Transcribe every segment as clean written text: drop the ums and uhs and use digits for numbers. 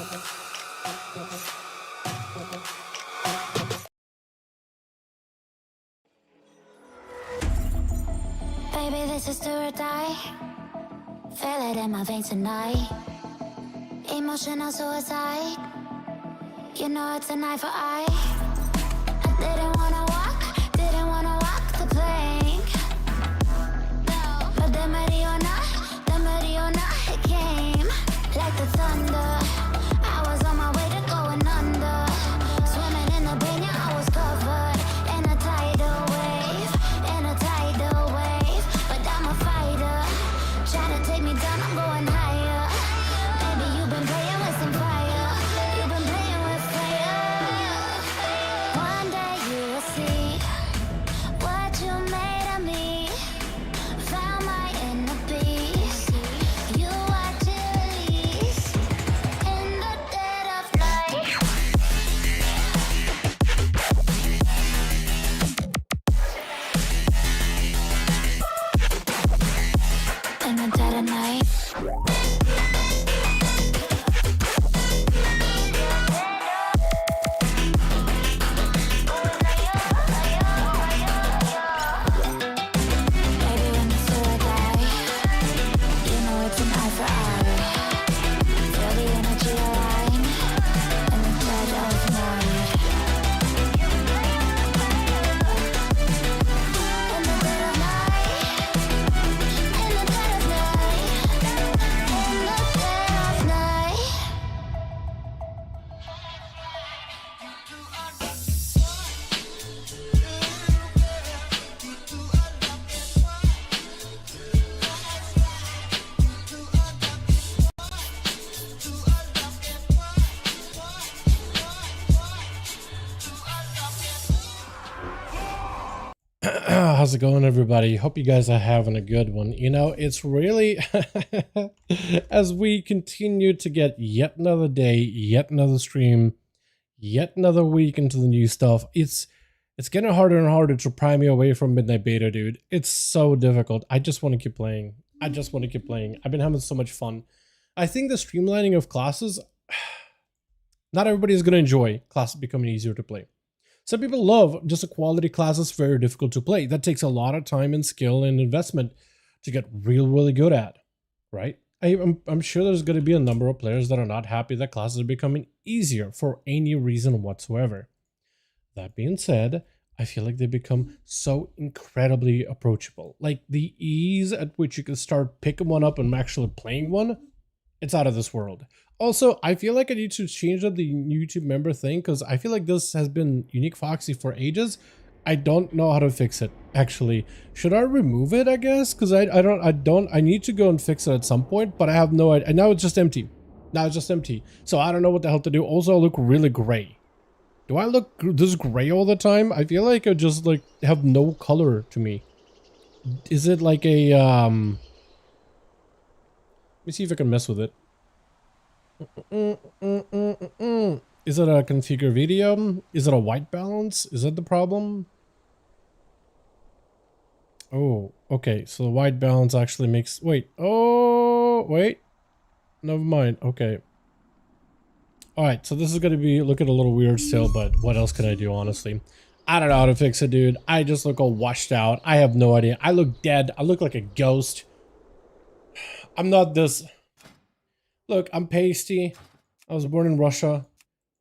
Baby, this is do or die. Feel it in my veins tonight. Emotional suicide. You know it's an eye for eye. I didn't wanna walk the plank. No. But the Mariona, it came like the thunder. I was on my way to going under. Swimming in the banya, I was covered in a tidal wave, But I'm a fighter. Try to take me down, I'm going higher. Baby, you've been playing with some fire. You've been playing with fire. One day you will see what you made of me. Found my inner peace. You are release in the dead of night. In the dead of night. Baby, when the sword die, you know it's an eye for eye. Feel the energy align in the dead of night. In the dead of night. In the dead of night. In the dead of night. How's it going, everybody? Hope you guys are having a good one. You know, it's really as we continue to get yet another day, yet another stream, yet another week into the new stuff, it's getting harder and harder to pry me away from midnight beta, dude. It's so difficult. I just want to keep playing. I've been having so much fun. I think the streamlining of classes, not everybody is going to enjoy classes becoming easier to play. Some people love just a quality class that's very difficult to play. That takes a lot of time and skill and investment to get really good at, right? I'm sure there's going to be a number of players that are not happy that classes are becoming easier for any reason whatsoever. That being said, I feel like they become so incredibly approachable. Like the ease at which you can start picking one up and actually playing one, it's out of this world. Also, I feel like I need to change up the YouTube member thing because I feel like this has been Unique Foxy for ages. I don't know how to fix it, actually. Should I remove it, I guess? Because I need to go and fix it at some point, but I have no idea. Now it's just empty. So I don't know what the hell to do. Also, I look really gray. Do I look this gray all the time? I feel like I just like have no color to me. Is it like a, let me see if I can mess with it. Is it a configure video? Is it a white balance? Is that the problem? Oh, okay. So the white balance actually makes... Wait. Oh, wait. Never mind. Okay. Alright, so this is going to be looking a little weird still, but what else can I do, honestly? I don't know how to fix it, dude. I just look all washed out. I have no idea. I look dead. I look like a ghost. I'm not this... Look, I'm pasty. I was born in Russia.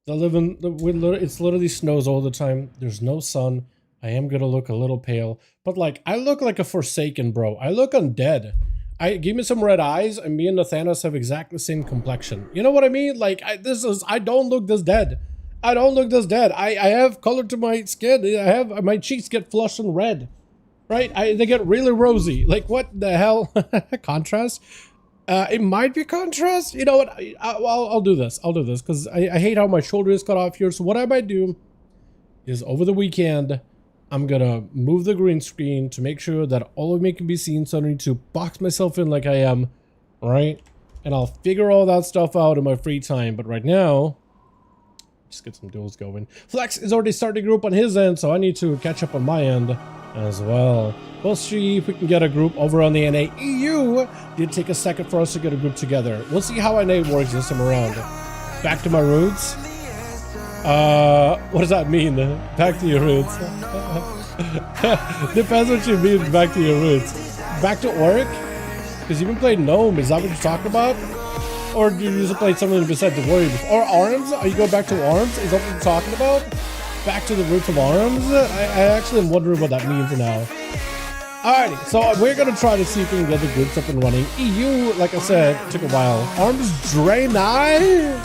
It's literally snows all the time. There's no sun. I am gonna look a little pale, but like I look like a Forsaken, bro. I look undead. Give me some red eyes, and me and Nathanos have exactly the same complexion. You know what I mean? Like I don't look this dead. I don't look this dead. I have color to my skin. I have my cheeks get flushed and red, right? They get really rosy. Like what the hell? Contrast. It might be contrast. You know what? I'll do this. I'll do this because I hate how my shoulder is cut off here. So what I might do is over the weekend, I'm gonna move the green screen to make sure that all of me can be seen. So I don't need to box myself in like I am, right? And I'll figure all that stuff out in my free time. But right now, just get some duels going. Flex is already starting a group on his end, so I need to catch up on my end as well. We'll see if we can get a group over on the NA EU. Did take a second for us to get a group together. We'll see how NA works this time around. Back to my roots. What does that mean? Back to your roots. Depends what you mean, back to your roots. Back to Orc? Because you've been playing Gnome, is that what you're talking about? Or do you used to play something besides the Warrior before? Or Arms? Are you going back to Arms? Is that what you're talking about? Back to the roots of Arms? I actually am wondering what that means now. Alrighty, so we're going to try to see if we can get the groups up and running. EU, like I said, took a while. Arms Draenei?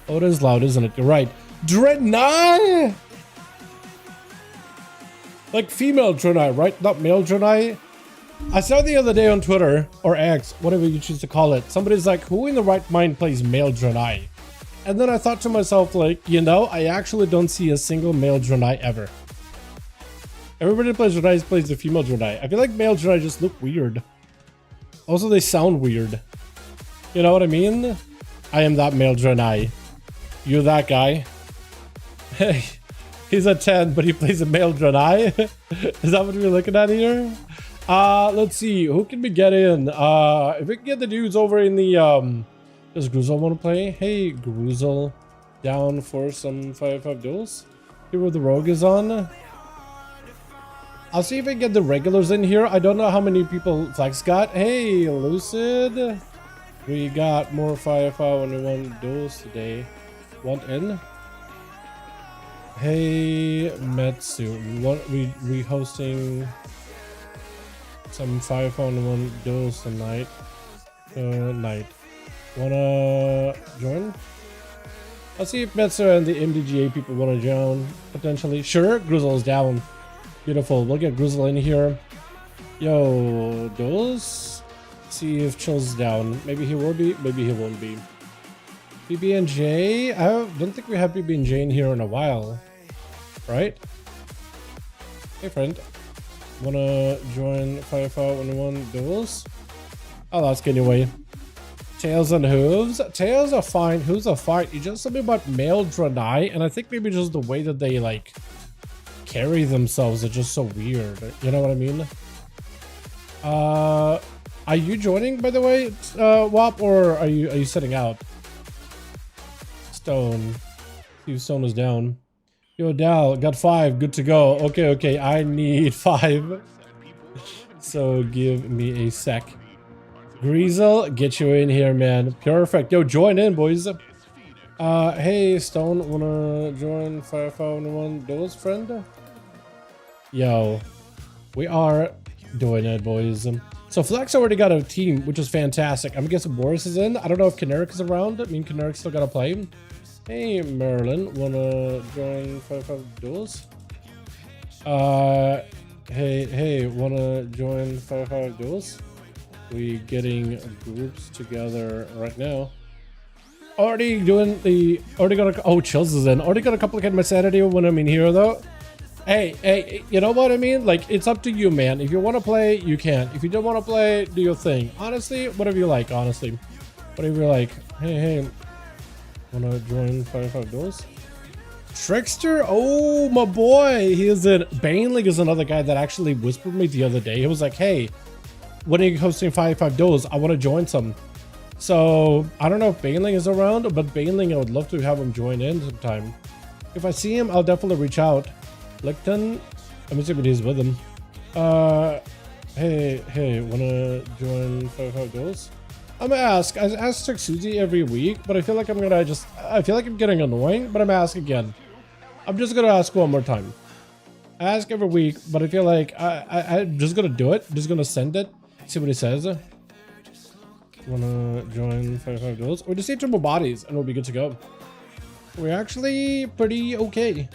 Oh, it is loud, isn't it? You're right. Draenei? Like female Draenei, right? Not male Draenei? I saw the other day on Twitter, or X, whatever you choose to call it, somebody's like, who in the right mind plays male Draenei? And then I thought to myself, like, you know, I actually don't see a single male Draenei ever. Everybody that plays Draenei plays the female Draenei. I feel like male Draenei just look weird. Also, they sound weird. You know what I mean? I am that male Draenei. You're that guy. Hey, he's a 10, but he plays a male Draenei. Is that what we're looking at here? Let's see. Who can we get in? If we can get the dudes over in the, does Gruzel want to play? Hey, Gruzel. Down for some 5v5 duels? Here where the rogue is on. I'll see if I can get the regulars in here. I don't know how many people Flex got. Hey, Lucid. We got more 5v5 1v1 duels today. Want in? Hey, Metsu. We hosting some 5v5 1v1 duels tonight. Wanna join? I'll see if Metsu and the MDGA people wanna join potentially. Sure, Grizzle's down. Beautiful. We'll get Grizzle in here. Yo, duels. See if Chill's down. Maybe he will be. Maybe he won't be. PB&J. I don't think we have PB&J in here in a while, right? Hey, friend. Wanna join 5v5 1v1 duels? I'll ask anyway. Tails and hooves. Tails are fine. Hooves are fine. You just something about male Draenei, and I think maybe just the way that they like carry themselves are just so weird. You know what I mean? Are you joining, by the way, WAP, or are you setting out? Stone. Steve Stone is down. Yo, Dal, got 5. Good to go. Okay. I need 5. So give me a sec. Greasel, get you in here, man. Perfect. Yo, join in, boys. Hey, Stone, wanna join 5v5 1v1 duels, friend? Yo, we are doing it, boys. So Flex already got a team, which is fantastic. I'm guessing Boris is in. I don't know if Kinerik is around. I mean, Kinerik still gotta play. Hey, Marilyn, wanna join 5v5 duels? Hey, wanna join 5v5 duels? We getting groups together right now. Already got a, oh, Chills is in. Already got to complicate my sanity when I'm in here though. Hey, you know what I mean? Like, it's up to you, man. If you want to play, you can. If you don't want to play, do your thing. Honestly, whatever you like, honestly. Whatever you like. Hey, wanna join 5v5 duels? Trickster? Oh, my boy. He is in. Baneling is another guy that actually whispered me the other day. He was like, hey, when are you hosting 5v5 duels? I want to join some. So, I don't know if Baneling is around, but Baneling, I would love to have him join in sometime. If I see him, I'll definitely reach out. Licton, let me see what he's with him. Hey, wanna join 5v5 duels? I'm gonna ask. I ask Susie every week, but I feel like I'm getting annoying, but I'm gonna ask again. I'm just gonna ask one more time. I ask every week, but I feel like I'm just gonna do it. Just gonna send it. See what he says. Wanna join 5v5 duels? We just need 2 more bodies and we'll be good to go. We're actually pretty okay.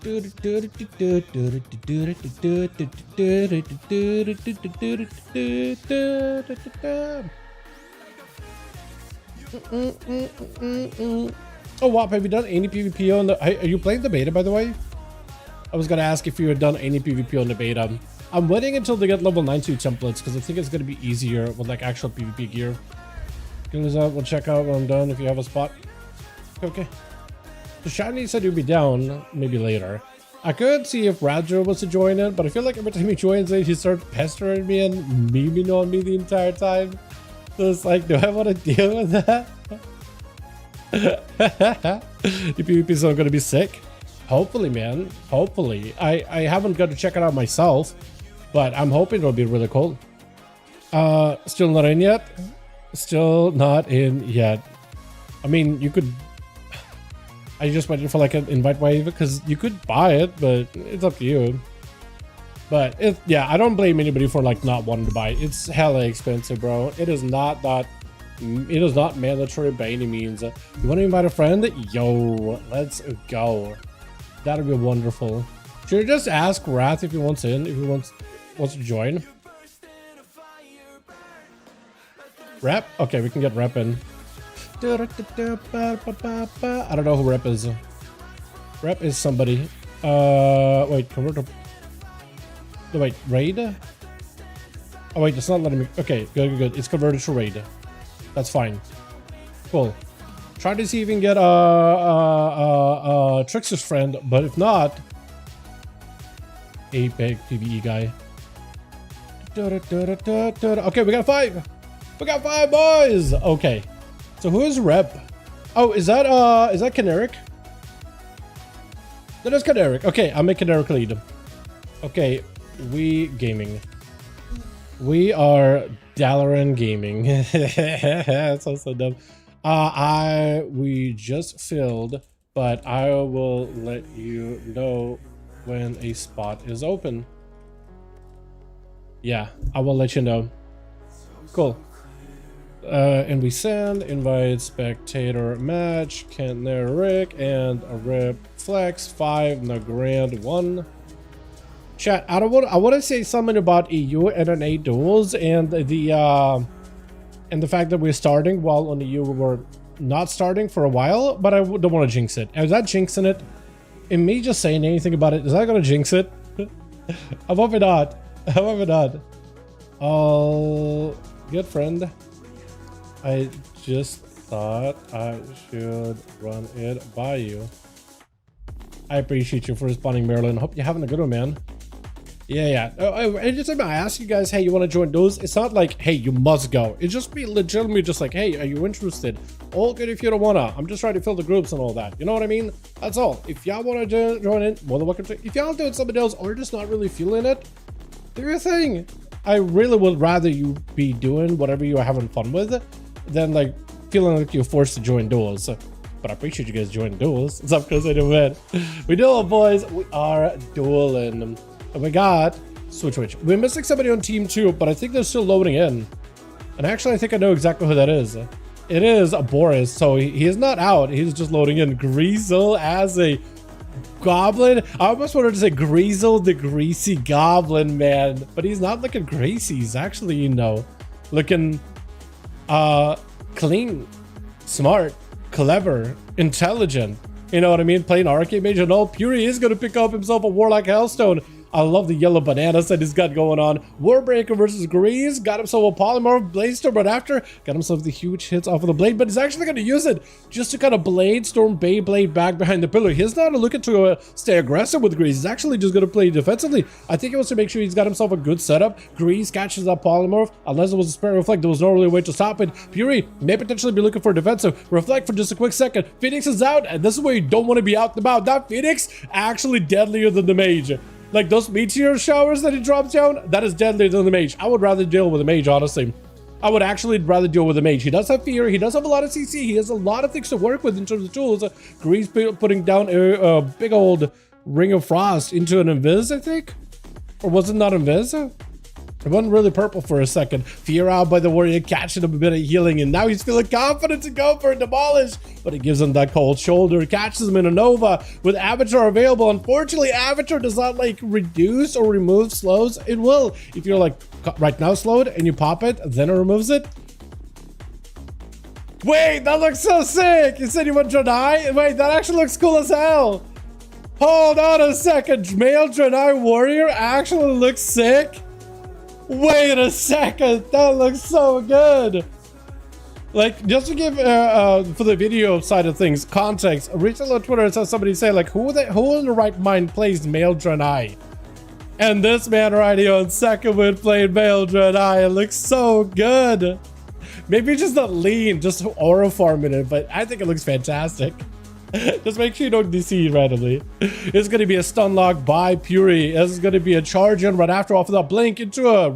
Oh, WAP, have you done any PvP on the... Are you playing the beta, by the way? I was gonna ask if you had done any PvP on the beta. I'm waiting until they get level 92 templates because I think it's gonna be easier with like actual PvP gear. We'll check out when I'm done if you have a spot. Okay. So Shiny said he'd be down maybe later. I could see if Radjo was to join in, but I feel like every time he joins in, he starts pestering me and memeing on me the entire time. So it's like, do I want to deal with that? The PvP is not gonna be sick. Hopefully, man. Hopefully. I haven't got to check it out myself, but I'm hoping it'll be really cool. Still not in yet. Still not in yet. I mean, you could. I just waited for like an invite wave because you could buy it, but it's up to you. But yeah, I don't blame anybody for like not wanting to buy it. It's hella expensive, bro. It is not that. It is not mandatory by any means. You want to invite a friend? Yo, let's go. That'd be wonderful. Should I just ask Wrath if he wants in? If he wants to join? Rep? Okay, we can get Rep in. I don't know who Rep is. Rep is somebody. Wait, convert to. No, wait, raid? Oh wait, it's not letting me. Okay, good. It's converted to raid. That's fine. Cool. Try to see if you can get Trixer's friend, but if not, a big PvE guy. Okay, we got 5. We got 5 boys. Okay. So who is Rep? Oh, is that Caneric? That is Caneric. Okay, I'm a Caneric lead. Okay, we gaming. We are Dalaran gaming. so dumb. We just filled, but I will let you know when a spot is open. Yeah, I will let you know. Cool. And we send invite spectator match Caneric and a Rip Flex 5 Nagrand 1. Chat, I want to say something about EU and NA duels and the fact that we're starting while on the EU we're not starting for a while, but I don't want to jinx it. Is that jinxing it? And me just saying anything about it, is that gonna jinx it? I'm hoping not. I'm hoping not. Oh, good friend. I just thought I should run it by you. I appreciate you for responding, Marilyn. Hope you're having a good one, man. Yeah. Anytime I ask you guys, hey, you want to join those? It's not like, hey, you must go. It's just be legitimately just like, hey, are you interested? All good if you don't wanna. I'm just trying to fill the groups and all that. You know what I mean? That's all. If y'all want to join in, more than welcome to. If y'all doing something else or just not really feeling it, do your thing. I really would rather you be doing whatever you are having fun with than like feeling like you're forced to join duels. But I appreciate you guys joining duels. What's up, Chris? I do, man. We duel, boys. We are dueling. And we got switch. We're missing somebody on team 2, but I think they're still loading in. And actually, I think I know exactly who that is. It is Boris, so he is not out. He's just loading in. Greasel as a goblin. I almost wanted to say Greasel the greasy goblin, man. But he's not looking greasy. He's actually, you know, looking clean, smart, clever, intelligent. You know what I mean? Playing arcade mage and all. Fury is going to pick up himself a Warlock Hellstone. I love the yellow bananas that he's got going on. Warbreaker versus Grease. Got himself a Polymorph Bladestorm right after. Got himself the huge hits off of the blade, but he's actually going to use it just to kind of Bladestorm Beyblade back behind the pillar. He's not looking to stay aggressive with Grease. He's actually just going to play defensively. I think he wants to make sure he's got himself a good setup. Grease catches that Polymorph. Unless it was a Spirit Reflect, there was no really way to stop it. Fury may potentially be looking for defensive. Reflect for just a quick second. Phoenix is out, and this is where you don't want to be out and about. That Phoenix actually deadlier than the mage. Like those meteor showers that he drops down, that is deadlier than the mage. I would rather deal with a mage, honestly. I would actually rather deal with a mage. He does have fear. He does have a lot of CC. He has a lot of things to work with in terms of tools. Grease putting down a big old Ring of Frost into an Invis, I think? Or was it not Invis? It wasn't really purple for a second. Fear out by the warrior, catching him a bit of healing, and now he's feeling confident to go for a demolish, but it gives him that cold shoulder, catches him in a Nova with Avatar available. Unfortunately, Avatar does not like reduce or remove slows. It will if you're like right now slowed and you pop it, then it removes it. Wait, that looks so sick. You said you went Draenei? Wait, that actually looks cool as hell. Hold on a second. Male Draenei warrior actually looks sick. Wait a second, that looks so good. Like, just to give for the video side of things context, recently on Twitter I saw somebody say like, who in the right mind plays male Draenei? And this man right here on second would play male Draenei. It looks so good. Maybe just not lean, just aura farming it, but I think it looks fantastic. Just make sure you don't DC randomly. It's going to be a stun lock by Puri. This is going to be a charge in right after off of that blink into a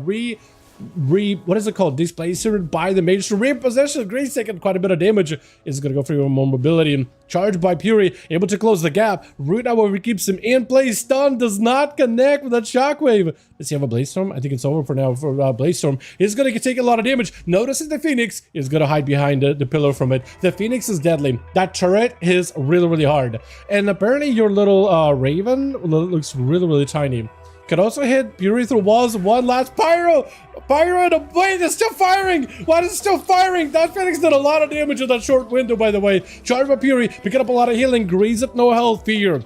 what is it called? Displacer by the mage to repossession. Grace taking quite a bit of damage. Is going to go for your more mobility and charged by Puri, able to close the gap. Root however keeps him in place. Stun does not connect with that shockwave. Does he have a Blaze Storm? I think it's over for now for Blaze Storm. He's going to take a lot of damage. Notice that the Phoenix is going to hide behind the pillar from it. The Phoenix is deadly. That turret is really, really hard. And apparently your little Raven looks really, really tiny. Can also hit Puri through walls. One last Pyro. Pyro in a blade is still firing. Why is it still firing? That Phoenix did a lot of damage in that short window, by the way. Charge by Puri, picking up a lot of healing. Grease up, no health. Fear.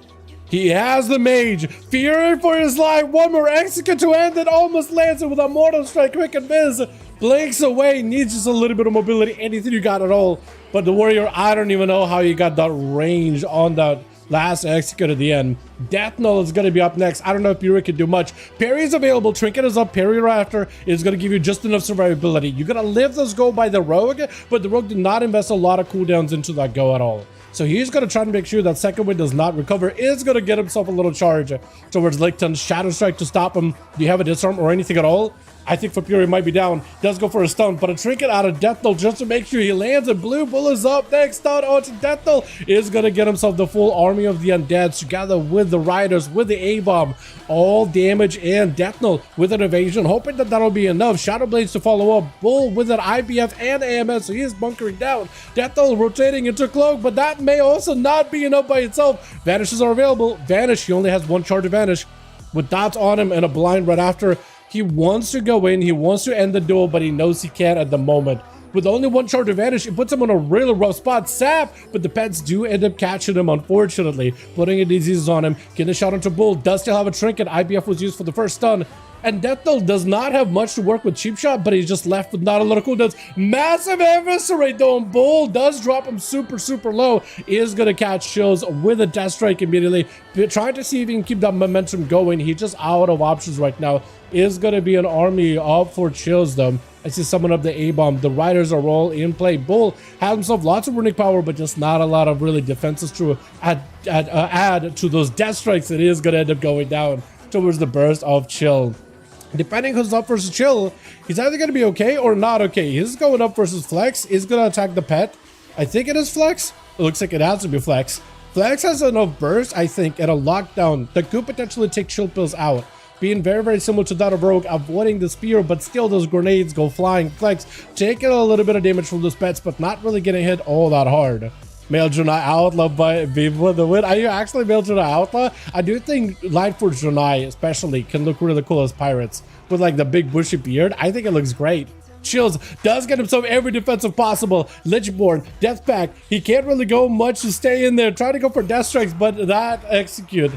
He has the mage. Fearing for his life. One more execute to end it. Almost lands it with a mortal strike. Quick and Biz. Blinks away. Needs just a little bit of mobility. Anything you got at all. But the warrior, I don't even know how you got that range on that last execute at the end. Death Null is going to be up next. I don't know if Puri can do much. Parry is available. Trinket is up. Parry right after is going to give you just enough survivability. You're going to live this go by the Rogue, but the Rogue did not invest a lot of cooldowns into that go at all. So he's going to try to make sure that second wind does not recover. Is going to get himself a little charge towards Licton. Shadow Strike to stop him. Do you have a disarm or anything at all? I think for Puri might be down. Does go for a stun, but a Trinket out of Death Null just to make sure he lands. And Blue Bull is up next. Stun onto Death Null. Is going to get himself the full army of the undeads together with the Riders, with the A-Bomb. All damage and Death Null with an evasion. Hoping that that'll be enough. Shadow Blades to follow up. Bull with an IBF and AMS, so he is bunkering down. Death Null rotating into Cloak, but that may also not be enough by itself. Vanishes are available. Vanish, he only has one charge to vanish. With dots on him and a blind right after. He wants to go in, he wants to end the duel, but he knows he can't at the moment. With only one charge advantage, it puts him on a really rough spot. Sap, but the pets do end up catching him, unfortunately. Putting a disease on him, getting a shot onto Bull, does still have a trinket. IBF was used for the first stun. And Death Null does not have much to work with Cheap Shot, but he's just left with not a lot of cooldowns. Massive Eviscerate though, and Bull does drop him super, super low. Is going to catch Chills with a Death Strike immediately. Trying to see if he can keep that momentum going. He's just out of options right now. Is going to be an army up for Chills though. I see someone up the A-Bomb. The Riders are all in play. Bull has himself lots of runic power, but just not a lot of really defenses to add to those Death Strikes. It is going to end up going down towards the burst of Chill. Depending who's up versus Chill, he's either going to be okay or not okay. He's going up versus Flex. He's going to attack the pet. I think it is Flex. It looks like it has to be Flex. Flex has enough burst, I think, at a lockdown that could potentially take Chill Pills out. Being very, very similar to that of Rogue, avoiding the spear, but still those grenades go flying. Flex taking a little bit of damage from those pets, but not really getting hit all that hard. Male Junai Outlaw by Viva the win. Are you actually Male Junai Outlaw? I do think Lightforge Junai especially can look really cool as pirates with like the big bushy beard. I think it looks great. Chills does get himself every defensive possible. Lichborn, Death Pact. He can't really go much to stay in there. Try to go for Death Strikes, but that execute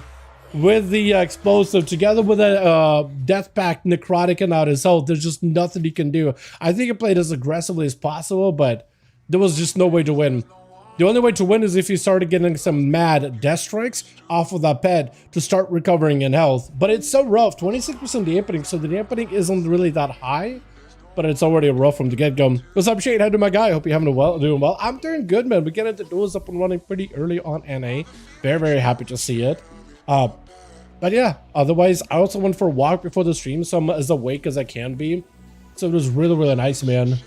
with the explosive together with a Death Pact necrotic out his health. There's just nothing he can do. I think he played as aggressively as possible, but there was just no way to win. The only way to win is if he started getting some mad Death Strikes off of that pet to start recovering in health. But it's so rough, 26% dampening, so the dampening isn't really that high, but it's already rough from the get-go. What's up, Shade? How do my guy? Hope you're doing well. I'm doing good, man. We get into duels up and running pretty early on NA. Very, very happy to see it. But yeah, otherwise, I also went for a walk before the stream, so I'm as awake as I can be. So it was really, really nice, man.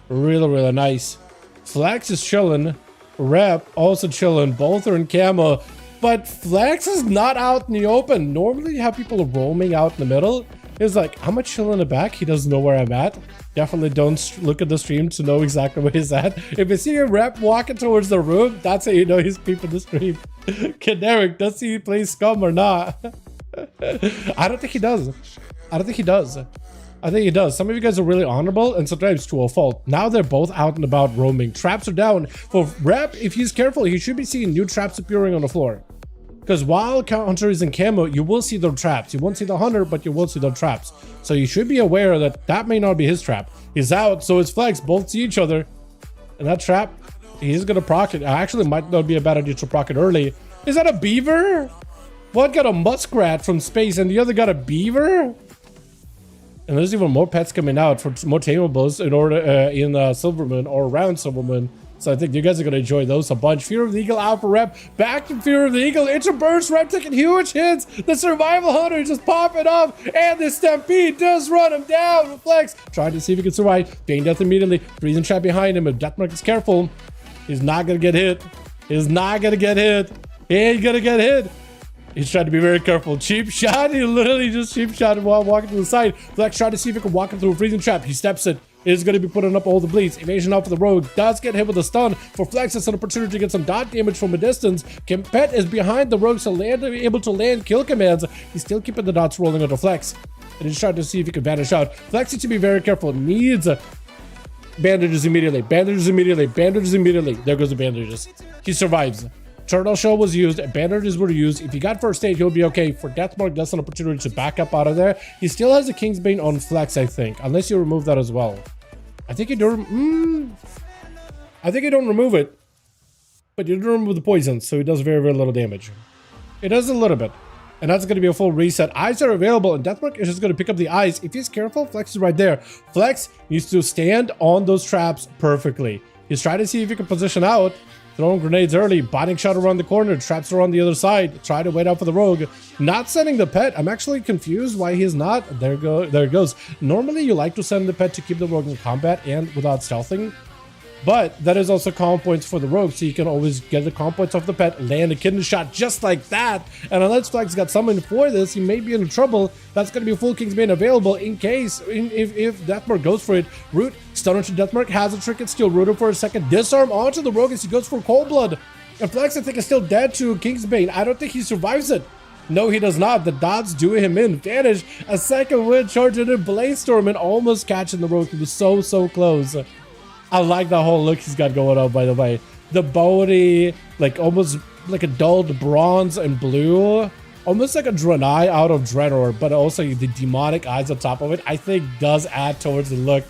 Really, really nice. Flex is chilling. Rep also chilling. Both are in camo, but Flex is not out in the open. Normally you have people roaming out in the middle. It's like, I'm gonna chill in the back. He doesn't know where I'm at. Definitely don't look at the stream to know exactly where he's at. If you see a Rep walking towards the room, that's how you know he's peeping the stream. Keneric, does he play Scum or not? I don't think he does. I don't think he does. I think he does. Some of you guys are really honorable and sometimes to a fault. Now they're both out and about roaming. Traps are down. For Rep, if he's careful, he should be seeing new traps appearing on the floor. Because while Hunter is in camo, you will see those traps. You won't see the Hunter, but you will see those traps. So you should be aware that that may not be his trap. He's out, so it's Flex. Both see each other. And that trap, he's going to proc it. Actually, might not be a bad idea to proc it early. Is that a beaver? One got a muskrat from space and the other got a beaver? And there's even more pets coming out for more tamables in order in Silvermoon or around Silvermoon. So I think you guys are going to enjoy those a bunch. Fear of the Eagle Alpha Rep. Back to Fear of the Eagle. It's a burst rep taking huge hits. The Survival Hunter just popping up. And the Stampede does run him down. Reflex. Trying to see if he can survive. Gain death immediately. Freezing trap behind him. If Deathmark is careful, he's not going to get hit. He's not going to get hit. He ain't going to get hit. He's trying to be very careful. Cheap shot. He literally just cheap shot while walking to the side. Flex trying to see if he can walk him through a freezing trap. He steps it. Is going to be putting up all the bleeds. Evasion off for the rogue. Does get hit with a stun. For Flex, it's an opportunity to get some dot damage from a distance. Kempet is behind the rogue, so able to land kill commands. He's still keeping the dots rolling under Flex. And he's trying to see if he can vanish out. Flex needs to be very careful. Needs bandages immediately. Bandages immediately. Bandages immediately. There goes the bandages. He survives. Turtle Shell was used, bandages were used. If he got first aid, he'll be okay. For Deathmark, that's an opportunity to back up out of there. He still has the Kingsbane on Flex, I think, unless you remove that as well. I think you don't. I think you don't remove it, but you don't remove the poison, so it does very, very little damage. It does a little bit, and that's going to be a full reset. Eyes are available, and Deathmark is just going to pick up the eyes. If he's careful, Flex is right there. Flex needs to stand on those traps perfectly. He's trying to see if he can position out. Throwing grenades early, binding shot around the corner, traps are on the other side. Try to wait out for the rogue. Not sending the pet. I'm actually confused why he's not. There it goes. Normally you like to send the pet to keep the rogue in combat and without stealthing. But that is also calm points for the rogue, so you can always get the calm points off the pet, land a kidney shot just like that. And unless Flex got summoned for this, he may be in trouble. That's going to be a full Kingsbane available in case, if Deathmark goes for it. Root, stunner to Deathmark, has a trick, it's still rooted for a second. Disarm onto the rogue as he goes for Cold Blood. And Flex, I think, is still dead to Kingsbane. I don't think he survives it. No, he does not. The dots do him in. Vanish, a second wind charge into Blaze Storm and almost catching the rogue. He was so close. I like the whole look he's got going on, by the way. The body, like almost like a dulled bronze and blue. Almost like a Draenei out of Draenor, but also the demonic eyes on top of it, I think does add towards the look.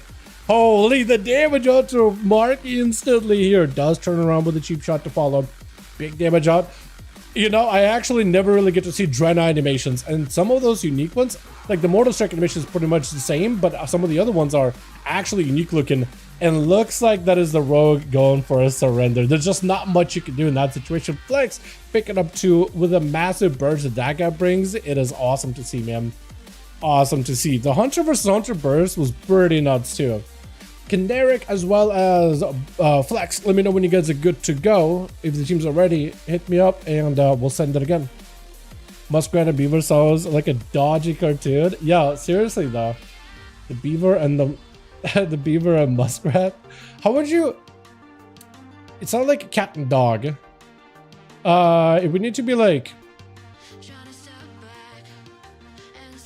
Holy, the damage onto Mark instantly here. Does turn around with a cheap shot to follow. Big damage out. You know, I actually never really get to see Draenei animations, and some of those unique ones, like the Mortal Strike animation is pretty much the same, but some of the other ones are actually unique looking, and looks like that is the rogue going for a surrender. There's just not much you can do in that situation. Flex picking up 2 with a massive burst that guy brings. It is awesome to see, man. Awesome to see. The Hunter versus Hunter burst was pretty nuts too. Kendaric as well as Flex, let me know when you guys are good to go. If the teams are ready, hit me up and we'll send it again. Muskrat and Beaver sounds like a dodgy cartoon. Yeah, seriously though. The Beaver and the Beaver and Muskrat. How would you... It sounds like a cat and dog. It would need to be like...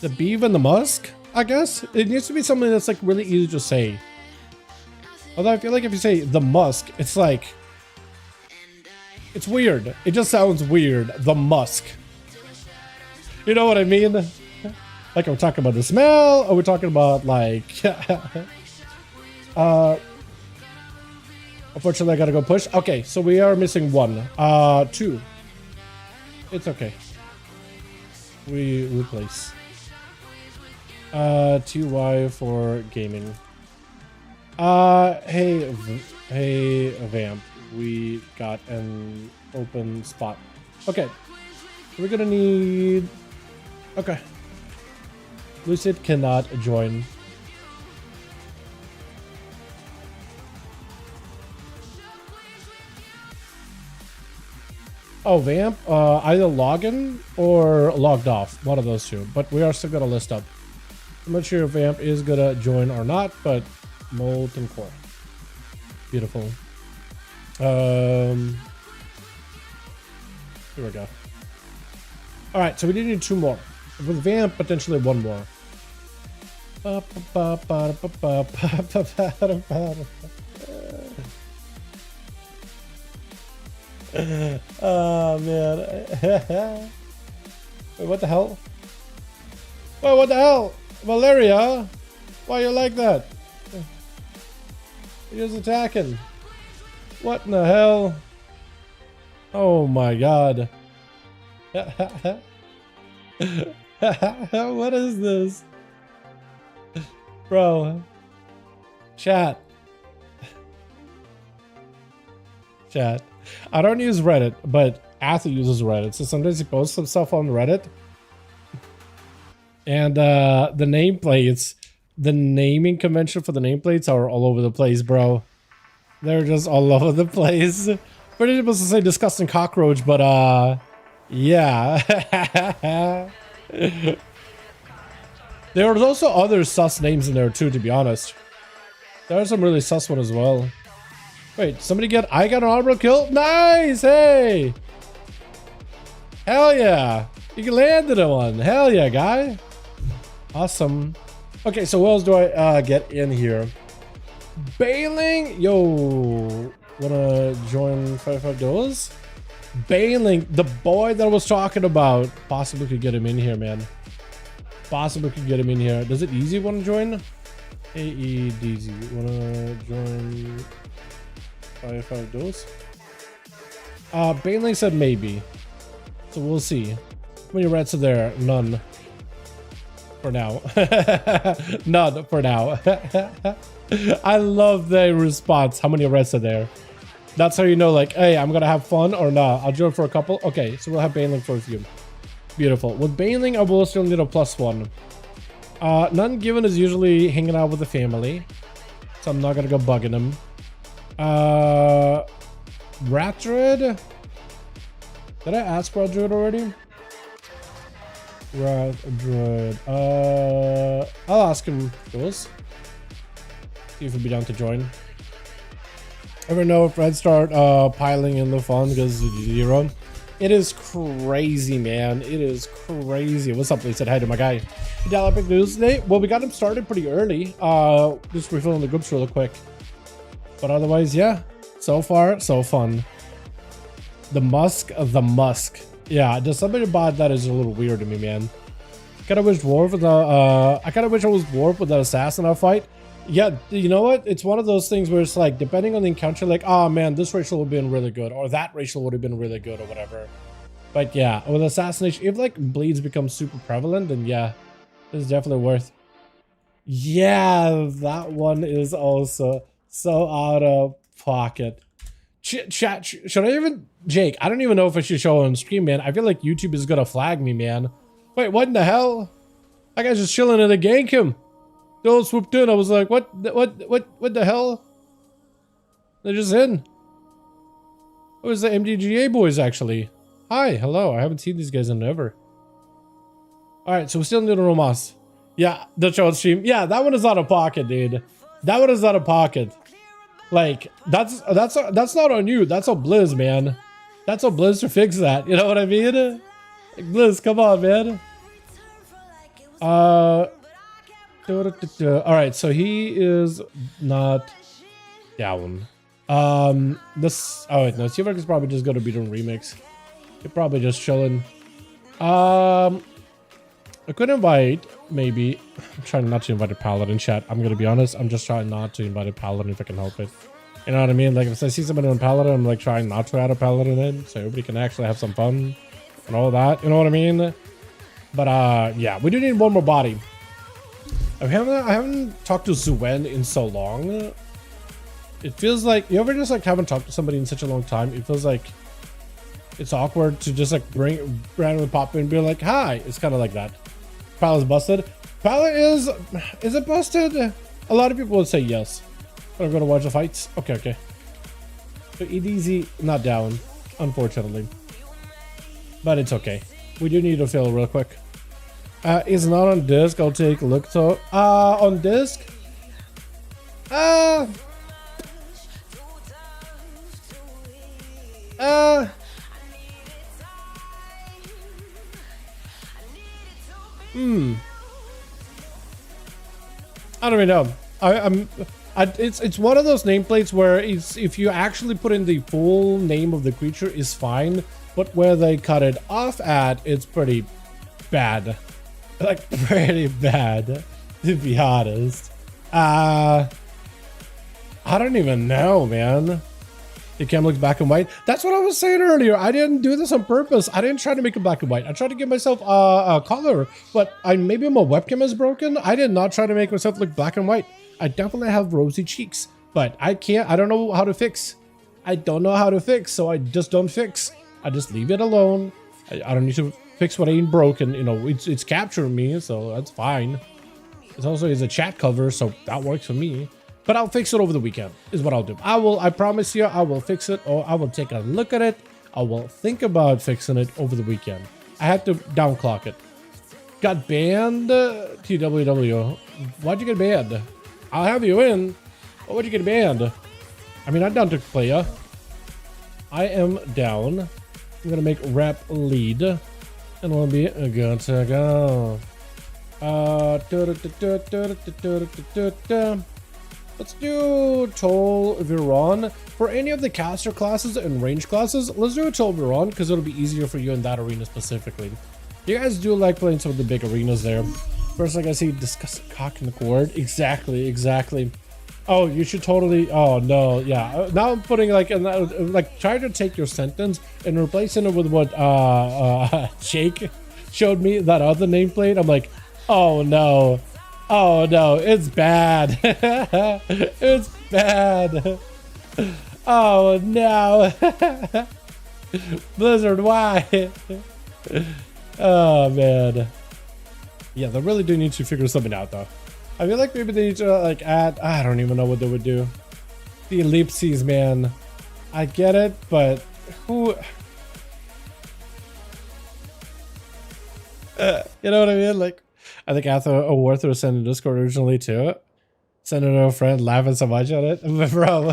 The Beaver and the Musk, I guess? It needs to be something that's like really easy to say. Although I feel like if you say the Musk, it's like... It's weird. It just sounds weird. The Musk. You know what I mean? Like, are we talking about the smell? Are we talking about, like... Unfortunately, I gotta go push. Okay, so we are missing 1. 2. It's okay. We replace. 2Y for gaming. Hey Vamp, we got an open spot. Okay, we're gonna need... Okay. Lucid cannot join. Oh, Vamp, either login or logged off. One of those two, but we are still gonna list up. I'm not sure if Vamp is gonna join or not, but Molten Core. Beautiful. Here we go. Alright, so we need 2 more. With Vamp, potentially 1 more. Oh, man. Wait, what the hell? Wait, what the hell? Valeria? Why you like that? He is attacking. What in the hell? Oh my god. What is this? Bro. Chat. Chat. I don't use Reddit, but Athu uses Reddit. So sometimes he posts some stuff on Reddit. And the nameplates, the naming convention for the nameplates are all over the place, bro. They're just all over the place. Pretty supposed to say disgusting cockroach, but yeah. There's also other sus names in there too, to be honest. There's some really sus one as well. Wait, I got an honorable kill? Nice, hey! Hell yeah! You landed a one, hell yeah, guy! Awesome. Okay, so what else do I get in here? Bailing, yo, wanna join 5V5 Duels? Bailing, the boy that I was talking about. Possibly could get him in here, man. Possibly could get him in here. Does it easy want to join? AEDZ, wanna join 5V5 Duels? Bailing said maybe, so we'll see. How many reds are there? None. For now. None for now. I love the response. How many reds are there? That's how you know, like, hey, I'm gonna have fun or not. I'll join for a couple. Okay, so we'll have Bailing for a few. Beautiful. With Bailing, I will still need a +1. None given is usually hanging out with the family, so I'm not gonna go bugging him. Rat Druid? Did I ask Rat Druid already? Rat Druid. I'll ask him Duels. See if he'll be down to join. Ever know if Red start piling in the fun because of 0? It is crazy, man. It is crazy. What's up? He said hi to my guy. Dalaran big news today. Well, we got him started pretty early. Just refilling the groups real quick. But otherwise, yeah. So far, so fun. The Musk. Yeah, just somebody bought that is a little weird to me, man. Kinda wish Warp with I kinda wish I was Warp with that assassin I fight. Yeah, you know what? It's one of those things where it's like, depending on the encounter, like, oh man, this racial would have been really good, or that racial would have been really good, or whatever. But yeah, with assassination, if like bleeds become super prevalent, then yeah, it's definitely worth. Yeah, that one is also so out of pocket. Chat, should I even, Jake? I don't even know if I should show on stream, man. I feel like YouTube is gonna flag me, man. Wait, what in the hell? That guy's just chilling in the gank him. They all swooped in. I was like, what the hell? They're just in. It was the MDGA boys, actually. Hi, hello. I haven't seen these guys in ever. All right, so we're still in the Romas. Yeah, the show stream. Yeah, that one is out of pocket, dude. That one is out of pocket. Like, that's not on you. That's on Blizz, man. That's on Blizz to fix that. You know what I mean? Like, Blizz, come on, man. All right, so he is not down. This. Oh wait, no. Seaverk is probably just gonna be doing remix. He's probably just chilling. I could invite maybe. I'm trying not to invite a paladin chat. I'm gonna be honest. I'm just trying not to invite a paladin if I can help it. You know what I mean? Like if I see somebody on paladin, I'm like trying not to add a paladin in, so everybody can actually have some fun and all that. You know what I mean? But yeah, we do need one more body. I haven't talked to Zuen in so long. It feels like, you ever just like haven't talked to somebody in such a long time? It feels like it's awkward to just like randomly pop in and be like, hi. It's kind of like that. Pallet's busted. Pallet is it busted? A lot of people would say yes. But I'm gonna watch the fights. Okay. So EDZ not down, unfortunately. But it's okay. We do need to fill real quick. It's not on disc. I'll take a look. So, on disc. I don't even know. It's one of those nameplates where if you actually put in the full name of the creature is fine, but where they cut it off at, it's pretty bad. Like pretty bad, to be honest. I don't even know, man. The cam looks black and white. That's what I was saying earlier. I didn't do this on purpose. I didn't try to make it black and white. I tried to give myself a color, but maybe my webcam is broken. I did not try to make myself look black and white. I definitely have rosy cheeks, but I don't know how to fix. I don't know how to fix, so I just don't fix. I just leave it alone. I don't need to fix what ain't broken. You know, it's capturing me, so that's fine. It also is a chat cover, so that works for me. But I'll fix it over the weekend, is what I'll do. I promise you, I will fix it, or I will take a look at it. I will think about fixing it over the weekend. I had to downclock it. Got banned? TWW. Why'd you get banned? I'll have you in. Why would you get banned? I mean, I'm down to play ya. I am down. I'm gonna make rep lead. And we'll be good to go. Let's do Toll Viron. For any of the caster classes and range classes, let's do a Toll Viron because it'll be easier for you in that arena specifically. You guys do like playing some of the big arenas there. First, like I see, discuss cock and cord. Exactly. Oh, you should totally. Oh no, yeah. Now I'm putting like trying to take your sentence and replacing it with what Jake showed me, that other nameplate. I'm like, oh no. Oh no, it's bad. It's bad. Oh no. Blizzard, why? Oh man. Yeah, they really do need to figure something out though. I feel like maybe they need to like add, I don't even know what they would do. The ellipses, man. I get it, but who? You know what I mean? Like, I think Arthur O'Warther sent a Discord originally too. Sent it to a friend, laughing so much at it. Bro,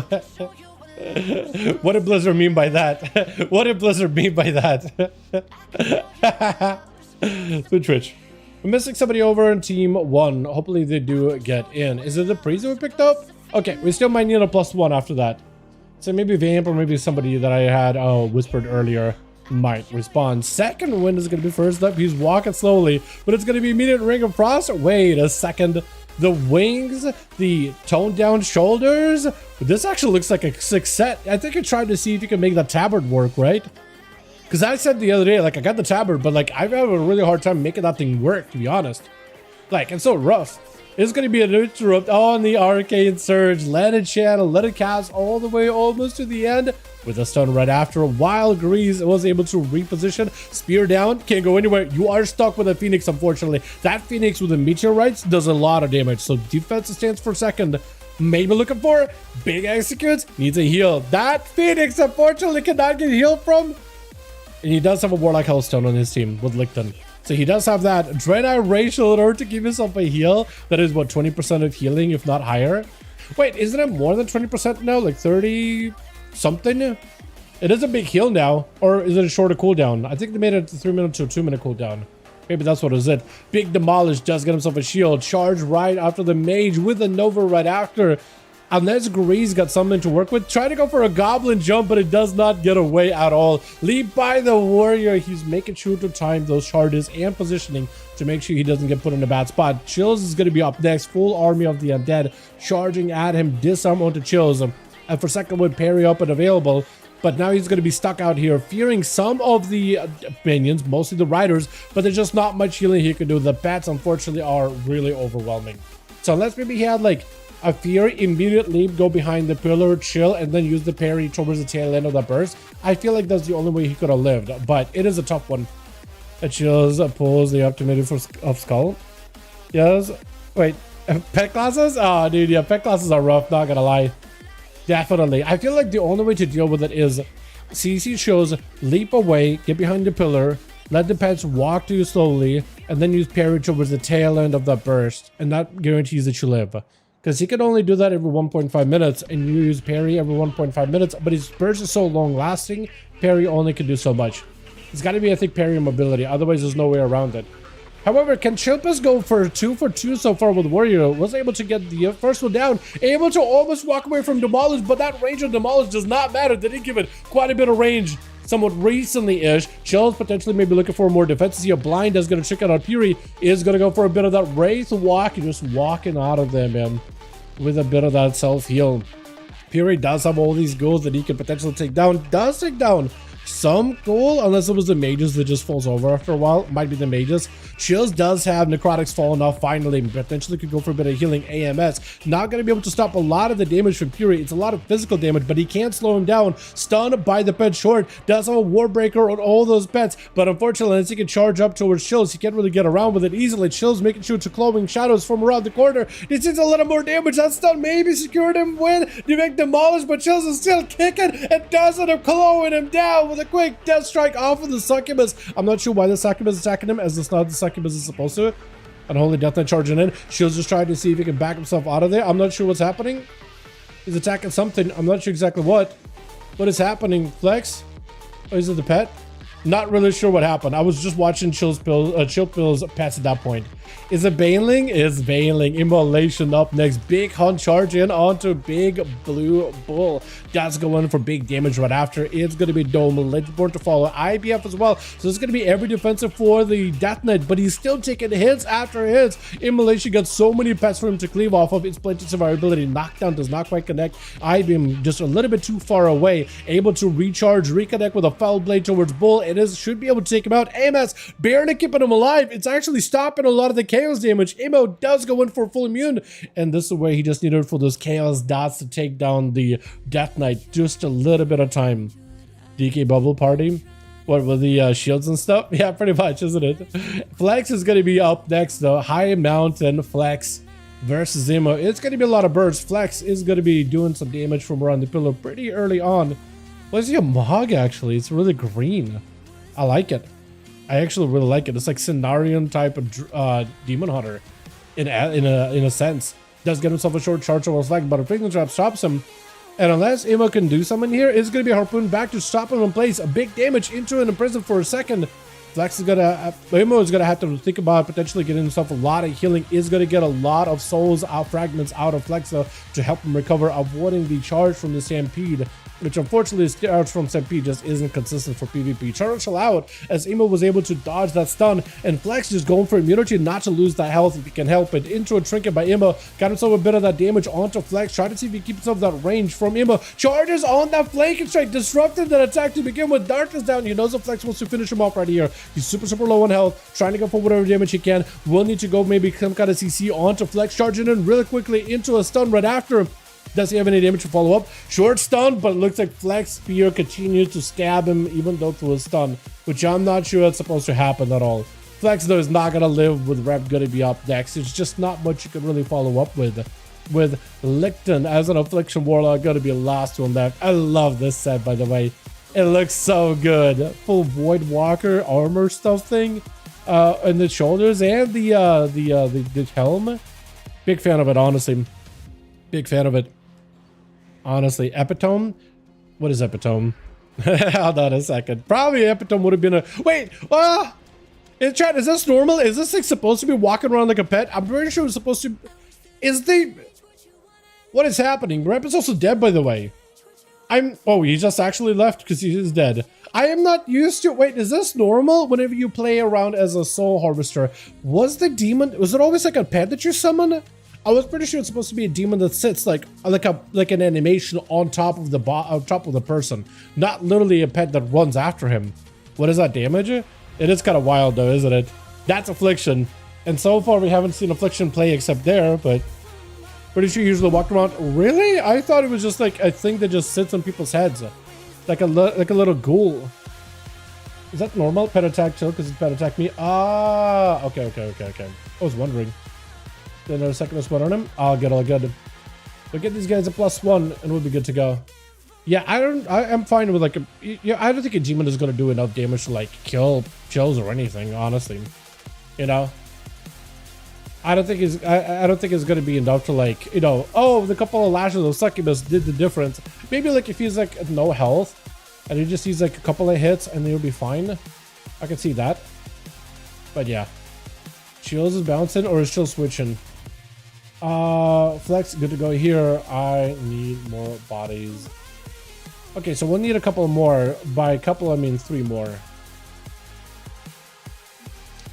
what did Blizzard mean by that? What did Blizzard mean by that? Through Twitch. We're missing somebody over in team 1. Hopefully they do get in. Is it the priest that we picked up? Okay, we still might need a +1 after that. So maybe Vamp or maybe somebody that I had whispered earlier might respond. Second wind is going to be first up. He's walking slowly, but it's going to be immediate Ring of Frost. Wait a second. The wings, the toned down shoulders. This actually looks like a 6 set. I think I tried to see if you can make the tabard work, right? Because I said the other day, like, I got the tabard, but like I've had a really hard time making that thing work, to be honest. Like, it's so rough. It's going to be an interrupt on the Arcane Surge. Let it channel, let it cast all the way almost to the end. With a stun right after, while Grease was able to reposition. Spear down, can't go anywhere. You are stuck with a Phoenix, unfortunately. That Phoenix with the meteorites does a lot of damage. So defense stands for second. Maybe looking for big executes, needs a heal. That Phoenix, unfortunately, cannot get healed from. And he does have a Warlock Hellstone on his team with Licton. So he does have that Dreadeye Racial in order to give himself a heal. That is, what, 20% of healing, if not higher? Wait, isn't it more than 20% now? Like 30 something? It is a big heal now. Or is it a shorter cooldown? I think they made it 3 minute to a 2 minute cooldown. Maybe that's what it. Big Demolish does get himself a shield. Charge right after the mage with a Nova right after. Unless Grease got something to work with. Try to go for a goblin jump, but it does not get away at all. Lead by the warrior. He's making sure to time those charges and positioning to make sure he doesn't get put in a bad spot. Chills is going to be up next. Full army of the undead charging at him. Disarm onto Chills. And for second would parry up and available. But now he's going to be stuck out here, fearing some of the minions, mostly the riders, but there's just not much healing he can do. The bats, unfortunately, are really overwhelming. So unless maybe he had like a fear, immediate leap, go behind the pillar, chill, and then use the parry towards the tail end of the burst, I feel like that's the only way he could have lived, but it is a tough one. It Chills pulls the opportunity of Skull. Yes. Wait, pet classes? Oh, dude, yeah, pet classes are rough, not gonna lie. Definitely. I feel like the only way to deal with it is CC shows leap away, get behind the pillar, let the pets walk to you slowly, and then use parry towards the tail end of the burst, and that guarantees that you live. Because he can only do that every 1.5 minutes, and you use parry every 1.5 minutes, but his burst is so long lasting, parry only can do so much. It's got to be, I think, parry mobility, otherwise there's no way around it. However, can Chilpas go for 2 for 2 so far with Warrior? Was able to get the first one down, able to almost walk away from Demolish, but that range of Demolish does not matter. They did give it quite a bit of range somewhat recently-ish. Chills potentially maybe looking for more defenses here. Blind is going to check out Fury, is going to go for a bit of that Wraith walk, and just walking out of there, man, with a bit of that self-heal. Fury does have all these ghouls that he can potentially take down. Does take down some ghoul, unless it was the mages that just falls over after a while. Might be the mages. Chills does have necrotics falling off finally. Potentially could go for a bit of healing. AMS not going to be able to stop a lot of the damage from Fury. It's a lot of physical damage, but he can't slow him down. Stunned by the pet short. Does have a Warbreaker on all those pets, but unfortunately, unless he can charge up towards Chills, he can't really get around with it easily. Chills making sure to clawing shadows from around the corner. He sees a little more damage. That stun maybe secured him win. You make demolished, but Chills is still kicking and does end up clawing him down with a quick death strike off of the succubus. I'm not sure why the succubus is attacking him, as it's not the succubus is supposed to. Unholy Death Knight charging in. Shield's just trying to see if he can back himself out of there. I'm not sure what's happening. He's attacking something. I'm not sure exactly what. What is happening? Flex? Oh, is it the pet? Not really sure what happened. I was just watching Chill Pill's pets at that point. Is it Baneling? Is Baneling. Immolation up next. Big Hunt charge in onto Big Blue Bull. That's going for big damage right after. It's going to be Dome Ledgeborn to follow. IBF as well. So it's going to be every defensive for the Death Knight, but he's still taking hits after hits. Immolation got so many pets for him to cleave off of. It's plenty of survivability. Knockdown does not quite connect. IBM just a little bit too far away. Able to recharge, reconnect with a Foul Blade towards Bull. It should be able to take him out. AMS barely keeping him alive. It's actually stopping a lot of the chaos damage. Amo does go in for full immune, and this is where he just needed for those chaos dots to take down the Death Knight. Just a little bit of time. DK Bubble Party. What with the shields and stuff? Yeah, pretty much, isn't it? Flex is going to be up next though. High Mountain Flex versus Emo. It's going to be a lot of bursts. Flex is going to be doing some damage from around the pillar pretty early on. What is he, a Mog actually? It's really green. I like it. I actually really like it. It's like Cenarion type of Demon Hunter in a sense. Does get himself a short charge over Flex, but a Freaking Trap stops him. And unless Emo can do something here, it's going to be a Harpoon back to stop him in place. A big damage into an Imprison for a second. Flex is gonna, Emo is gonna have to think about potentially getting himself a lot of healing. Is gonna get a lot of souls out, fragments out of Flex though, to help him recover, avoiding the charge from the Stampede, which unfortunately the charge from Stampede just isn't consistent for PvP. Charge out as Emo was able to dodge that stun, and Flex just going for immunity not to lose that health if he can help it. Into a trinket by Emo, got himself a bit of that damage onto Flex, trying to see if he keeps himself that range from Emo. Charges on that flanking strike, disrupted that attack to begin with. Darkness down. He knows that Flex wants to finish him off right here. He's super low on health, trying to go for whatever damage he can. Will need to go maybe some kind of CC onto Flex, charging in really quickly into a stun right after him. Does he have any damage to follow up? Short stun, but it looks like Flex Spear continues to stab him even though through a stun, which I'm not sure that's supposed to happen at all. Flex though is not gonna live with Rep gonna be up next. It's just not much you can really follow up with. With Licton as an Affliction Warlock gonna be last one left. I love this set, by the way. It looks so good. Full Void Walker armor stuff thing, and the shoulders and the helm. Big fan of it, honestly. Big fan of it, honestly. Epitome. What is Epitome? Hold on a second. Probably Epitome would have been a wait. In chat, is this normal? Is this like supposed to be walking around like a pet? I'm pretty sure it's supposed to. Is the what is happening? Rep is also dead, by the way. Oh, he just actually left because he is dead. I am not used to. Wait, is this normal? Whenever you play around as a soul harvester, was it always like a pet that you summon? I was pretty sure it's supposed to be a demon that sits like an animation on top of the person, not literally a pet that runs after him. What is that damage? It is kind of wild though, isn't it? That's Affliction, and so far we haven't seen Affliction play except there, but. Pretty sure you usually walk around. Really? I thought it was just like a thing that just sits on people's heads, like a little ghoul. Is that normal? Pet attack chill because it's pet attack me. Ah, okay. I was wondering. Another second one on him. I'll get all good. We'll get these guys a +1 and we'll be good to go. Yeah, I'm fine with like I don't think a demon is gonna do enough damage to like kill chills or anything. Honestly, you know. I don't think it's gonna be enough to like, you know, oh, the couple of lashes of succubus did the difference. Maybe like if he's like at no health and he just sees like a couple of hits and he'll be fine. I can see that. But yeah. Chills is bouncing or is Chill switching? Flex, good to go here. I need more bodies. Okay, so we'll need a couple more. By a couple, I mean 3 more.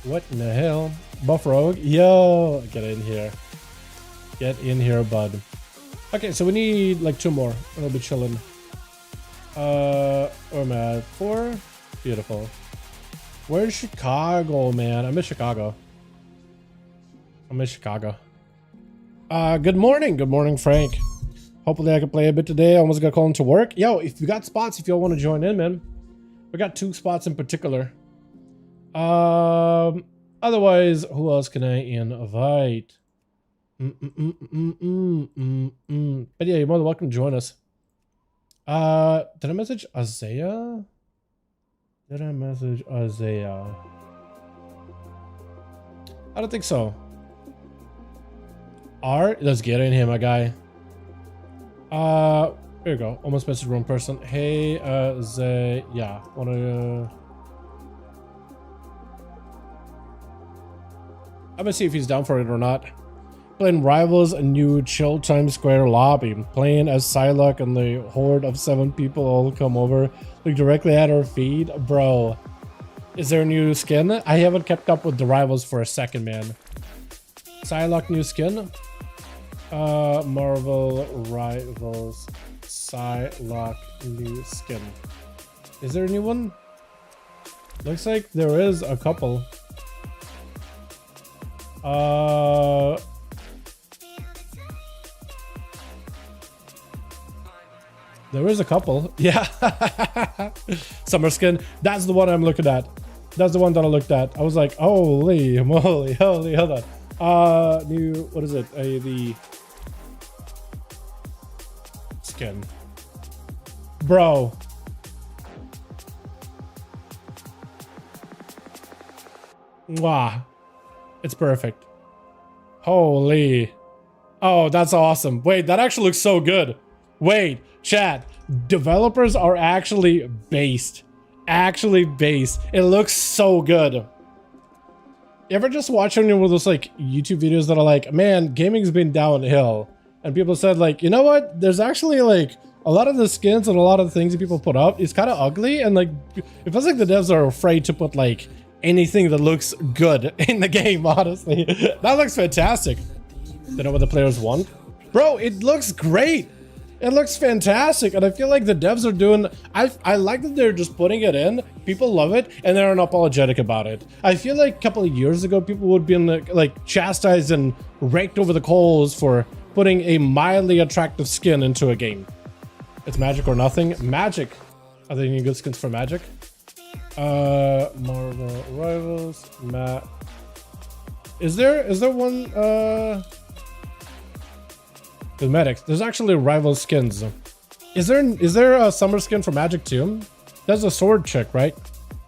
What in the hell? Buff Rogue? Yo, get in here. Get in here, bud. Okay, so we need like 2 more. And we'll be chilling. Where am I at? 4? Beautiful. Where's Chicago, man? I'm in Chicago. Good morning. Good morning, Frank. Hopefully I can play a bit today. I almost got called into work. Yo, if you got spots, if y'all want to join in, man. We got 2 spots in particular. Otherwise, who else can I invite? But yeah, you're more than welcome to join us. Did I message Isaiah? I don't think so. Art, let's get in here, my guy. Here you go. Almost messaged wrong person. Hey, yeah, wanna? I'm gonna see if he's down for it or not. Playing Rivals, a new chill Times Square lobby. Playing as Psylocke and the horde of 7 people all come over. Look directly at our feed. Bro, is there a new skin? I haven't kept up with the Rivals for a second, man. Psylocke new skin? Marvel Rivals Psylocke new skin. Is there a new one? Looks like there is a couple. There is a couple. Yeah. Summer skin. That's the one I'm looking at. That's the one that I looked at. I was like, holy moly, hold on. New, what is it? The skin. Bro. Wow. It's perfect. Holy. Oh, that's awesome. Wait, that actually looks so good. Wait, chat. Developers are actually based. It looks so good. You ever just watch any of those like YouTube videos that are like, man, gaming's been downhill, and people said like, you know what? There's actually like a lot of the skins and a lot of the things that people put up is kind of ugly, and like it feels like the devs are afraid to put like anything that looks good in the game. Honestly, that looks fantastic. They know what the players want, bro. It looks great. It looks fantastic, and I feel like the devs are doing. I like that they're just putting it in. People love it, and they're unapologetic about it. I feel like a couple of years ago, people would be like chastised and raked over the coals for putting a mildly attractive skin into a game. It's magic or nothing. Magic. Are there any good skins for magic? Marvel Rivals. Is there one? Cosmetics. There's actually rival skins. Is there a summer skin for Magic too? There's a sword chick, right?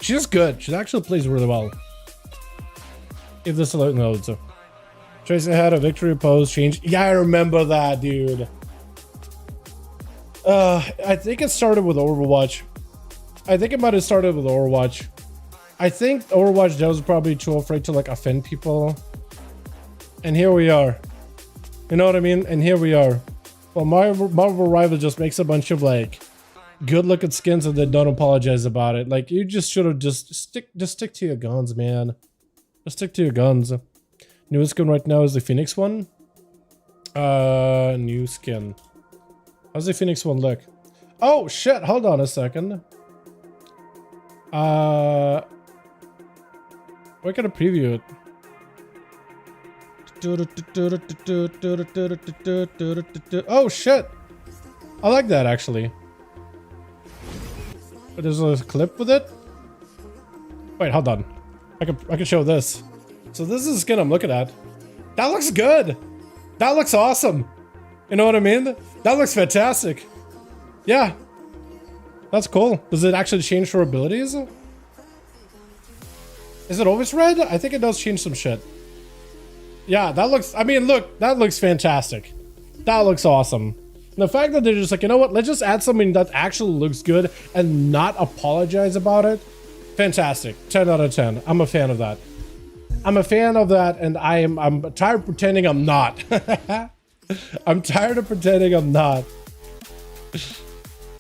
She's good. She actually plays really well. If this loads. Tracy had a victory pose change. Yeah, I remember that, dude. I think it started with Overwatch. I think it might have started with Overwatch. I think Overwatch devs were probably too afraid to like offend people. And here we are. You know what I mean? And here we are. Well, Marvel Rival just makes a bunch of like good looking skins and then don't apologize about it. Like you just should have just stick to your guns, man. Just stick to your guns. New skin right now is the Phoenix one. New skin. How's the Phoenix one look? Oh shit, hold on a second. We're gonna preview it. Oh shit, I like that actually. But there's a clip with it. Wait, hold on. I can show this. So this is the skin I'm looking at. That looks good. That looks awesome. You know what I mean? That looks fantastic. Yeah, that's cool. Does it actually change for abilities? Is it always red? I think it does change some shit. Yeah, that looks, I mean, look, that looks fantastic. That looks awesome. And the fact that they're just like, you know what, let's just add something that actually looks good and not apologize about it. Fantastic. 10 out of 10. I'm a fan of that. I'm a fan of that, and I'm tired of pretending I'm not. I'm tired of pretending I'm not.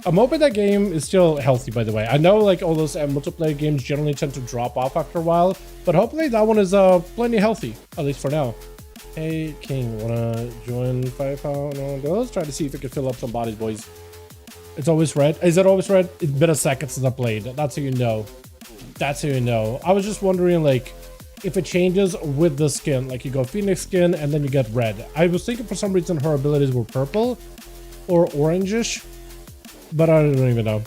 I'm hoping that game is still healthy, by the way. I know like all those multiplayer games generally tend to drop off after a while, but hopefully that one is plenty healthy, at least for now. Hey King, wanna join 5V5 1V1 DUELS? Try to see if we can fill up some bodies, boys. It's always red. Is it always red? It's been a second since I played. That's how you know. That's how you know. I was just wondering, like, if it changes with the skin. Like, you go Phoenix skin and then you get red. I was thinking for some reason her abilities were purple or orangish, but I don't even know.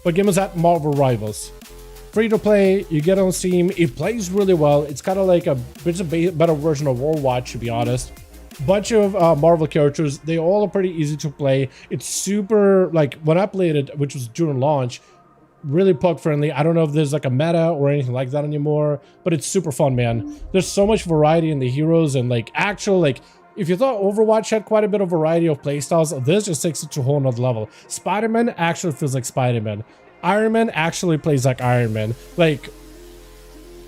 But game is at Marvel Rivals. Free to play, you get on Steam. It plays really well. It's kind of like it's a better version of Overwatch, to be honest. Bunch of Marvel characters. They all are pretty easy to play. It's super, like, when I played it, which was during launch, really pug friendly. I don't know if there's like a meta or anything like that anymore, but it's super fun, man. There's so much variety in the heroes and like actual, like, if you thought Overwatch had quite a bit of variety of playstyles, this just takes it to a whole nother level. Spider-Man actually feels like Spider-Man. Iron Man actually plays like Iron Man. Like,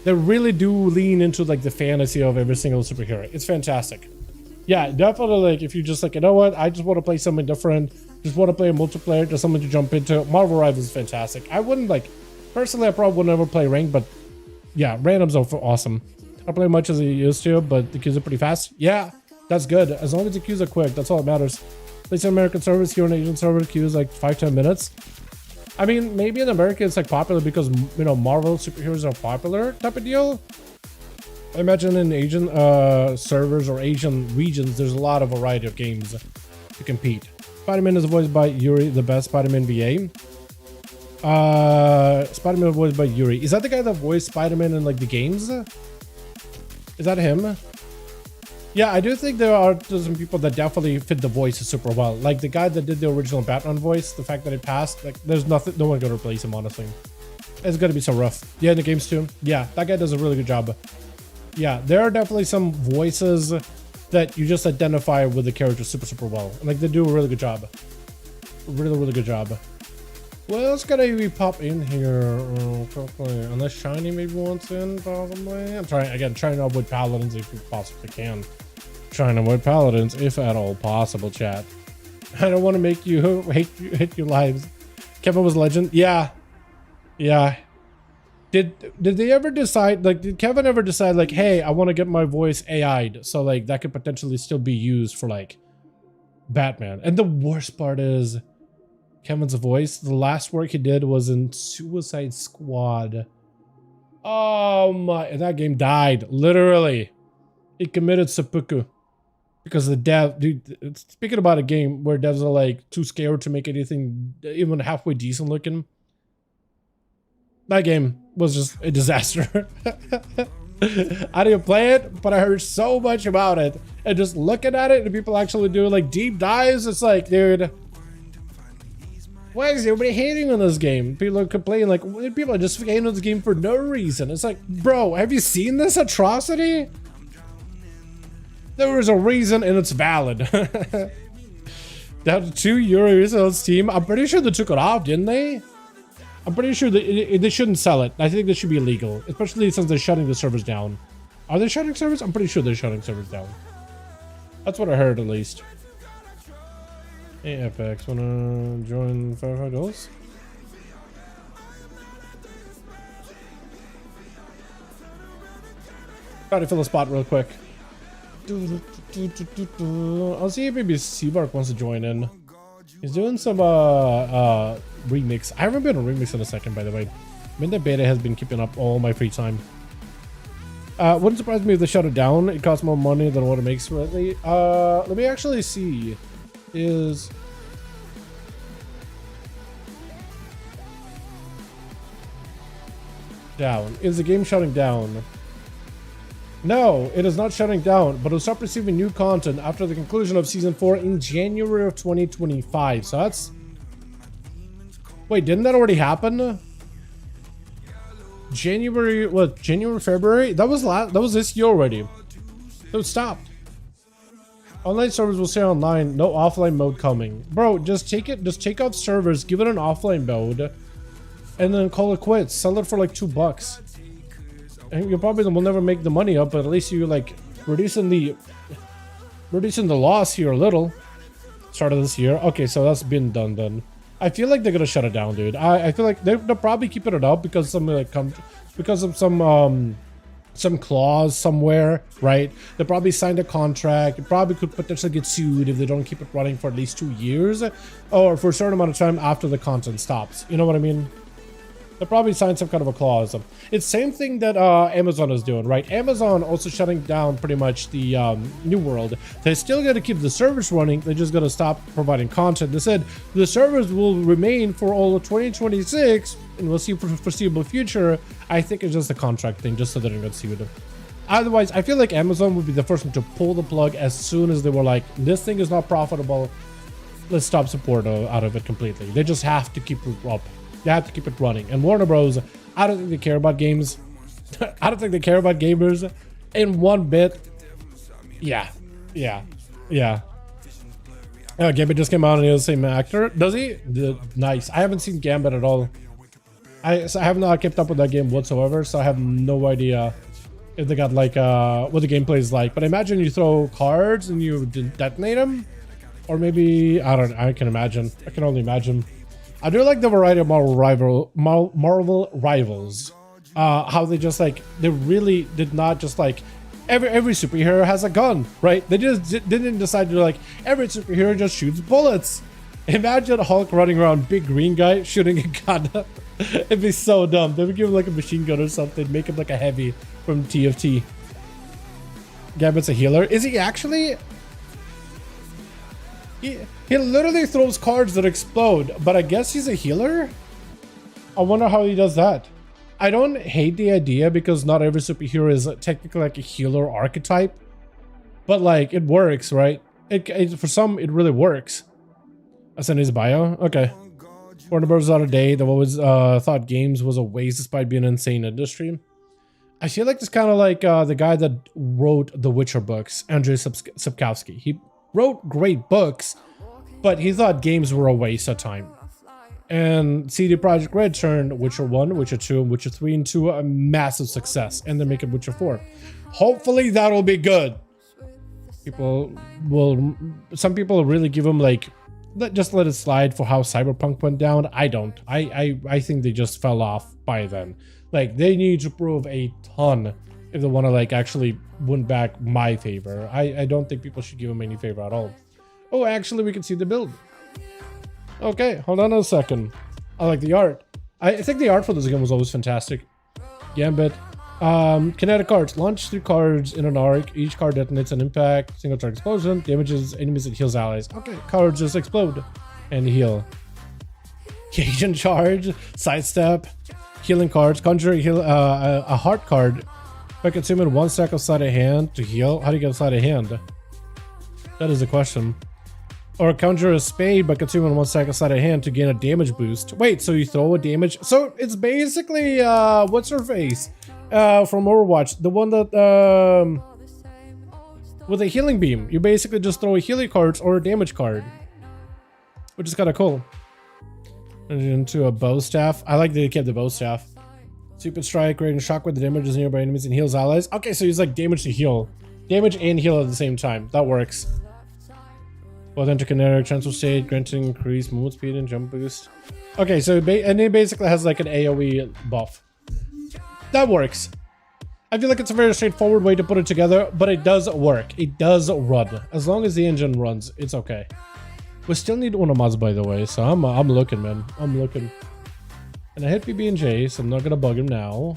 they really do lean into like the fantasy of every single superhero. It's fantastic. Yeah, definitely, like, if you just like, you know what, I just want to play something different, just want to play a multiplayer, just something to jump into, Marvel Rivals is fantastic. I wouldn't, like, personally, I probably would never play ranked, but yeah, randoms are awesome. I don't play much as I used to, but the queues are pretty fast. Yeah, that's good. As long as the queues are quick, that's all that matters. Place an American servers, here on Asian server, queues like 5-10 minutes. I mean, maybe in America it's like popular because, you know, Marvel superheroes are popular type of deal. I imagine in Asian servers or Asian regions, there's a lot of variety of games to compete. Spider-Man is voiced by Yuri, the best Spider-Man VA. Spider-Man voiced by Yuri. Is that the guy that voiced Spider-Man in like the games? Is that him? Yeah, I do think there are some people that definitely fit the voices super well. Like the guy that did the original Batman voice, the fact that it passed, like there's nothing, no one gonna replace him, honestly. It's gonna be so rough. Yeah, in the games too. Yeah, that guy does a really good job. Yeah, there are definitely some voices that you just identify with the character super well. Like, they do a really good job. Really good job. What else gotta we pop in here? Unless Shiny maybe wants in, probably. I'm trying to avoid Paladins if we possibly can. Trying to avoid Paladins if at all possible, chat. I don't want to make you hate your lives. Kevin was legend. Yeah. Yeah. Did they ever decide, like, did Kevin ever decide, like, hey, I want to get my voice AI'd, so, like, that could potentially still be used for, like, Batman? And the worst part is, Kevin's voice, the last work he did was in Suicide Squad. Oh my, and that game died, literally. It committed seppuku. Because the dev, dude, speaking about a game where devs are, like, too scared to make anything even halfway decent looking. That game was just a disaster. I didn't play it, but I heard so much about it. And just looking at it and people actually doing like deep dives, it's like, dude, why is everybody hating on this game? People are complaining like, people are just hating on this game for no reason. It's like, bro, have you seen this atrocity? There is a reason and it's valid. Down to 2 euros on Steam. I'm pretty sure they took it off, didn't they? I'm pretty sure they shouldn't sell it. I think this should be illegal, especially since they're shutting the servers down. Are they shutting servers? I'm pretty sure they're shutting servers down. That's what I heard, at least. Hey, FX, wanna join 5V5 DUELS? Try to fill a spot real quick. I'll see if maybe Seabark wants to join in. He's doing some remix. I haven't been a remix in a second, by the way. Midnight Beta has been keeping up all my free time. Wouldn't surprise me if they shut it down. It costs more money than what it makes currently. Let me actually see. Is down. Is the game shutting down? No, it is not shutting down, but it'll start receiving new content after the conclusion of Season 4 in January of 2025. So that's... Wait, didn't that already happen? January, what, January, February? That was this year already. So it stopped. Online servers will stay online, no offline mode coming. Bro, just take off servers, give it an offline mode, and then call it quits. Sell it for like $2. And you probably will never make the money up, but at least you're like reducing the loss here a little. Start of this year. Okay, so that's been done then. I feel like they're gonna shut it down, dude. I feel like they're probably keeping it up because some of some some clause somewhere, right? They probably signed a contract. You probably could potentially get sued if they don't keep it running for at least 2 years or for a certain amount of time after the content stops. You know what I mean? They probably signed some kind of a clause. It's same thing that Amazon is doing, right? Amazon also shutting down pretty much the New World. They're still going to keep the servers running. They're just going to stop providing content. They said the servers will remain for all of 2026, and we'll see for the foreseeable future. I think it's just a contract thing, just so they don't get sued. Otherwise, I feel like Amazon would be the first one to pull the plug as soon as they were like, this thing is not profitable. Let's stop support out of it completely. They just have to keep it up. They have to keep it running. And Warner Bros, I don't think they care about games. I don't think they care about gamers in one bit. Yeah. Gambit just came out and he's the same actor. Does he? Nice. I haven't seen Gambit at all. I have not kept up with that game whatsoever, so I have no idea if they got like what the gameplay is like. But I imagine you throw cards and you detonate them, or maybe I can imagine. I can only imagine. I do like the variety of Marvel rivals. How they just like, they really did not just like, every superhero has a gun, right? They just didn't decide to like, every superhero just shoots bullets. Imagine Hulk running around, big green guy shooting a gun. It'd be so dumb. They would give him like a machine gun or something, make him like a heavy from TFT. Gambit's a healer. Is he actually? He literally throws cards that explode, but I guess he's a healer? I wonder how he does that. I don't hate the idea because not every superhero is technically like a healer archetype, but like it works, right? For some, it really works. That's in his bio. Okay. Warner Bros. Out of date. I've always thought games was a waste despite being an insane industry. I feel like it's kind of like the guy that wrote the Witcher books, Andrzej Sapkowski. He wrote great books, but he thought games were a waste of time. And CD Projekt Red turned Witcher 1, Witcher 2, and Witcher 3 into a massive success, and they're making Witcher 4. Hopefully that'll be good. Some people really give them like, just let it slide for how Cyberpunk went down. I don't. I think they just fell off by then. Like, they need to prove a ton if they want to like actually win back my favor. I don't think people should give them any favor at all. Oh, actually, we can see the build. Okay, hold on a second. I like the art. I think the art for this game was always fantastic. Gambit. Kinetic cards. Launch 3 cards in an arc. Each card detonates an impact. Single target explosion. Damages enemies and heals allies. Okay, cards just explode and heal. Agent charge. Sidestep. Healing cards. Conjure heal, a heart card. By consuming 1 stack of sleight of hand to heal. How do you get sleight of hand? That is the question. Or conjure a spade by consuming 1 stack of sleight of hand to gain a damage boost. Wait, so you throw a damage? So it's basically what's her face from Overwatch, the one that with a healing beam. You basically just throw a healing card or a damage card, which is kind of cool. And into a bow staff. I like that they kept the bow staff. Stupid strike, creating shock with the damages nearby enemies and heals allies. Okay, so he's like damage to heal. Damage and heal at the same time. That works. Both interkinetic, transfer state, granting increased movement speed and jump boost. Okay, so and it basically has like an AoE buff. That works. I feel like it's a very straightforward way to put it together, but it does work. It does run. As long as the engine runs, it's okay. We still need Onomazu, by the way, so I'm looking, man. I'm looking. And I hit PB&J, so I'm not gonna bug him now.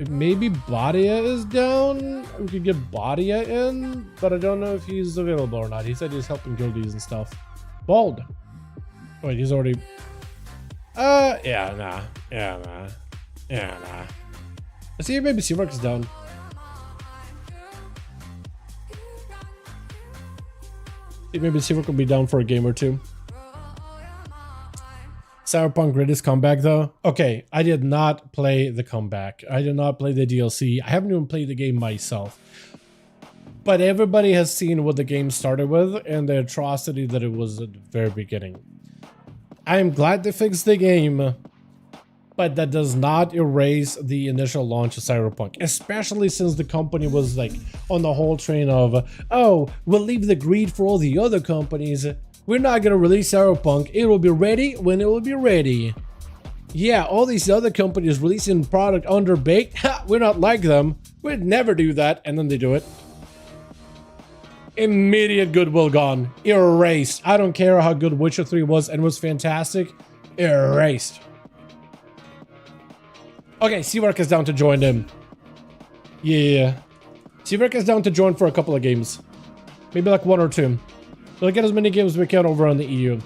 Maybe Badia is down. We could get Badia in, but I don't know if he's available or not. He said he's helping guildies and stuff. Bald. Wait, he's already. Yeah, nah. Let's see if maybe Seawork is down. Maybe Seawork will be down for a game or two. Cyberpunk greatest comeback though. Okay, I did not play the comeback. I did not play the DLC. I haven't even played the game myself. But everybody has seen what the game started with and the atrocity that it was at the very beginning. I am glad they fixed the game, but that does not erase the initial launch of Cyberpunk, especially since the company was like on the whole train of, oh, we'll leave the greed for all the other companies. We're not going to release Cyberpunk. It will be ready when it will be ready. Yeah, all these other companies releasing product underbaked. Ha, we're not like them. We'd never do that. And then they do it. Immediate goodwill gone. Erased. I don't care how good Witcher 3 was and was fantastic. Erased. Okay, Seawork is down to join them. Yeah. Seawork is down to join for a couple of games. Maybe like 1 or 2. We'll get as many games as we can over on the EU.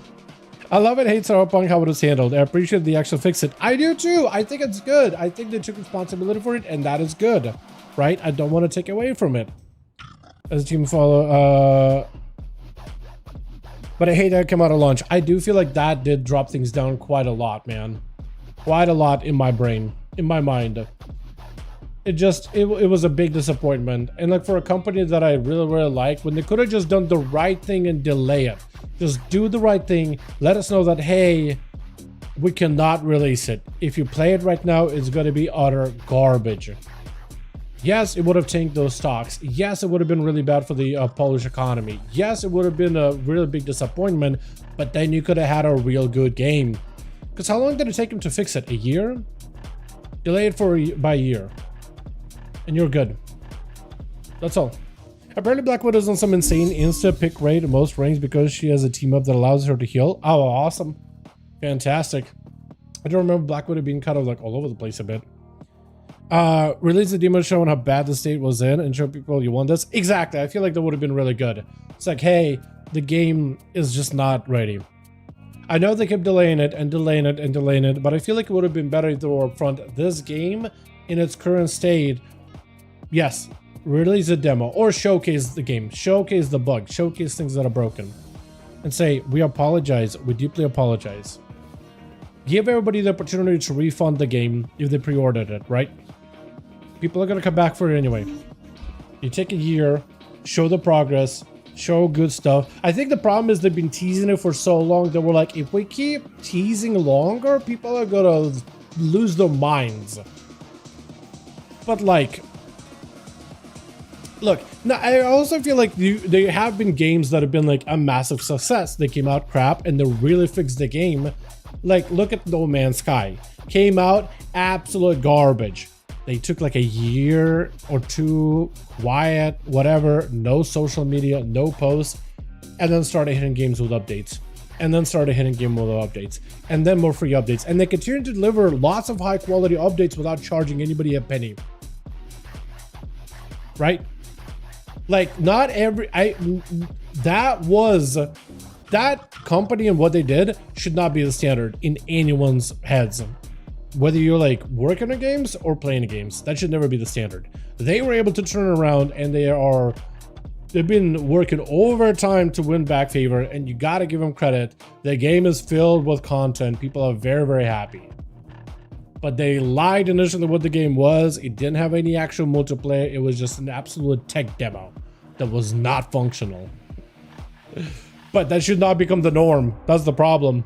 I love it, hate Cyberpunk, how it was handled. I appreciate the actual fix it. I do too. I think it's good. I think they took responsibility for it, and that is good. Right? I don't want to take away from it. As a team follow, but I hate that it came out of launch. I do feel like that did drop things down quite a lot, man. Quite a lot in my brain, in my mind. It was a big disappointment. And like for a company that I really like, when they could have just done the right thing and delay it. Just do the right thing. Let us know that, hey, we cannot release it. If you play it right now, it's going to be utter garbage. Yes, it would have tanked those stocks. Yes, it would have been really bad for the Polish economy. Yes, it would have been a really big disappointment, but then you could have had a real good game. Because how long did it take him to fix it? A year? Delay it by a year. And you're good. That's all. Apparently Black Widow's on some insane insta-pick rate in most ranks because she has a team up that allows her to heal. Oh, awesome. Fantastic. I don't remember Black Widow being kind of like all over the place a bit. Release the demo showing how bad the state was in and show people you want this. Exactly. I feel like that would have been really good. It's like, hey, the game is just not ready. I know they kept delaying it and delaying it and delaying it, but I feel like it would have been better if they were upfront. This game in its current state, yes, release a demo or showcase the game, showcase the bug, showcase things that are broken, and say, we apologize, we deeply apologize. Give everybody the opportunity to refund the game if they pre-ordered it, right? People are going to come back for it anyway. You take a year, show the progress, show good stuff. I think the problem is they've been teasing it for so long that we're like, if we keep teasing longer, people are going to lose their minds. But like, look, now I also feel like there have been games that have been like a massive success. They came out crap and they really fixed the game. Like, look at No Man's Sky. Came out absolute garbage. They took like a year or two, quiet, whatever, no social media, no posts, and then started hitting games with updates. And then started hitting game with updates. And then more free updates. And they continue to deliver lots of high quality updates without charging anybody a penny. Right? Like, not every... That company and what they did should not be the standard in anyone's heads. Whether you're like working on games or playing games, that should never be the standard. They were able to turn around and they've been working overtime to win back favor, and you gotta give them credit. The game is filled with content. People are very, very happy. But they lied initially what the game was. It didn't have any actual multiplayer. It was just an absolute tech demo that was not functional. But that should not become the norm. That's the problem.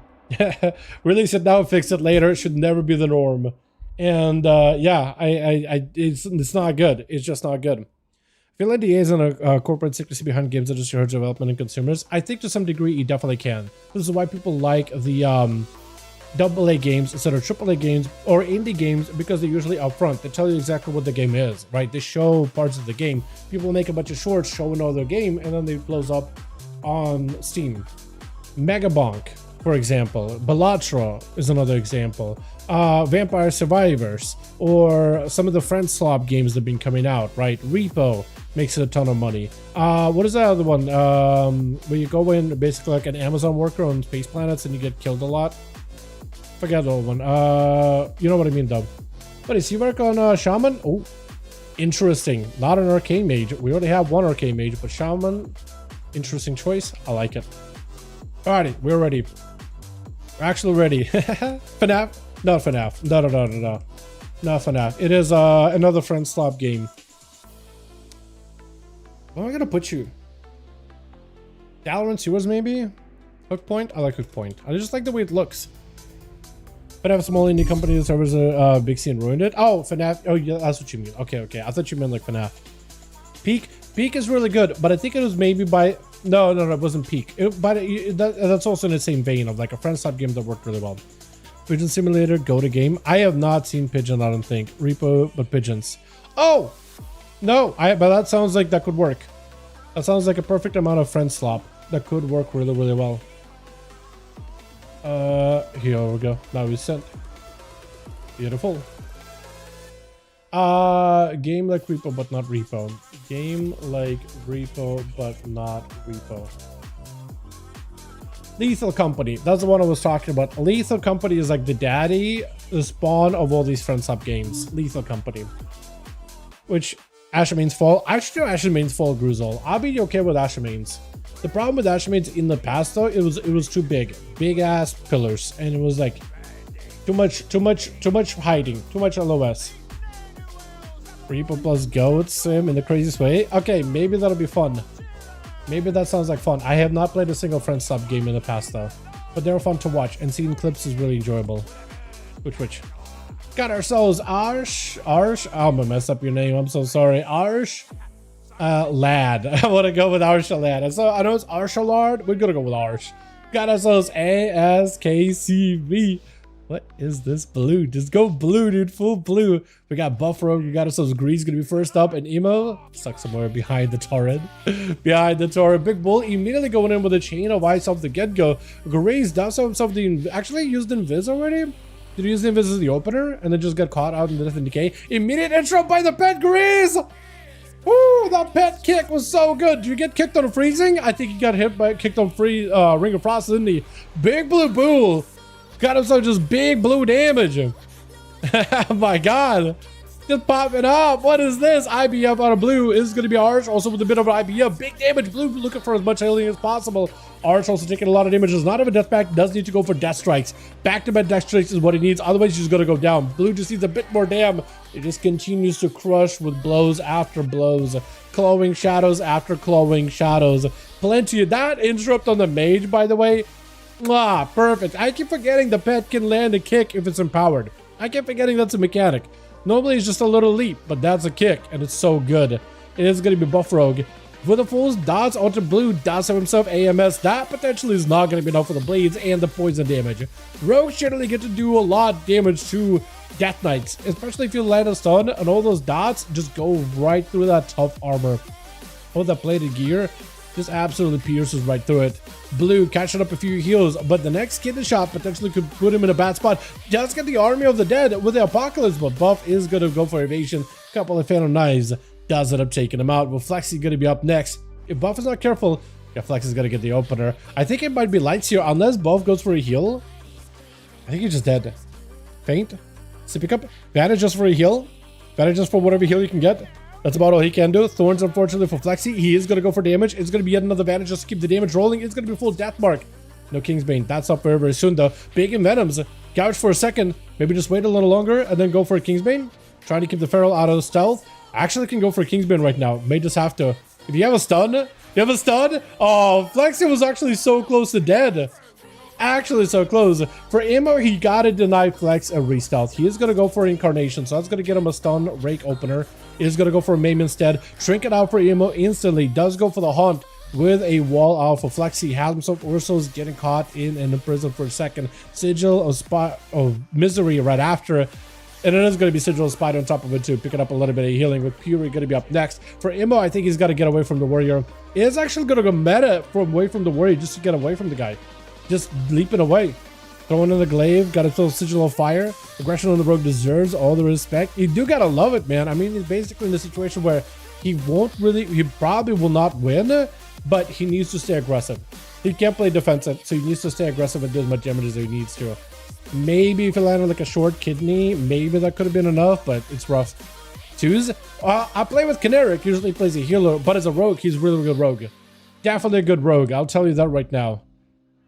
Release it now, fix it later. It should never be the norm. And yeah, it's not good. It's just not good. I feel like NDA is a corporate secrecy behind games that destroy development and consumers. I think to some degree you definitely can. This is why people like the AA games instead of AAA games or indie games, because they're usually upfront. They tell you exactly what the game is, right? They show parts of the game. People make a bunch of shorts showing all their game, and then they blows up on Steam. Megabonk, for example. Bellatra is another example. Vampire Survivors, or some of the Friend Slop games that have been coming out, right? Repo makes it a ton of money. What is that other one? Where you go in basically like an Amazon worker on space planets and you get killed a lot. Forget the old one. You know what I mean, though. But is he work on Shaman? Oh, interesting. Not an arcane mage. We already have one arcane mage, but Shaman, interesting choice. I like it. Alrighty, we're ready. We're actually ready. FNAF? Not FNAF. No. Not FNAF. It is another Friend Slop game. Where am I gonna put you? Dalaran Sewers, maybe? Hook Point? I like Hook Point. I just like the way it looks. FNAF, small indie company that servers a big scene ruined it. Oh, FNAF. Oh, yeah, that's what you mean. Okay. I thought you meant like FNAF. Peak is really good, but I think it was maybe by... No, it wasn't Peak. That's also in the same vein of like a Friend Slop game that worked really well. Pigeon Simulator, go to game. I have not seen Pigeon, I don't think. Repo, but Pigeons. Oh! No, but that sounds like that could work. That sounds like a perfect amount of friend slop. That could work really, really well. Here we go. Now we sent. Beautiful. Game like repo, but not repo. Game like repo, but not repo. Lethal Company. That's the one I was talking about. Lethal Company is like the daddy, the spawn of all these friend sub games. Lethal Company. Which Asher Mains Fall. I should do Asher Mains Fall Gruzel. I'll be okay with Asher Mains. The problem with Asher Mains in the past though, it was too big. Big ass pillars. And it was like too much hiding. Too much LOS. Repo plus Goat Sim in the craziest way. Okay, maybe that'll be fun. Maybe that sounds like fun. I have not played a single friend sub game in the past though, but they're fun to watch, and seeing clips is really enjoyable. Which? Got ourselves Arsh. I'm gonna mess up your name. I'm so sorry. Arsh Lad. I want to go with Arsh Lad. So I know it's Arshalard. We're gonna go with Arsh. Got ourselves ASKCV. What is this blue? Just go blue, dude. Full blue. We got Buffalo. We got ourselves Grease gonna be first up, and Emo stuck somewhere behind the turret. Behind the turret. Big Bull immediately going in with a chain of ice off the get-go. Grease does have something. Actually used Invis already. Did he use the Invis as the opener and then just got caught out in the Death and Decay? Immediate intro by the pet Grease. Woo! That pet kick was so good. Did you get kicked on freezing? I think he got hit by kicked on free Ring of Frost, didn't he? Big Blue Bull. Got himself just big blue damage. Oh my god. Just popping up. What is this? IBF out of blue is going to be Arch. Also with a bit of an IBF. Big damage. Blue looking for as much healing as possible. Arch also taking a lot of damage. Does not have a death pack. Does need to go for death strikes. Back-to-back death strikes is what he needs. Otherwise, he's going to go down. Blue just needs a bit more damn. It just continues to crush with blows after blows. Clawing shadows after clawing shadows. Plenty of that. Interrupt on the mage, by the way. Ah, perfect. I keep forgetting the pet can land a kick if it's empowered. I keep forgetting that's a mechanic. Normally it's just a little leap, but that's a kick, and it's so good. It is going to be Buff Rogue. With the Fools, dots onto blue, does have himself AMS. That potentially is not going to be enough for the blades and the poison damage. Rogue generally get to do a lot of damage to Death Knights, especially if you land a stun, and all those dots just go right through that tough armor. All that plated gear just absolutely pierces right through it. Blue catching up a few heals, but the next kidney shot potentially could put him in a bad spot. Does get the Army of the Dead with the Apocalypse, but Buff is going to go for evasion. Couple of Phantom Knives does end up taking him out. Well, Flexi going to be up next. If Buff is not careful, yeah, Flex is going to get the opener. I think it might be Lights here, unless Buff goes for a heal. I think he's just dead. Faint. Sippy Cup. Vantage just for a heal. Vantage just for whatever heal you can get. That's about all he can do. Thorns, unfortunately, for Flexi. He is going to go for damage. It's going to be yet another advantage just to keep the damage rolling. It's going to be full Death Mark. No Kingsbane. That's up very, very soon, though. Big Envenoms. Gouge for a second. Maybe just wait a little longer and then go for a Kingsbane. Trying to keep the Feral out of stealth. Actually can go for a Kingsbane right now. May just have to. If you have a stun. You have a stun? Oh, Flexi was actually so close to dead. Actually so close. For ammo, he gotta deny Flex a re-stealth. He is gonna go for Incarnation, so that's gonna get him a stun rake opener. He is gonna go for a Maim instead. Shrink it out for ammo instantly. Does go for the Haunt with a wall out for Flex. He has himself Ursos getting caught in the prison for a second. Sigil of Misery right after. And it is going to be Sigil of Spider on top of it too, picking up a little bit of healing, with Fury going to be up next. For Immo, I think he's got to get away from the Warrior. He is actually going to go meta from away from the Warrior just to get away from the guy. Just leaping away. Throwing in the glaive, got to throw Sigil of Fire. Aggression on the Rogue deserves all the respect. You do got to love it, man. I mean, he's basically in the situation where he probably will not win, but he needs to stay aggressive. He can't play defensive, so he needs to stay aggressive and do as much damage as he needs to. Maybe if he landed like a short kidney, maybe that could have been enough, but it's rough. Twos. I play with Canaric, usually plays a healer, but as a rogue, he's really good rogue. Definitely a good rogue, I'll tell you that right now.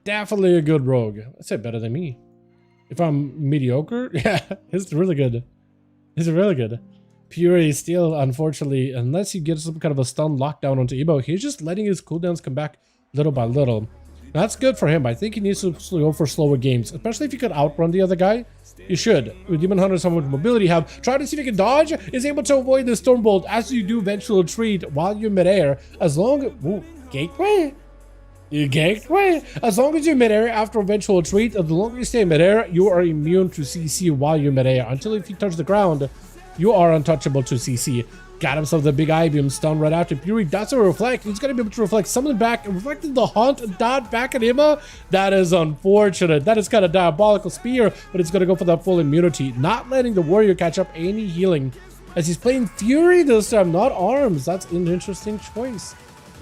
Definitely a good rogue. I'd say better than me. If I'm mediocre, yeah, it's really good. It's really good. Fury still, unfortunately, unless he gets some kind of a stun lockdown onto Ebo, he's just letting his cooldowns come back little by little. That's good for him. I think he needs to go for slower games, especially if you could outrun the other guy. You should. With Demon Hunter, so much mobility you have. Try to see if you can dodge. Is able to avoid the Stormbolt as you do eventual retreat while you're midair. As long as... Ooh, Gateway? You ganked? Wait, as long as you're midair after eventual retreat, the longer you stay midair, you are immune to CC while you're midair. Until if you touch the ground, you are untouchable to CC. Got himself the big I-beam stun right after Fury. That's a reflect. He's going to be able to reflect something back. Reflected the haunt dot back at him. That is unfortunate. That is kind of diabolical spear, but it's going to go for that full immunity. Not letting the warrior catch up any healing. As he's playing Fury this time, not arms. That's an interesting choice.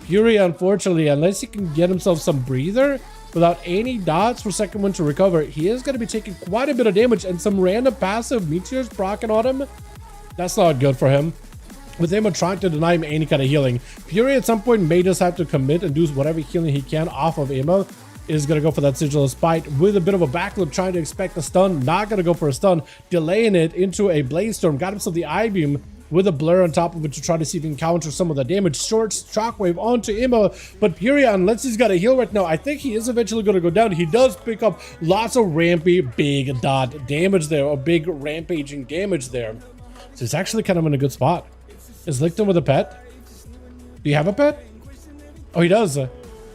Fury, unfortunately, unless he can get himself some breather without any dots for second one to recover, he is going to be taking quite a bit of damage, and some random passive meteors proccing on him. That's not good for him. With him trying to deny him any kind of healing. Fury at some point may just have to commit and do whatever healing he can off of Emo. Is going to go for that Sigil of Spite with a bit of a backlip, trying to expect a stun. Not going to go for a stun, delaying it into a Blaze Storm. Got himself the I-beam with a blur on top of it to try to see if he can counter some of the damage. Short shockwave onto Imo, but Fury, unless he's got a heal right now, I think he is eventually going to go down. He does pick up lots of rampy big dot damage there, or big rampaging damage there. So it's actually kind of in a good spot. Is Licton with a pet? Do you have a pet? Oh, he does.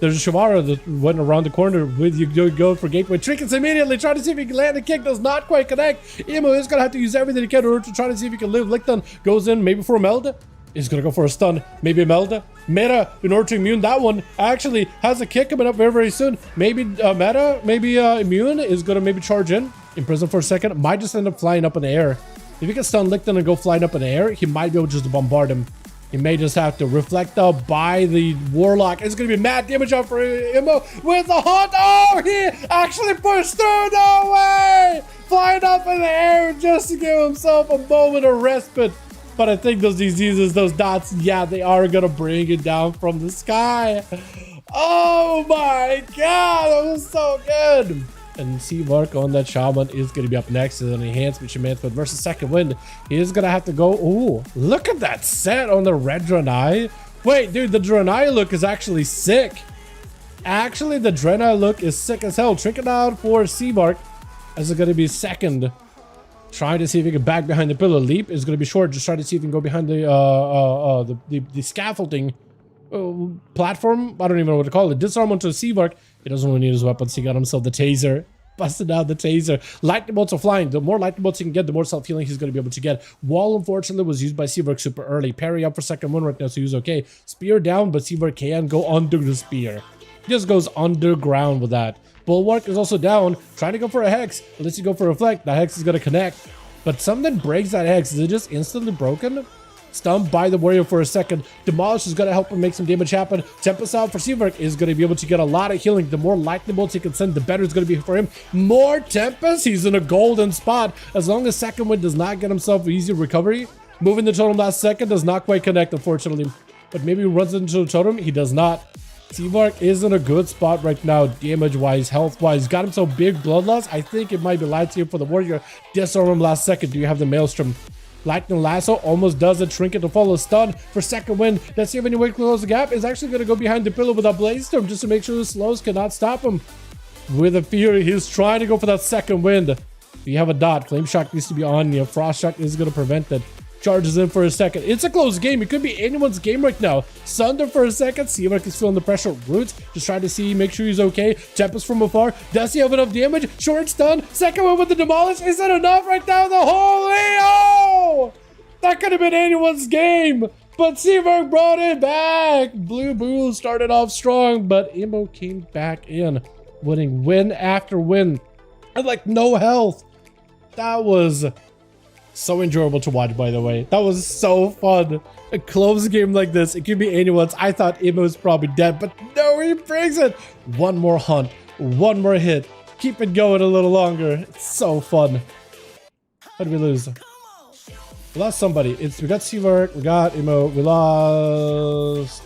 There's a Shavara that went around the corner with you. Go for gateway. Trinkets immediately, trying to see if he can land a kick. Does not quite connect. Imo is going to have to use everything he can in order to try to see if he can live. Licton goes in, maybe for a meld. He's going to go for a stun. Maybe a meld. Meta, in order to immune that one, actually has a kick coming up very, very soon. Maybe Meta, maybe immune is going to maybe charge in prison for a second. Might just end up flying up in the air. If he can stun Licton and go flying up in the air, he might be able just to bombard him. He may just have to reflect out by the Warlock. It's going to be mad damage out for Imo with the haunt. Oh, he actually pushed through. No way! Flying up in the air just to give himself a moment of respite. But I think those diseases, those dots, yeah, they are going to bring it down from the sky. Oh my god, that was so good. And Seavark on that Shaman is going to be up next as an enhancement versus second wind. He is going to have to go. Ooh, look at that set on the red Draenei. Wait, dude, the Draenei look is actually sick. Actually, the Draenei look is sick as hell. Trinket out for Seavark as it's going to be second. Trying to see if he can back behind the pillar. Leap is going to be short. Just trying to see if he can go behind the scaffolding platform. I don't even know what to call it. Disarm onto Seavark. He doesn't really need his weapons. He got himself the taser. Busted out the taser. Lightning bolts are flying. The more lightning bolts he can get, the more self-healing he's going to be able to get. Wall, unfortunately, was used by Seavark super early. Parry up for second one right now, so he's okay. Spear down, but Seavark can go under the spear. He just goes underground with that. Bulwark is also down. Trying to go for a Hex. Unless you go for a Reflect, that Hex is going to connect. But something breaks that Hex. Is it just instantly broken? Stunned by the warrior for a second. Demolish is going to help him make some damage happen. Tempest out for Seavark is going to be able to get a lot of healing. The more lightning bolts he can send, the better it's going to be for him. More Tempest. He's in a golden spot. As long as second wind does not get himself easy recovery. Moving the totem last second does not quite connect, unfortunately. But maybe he runs into the totem. He does not. Seavark is in a good spot right now, damage-wise, health-wise. Got himself big blood loss. I think it might be light here for the warrior. Disarm him last second. Do you have the Maelstrom? Lightning Lasso almost does a Trinket to follow stun for second wind. Let's see if any way to close the gap. Is actually going to go behind the pillar with a Blaze Storm just to make sure the slows cannot stop him. With a Fury, he's trying to go for that second wind. You have a dot. Flame Shock needs to be on you. Frost Shock is going to prevent it. Charges in for a second. It's a close game. It could be anyone's game right now. Sunder for a second. Seavark is feeling the pressure. Roots just trying to see, make sure he's okay. Tempest from afar. Does he have enough damage? Short stun. Second one with the Demolish. Is it enough right now? The holy oh! That could have been anyone's game. But Seavark brought it back. Blue Bull started off strong, but Imo came back in, winning win after win. And like no health. That was so enjoyable to watch, by the way. That was so fun. A close game like this, it could be anyone's. I thought Imo was probably dead, but no, he brings it. One more hunt, one more hit. Keep it going a little longer. It's so fun. How did we lose? We lost somebody. We got Seavark, we got Imo, we lost...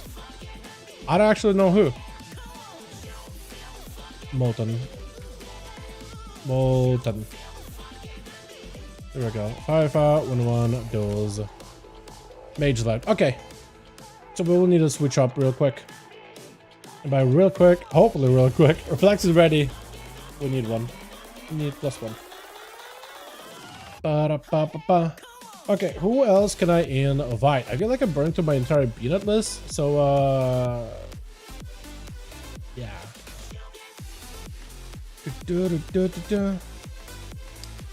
I don't actually know who. Molten. There we go. 5V5 1v1 DUELS. Mage left. Okay. So we will need to switch up real quick. And by real quick, hopefully real quick, Reflex is ready. We need one. We need +1. Ba-da-ba-ba-ba. Okay, who else can I invite? I feel like I burned through my entire peanut list. So, Yeah.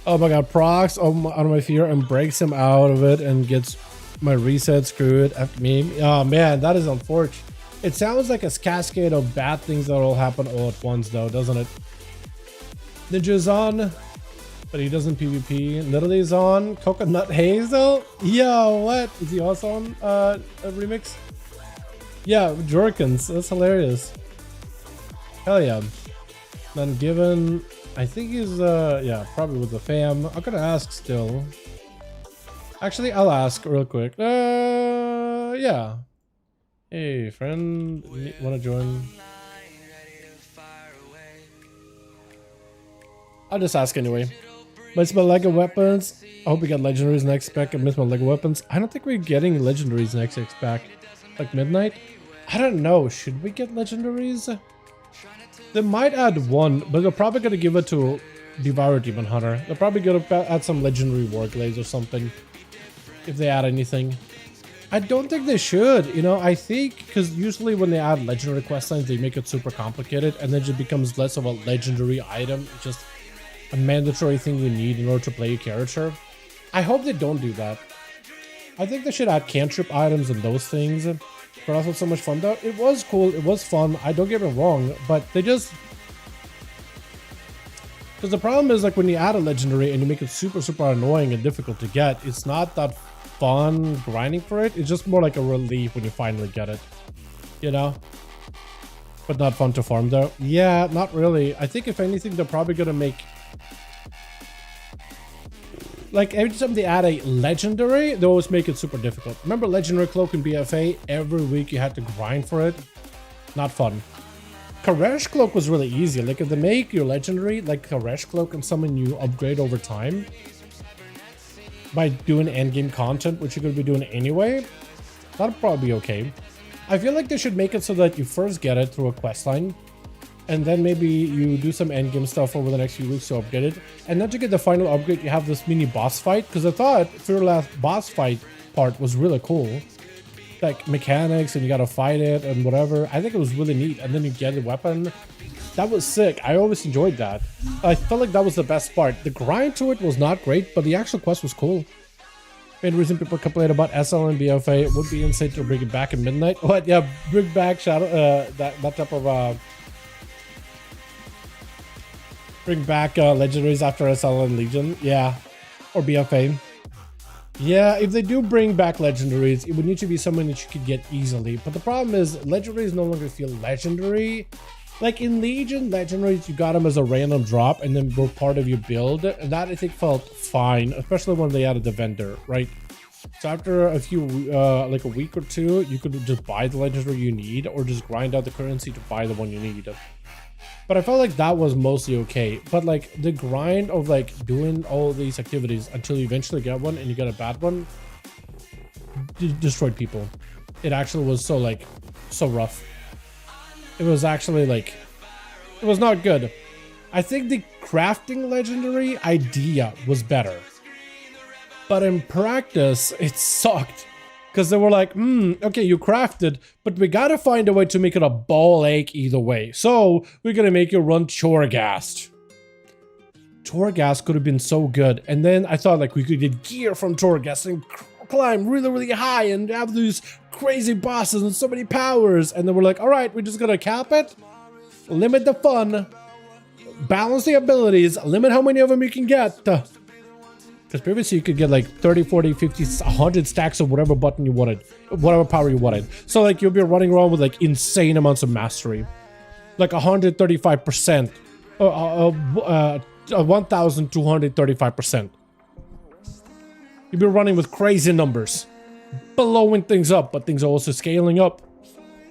Oh my god, procs out of my fear and breaks him out of it and gets my reset screwed after me. Oh man, that is unfortunate. It sounds like a cascade of bad things that all happen all at once though, doesn't it? Ninja's on, but he doesn't PvP. Little's on. Coconut Hazel? Yo, what? Is he also on a remix? Yeah, Jorkins. That's hilarious. Hell yeah. Then given, I think he's yeah, probably with the fam. I'm gonna ask still. Actually, I'll ask real quick. Yeah. Hey, friend, wanna join? I'll just ask anyway. Miss my Lego weapons. I hope we get legendaries next spec and miss my Lego weapons. I don't think we're getting legendaries next spec. Like midnight? I don't know. Should we get legendaries? They might add one, but they're probably gonna give it to Devour Demon Hunter. They're probably gonna add some legendary Warglaives or something. If they add anything. I don't think they should, you know. I think because usually when they add legendary quest lines, they make it super complicated and then it just becomes less of a legendary item, just a mandatory thing you need in order to play a character. I hope they don't do that. I think they should add cantrip items and those things. But also so much fun though. It was cool, it was fun, I don't get me wrong, but they just... Because the problem is like when you add a legendary and you make it super annoying and difficult to get, it's not that fun grinding for it. It's just more like a relief when you finally get it, you know? But not fun to farm though. Yeah, not really. I think if anything, they're probably gonna make... Like every time they add a legendary, they always make it super difficult. Remember legendary cloak in BFA? Every week you had to grind for it. Not fun. Karesh cloak was really easy. Like if they make your legendary like Karesh cloak and someone you upgrade over time by doing endgame content, which you're going to be doing anyway, that'll probably be okay. I feel like they should make it so that you first get it through a quest line, and then maybe you do some endgame stuff over the next few weeks to upgrade it, and then to get the final upgrade, you have this mini boss fight. Because I thought Fear Last boss fight part was really cool, like mechanics, and you gotta fight it and whatever. I think it was really neat, and then you get a weapon. That was sick. I always enjoyed that. I felt like that was the best part. The grind to it was not great, but the actual quest was cool. Main reason people complain about SL and BFA, it would be insane to bring it back at midnight. What? Yeah, bring back Shadow, that type of bring back legendaries after SL and Legion. Yeah, or BFA. Yeah, if they do bring back legendaries, it would need to be someone that you could get easily. But the problem is legendaries no longer feel legendary. Like in Legion, legendaries, you got them as a random drop and then were part of your build. And that I think felt fine, especially when they added the vendor, right? So after a few, like a week or two, you could just buy the legendary you need or just grind out the currency to buy the one you need. But I felt like that was mostly okay. But like the grind of like doing all these activities until you eventually get one and you get a bad one, destroyed people. It actually was so like, so rough. It was actually like, it was not good. I think the crafting legendary idea was better. But in practice, it sucked. Because they were like, okay, you crafted, but we gotta find a way to make it a ball ache either way. So we're gonna make you run Torghast. Torghast could have been so good. And then I thought like we could get gear from Torghast and climb really high and have these crazy bosses and so many powers. And then we're like, all right, we're just gonna cap it, limit the fun, balance the abilities, limit how many of them you can get. Because previously you could get like 30, 40, 50, 100 stacks of whatever button you wanted, whatever power you wanted. So like you'll be running around with like insane amounts of mastery, like 135%, 1,235%. You'll be running with crazy numbers, blowing things up, but things are also scaling up.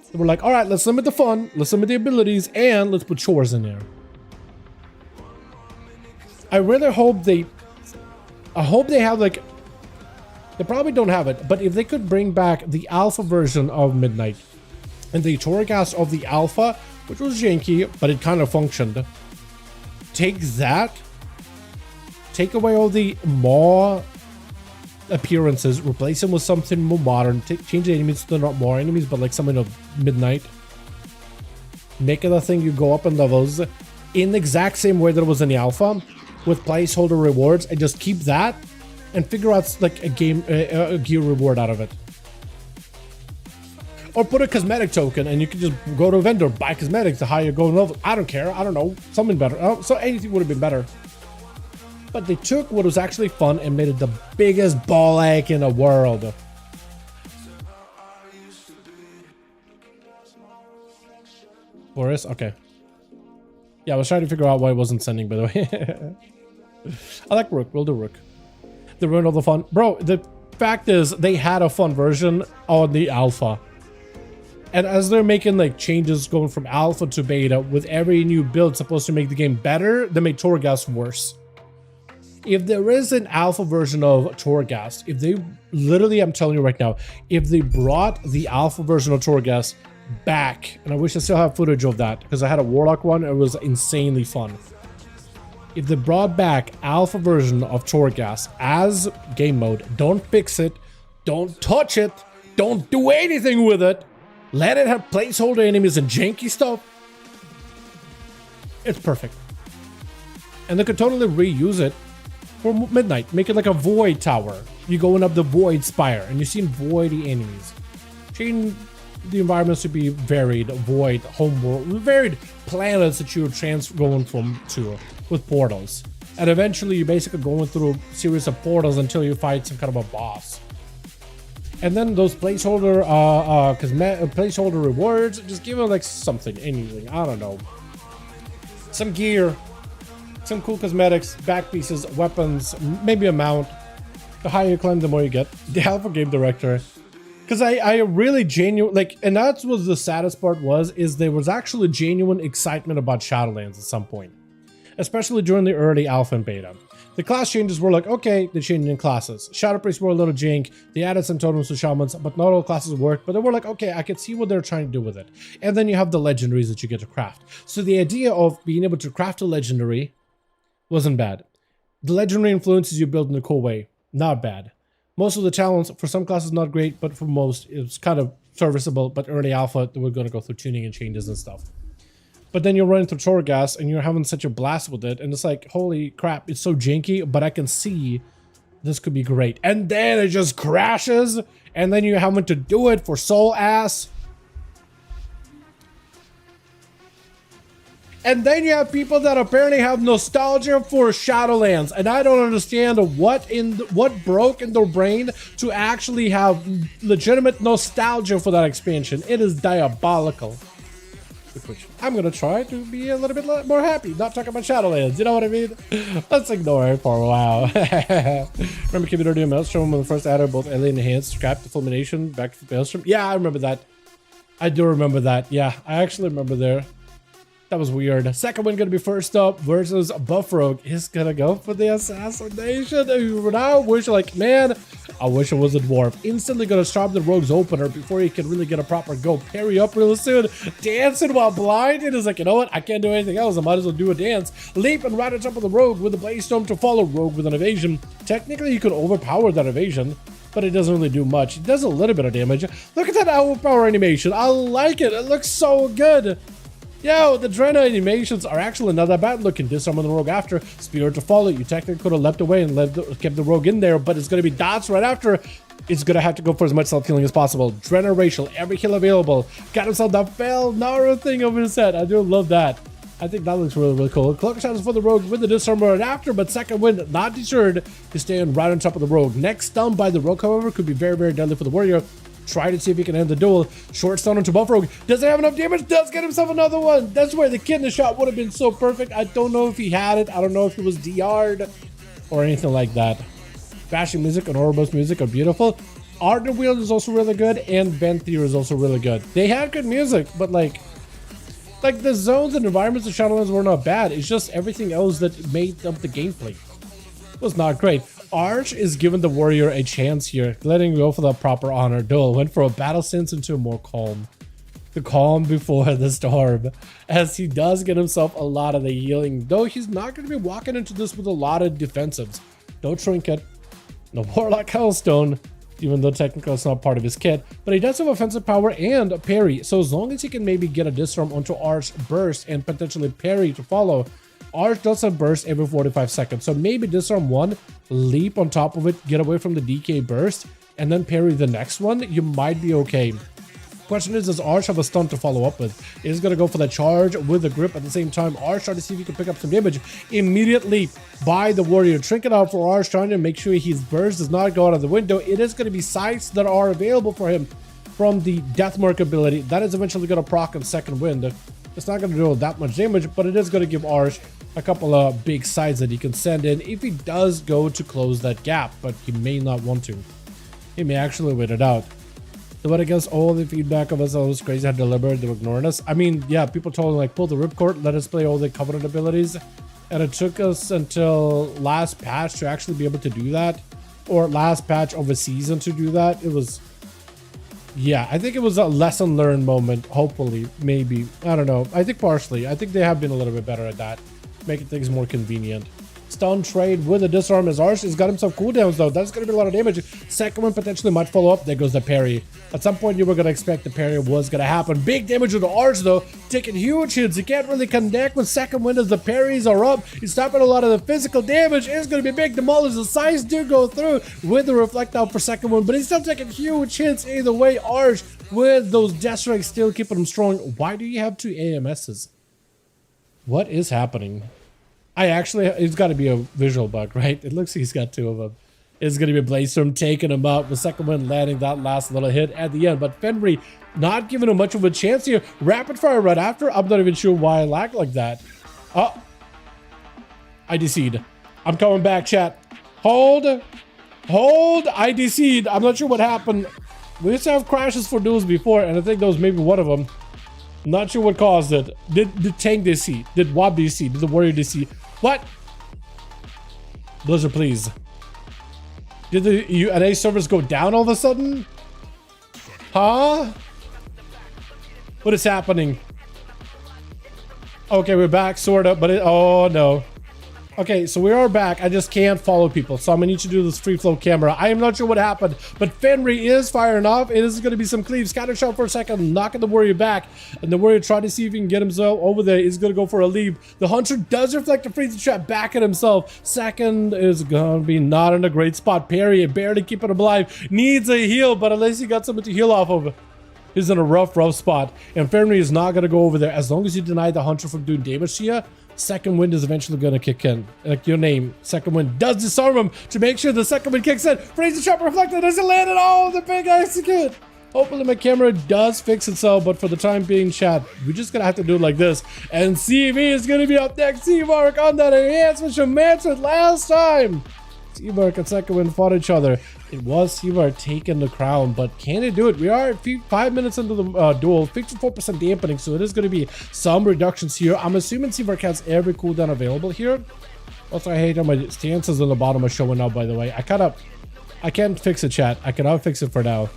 So we're like, all right, let's limit the fun, let's limit the abilities, and let's put chores in there. I really hope they have like, they probably don't have it, but if they could bring back the alpha version of Midnight and the Torghast of the alpha, which was janky, but it kind of functioned. Take that, take away all the Maw appearances, replace them with something more modern, change the enemies so they're not more enemies, but like something of Midnight. make it a thing you go up in levels in the exact same way that it was in the alpha, with placeholder rewards, and just keep that and figure out like a gear reward out of it. Or put a cosmetic token and you can just go to a vendor, buy cosmetics to higher go level. I don't care. I don't know. Something better. Oh, so anything would have been better. But they took what was actually fun and made it the biggest ball ache in the world. Boris? Okay. Yeah, I was trying to figure out why it wasn't sending, by the way. I like Rook. We'll do Rook. They ruined all the fun. Bro, the fact is, they had a fun version on the alpha. And as they're making like changes going from alpha to beta, with every new build supposed to make the game better, they made Torghast worse. If there is an alpha version of Torghast, if they literally, I'm telling you right now, if they brought the alpha version of Torghast back, and I wish I still have footage of that because I had a Warlock one, it was insanely fun. If they brought back alpha version of Torghast as game mode, don't fix it, don't touch it, don't do anything with it, let it have placeholder enemies and janky stuff, it's perfect. And they could totally reuse it for Midnight, make it like a void tower. You going up the void spire and you're seeing voidy enemies. Change the environments to be varied, void, homeworld, varied planets that you're going from to with portals. And eventually you're basically going through a series of portals until you fight some kind of a boss. And then those placeholder placeholder rewards, just give it like something, anything, I don't know. Some gear, some cool cosmetics, back pieces, weapons, maybe a mount. The higher you climb, the more you get. The alpha game director. Because I really genuine, like, and that's what the saddest part was, is there was actually genuine excitement about Shadowlands at some point. Especially during the early alpha and beta. The class changes were like, okay, they're changing in classes. Shadow Priests were a little jank. They added some totems to shamans, but not all classes worked. But they were like, okay, I could see what they're trying to do with it. And then you have the legendaries that you get to craft. So the idea of being able to craft a legendary wasn't bad. The legendary influences you build in a cool way. Not bad. Most of the talents, for some classes, not great, but for most, it was kind of serviceable. But early alpha, they were going to go through tuning and changes and stuff. But then you're running through Torghast and you're having such a blast with it. And it's like, holy crap, it's so janky, but I can see this could be great. And then it just crashes. And then you're having to do it for soul ass. And then you have people that apparently have nostalgia for Shadowlands, and I don't understand what broke in their brain to actually have legitimate nostalgia for that expansion. It is diabolical. Which I'm gonna try to be a little bit more happy, not talking about Shadowlands. You know what I mean? Let's ignore it for a while. Remember Computer doing Maelstrom when the first added both alien enhanced, scrapped the fulmination back to Maelstrom? Yeah, I remember that. I do remember that. Yeah, I actually remember there. That was weird. Second one gonna be first up versus Buffrogue. He's gonna go for the assassination. Now wish, like, man, I wish it was a dwarf. Instantly gonna stop the rogue's opener before he can really get a proper go. Parry up real soon. Dancing while blind. It is like, you know what? I can't do anything else. I might as well do a dance. Leaping right on top of the rogue with the blaze storm to follow rogue with an evasion. Technically, you could overpower that evasion, but it doesn't really do much. It does a little bit of damage. Look at that overpower animation. I like it. It looks so good. Yo, the Drena animations are actually not that bad looking. Disarm on the rogue after, spirit to follow. You technically could have leapt away and kept the rogue in there, but it's going to be dots right after. It's going to have to go for as much self-healing as possible. Drena racial, every heal available. Got himself that fell Naru thing over his head. I do love that. I think that looks really, really cool. Cloak shadows for the rogue with the disarm right after, but second wind not deterred. He's staying right on top of the rogue. Next stun by the rogue, however, could be very, very deadly for the warrior. Try to see if he can end the duel. Short stun onto Buffrogue. Doesn't have enough damage. Does get himself another one. That's where the kidney shot would have been so perfect. I don't know if he had it. I don't know if it was DR'd or anything like that. Bashing music and Ouroboros music are beautiful. Art and Wheel is also really good, and Venthyr is also really good. They had good music, but like the zones and environments of Shadowlands were not bad. It's just everything else that made up the gameplay was not great. Arch is giving the warrior a chance here, letting go for the proper honor duel. Went for a battle sense into a more calm. The calm before the storm, as he does get himself a lot of the healing, though he's not going to be walking into this with a lot of defensives. No trinket, no warlock hellstone, even though technically it's not part of his kit. But he does have offensive power and parry, so as long as he can maybe get a disarm onto Arch burst and potentially parry to follow. Arch does have burst every 45 seconds, so maybe disarm one, leap on top of it, get away from the DK burst, and then parry the next one. You might be okay. Question is, does Arch have a stun to follow up with? Is going to go for the charge with the grip at the same time. Arch trying to see if he can pick up some damage immediately by the warrior. Trinket out for Arch, trying to make sure his burst does not go out of the window. It is going to be sights that are available for him from the Deathmark ability. That is eventually going to proc on second wind. It's not going to do that much damage, but it is going to give Arch a couple of big sides that he can send in if he does go to close that gap, but he may not want to. He may actually wait it out. So what against all the feedback of us, all this crazy how deliberate they were ignoring us. I mean, yeah, people told him like pull the ripcord, let us play all the Covenant abilities, and it took us until last patch to actually be able to do that, or last patch of a season to do that. It was, yeah, I think it was a lesson learned moment. Hopefully, maybe, I don't know. I think partially. I think they have been a little bit better at that, making things more convenient. Stun trade with a disarm as Arch has got himself cooldowns though. That's going to be a lot of damage. Second one potentially might follow up. There goes the parry. At some point you were going to expect the parry was going to happen. Big damage with the Arch though, taking huge hits. He can't really connect with second wind as the parries are up. He's stopping a lot of the physical damage. It's going to be big. Demolish. The sides do go through with the reflect out for second one, but he's still taking huge hits either way. Arch with those death strikes still keeping him strong. Why do you have two AMSs? What is happening? It's got to be a visual bug, right? It looks like he's got two of them. It's going to be Bladestorm taking him out. The second one landing that last little hit at the end. But Fenry not giving him much of a chance here. Rapid fire right after. I'm not even sure why I lag like that. Oh. I DC'd. I'm coming back, chat. Hold. I DC'd. I'm not sure what happened. We used to have crashes for duels before, and I think that was maybe one of them. Not sure what caused it. Did the tank DC? Did WAB DC? Did the warrior DC? What? Blizzard, please. Did the UNA servers go down all of a sudden? Huh? What is happening? Okay, we're back, sort of, but oh no. Okay, so we are back. I just can't follow people, so I'm gonna need to do this free flow camera. I am not sure what happened, but Fenry is firing off. It is gonna be some cleaves. Scatter shot for a second, knocking the warrior back, and the warrior trying to see if he can get himself over there. He's gonna go for a leap. The hunter does reflect the freezing trap back at himself. Second is gonna be not in a great spot. Parry, barely keeping him alive. Needs a heal, but unless he got something to heal off of, he's in a rough spot. And Fenry is not gonna go over there as long as you deny the hunter from doing damage to you. Second wind is eventually going to kick in. Like your name, second wind does disarm him to make sure the second wind kicks in. Freeze the trap reflector doesn't land at all. The big execute. Hopefully my camera does fix itself, but for the time being, chat, we're just going to have to do it like this. And CV is going to be up next. C-Mark on that enhancement from Manfred last time. C-Mark and second wind fought each other. It was C-Mark taking the crown, but can it do it? We are at 5 minutes into the duel, 54% dampening, so it is going to be some reductions here. I'm assuming C-Mark has every cooldown available here. Also, I hate how my stances on the bottom are showing up, by the way. I can't fix it, chat. I cannot fix it for now.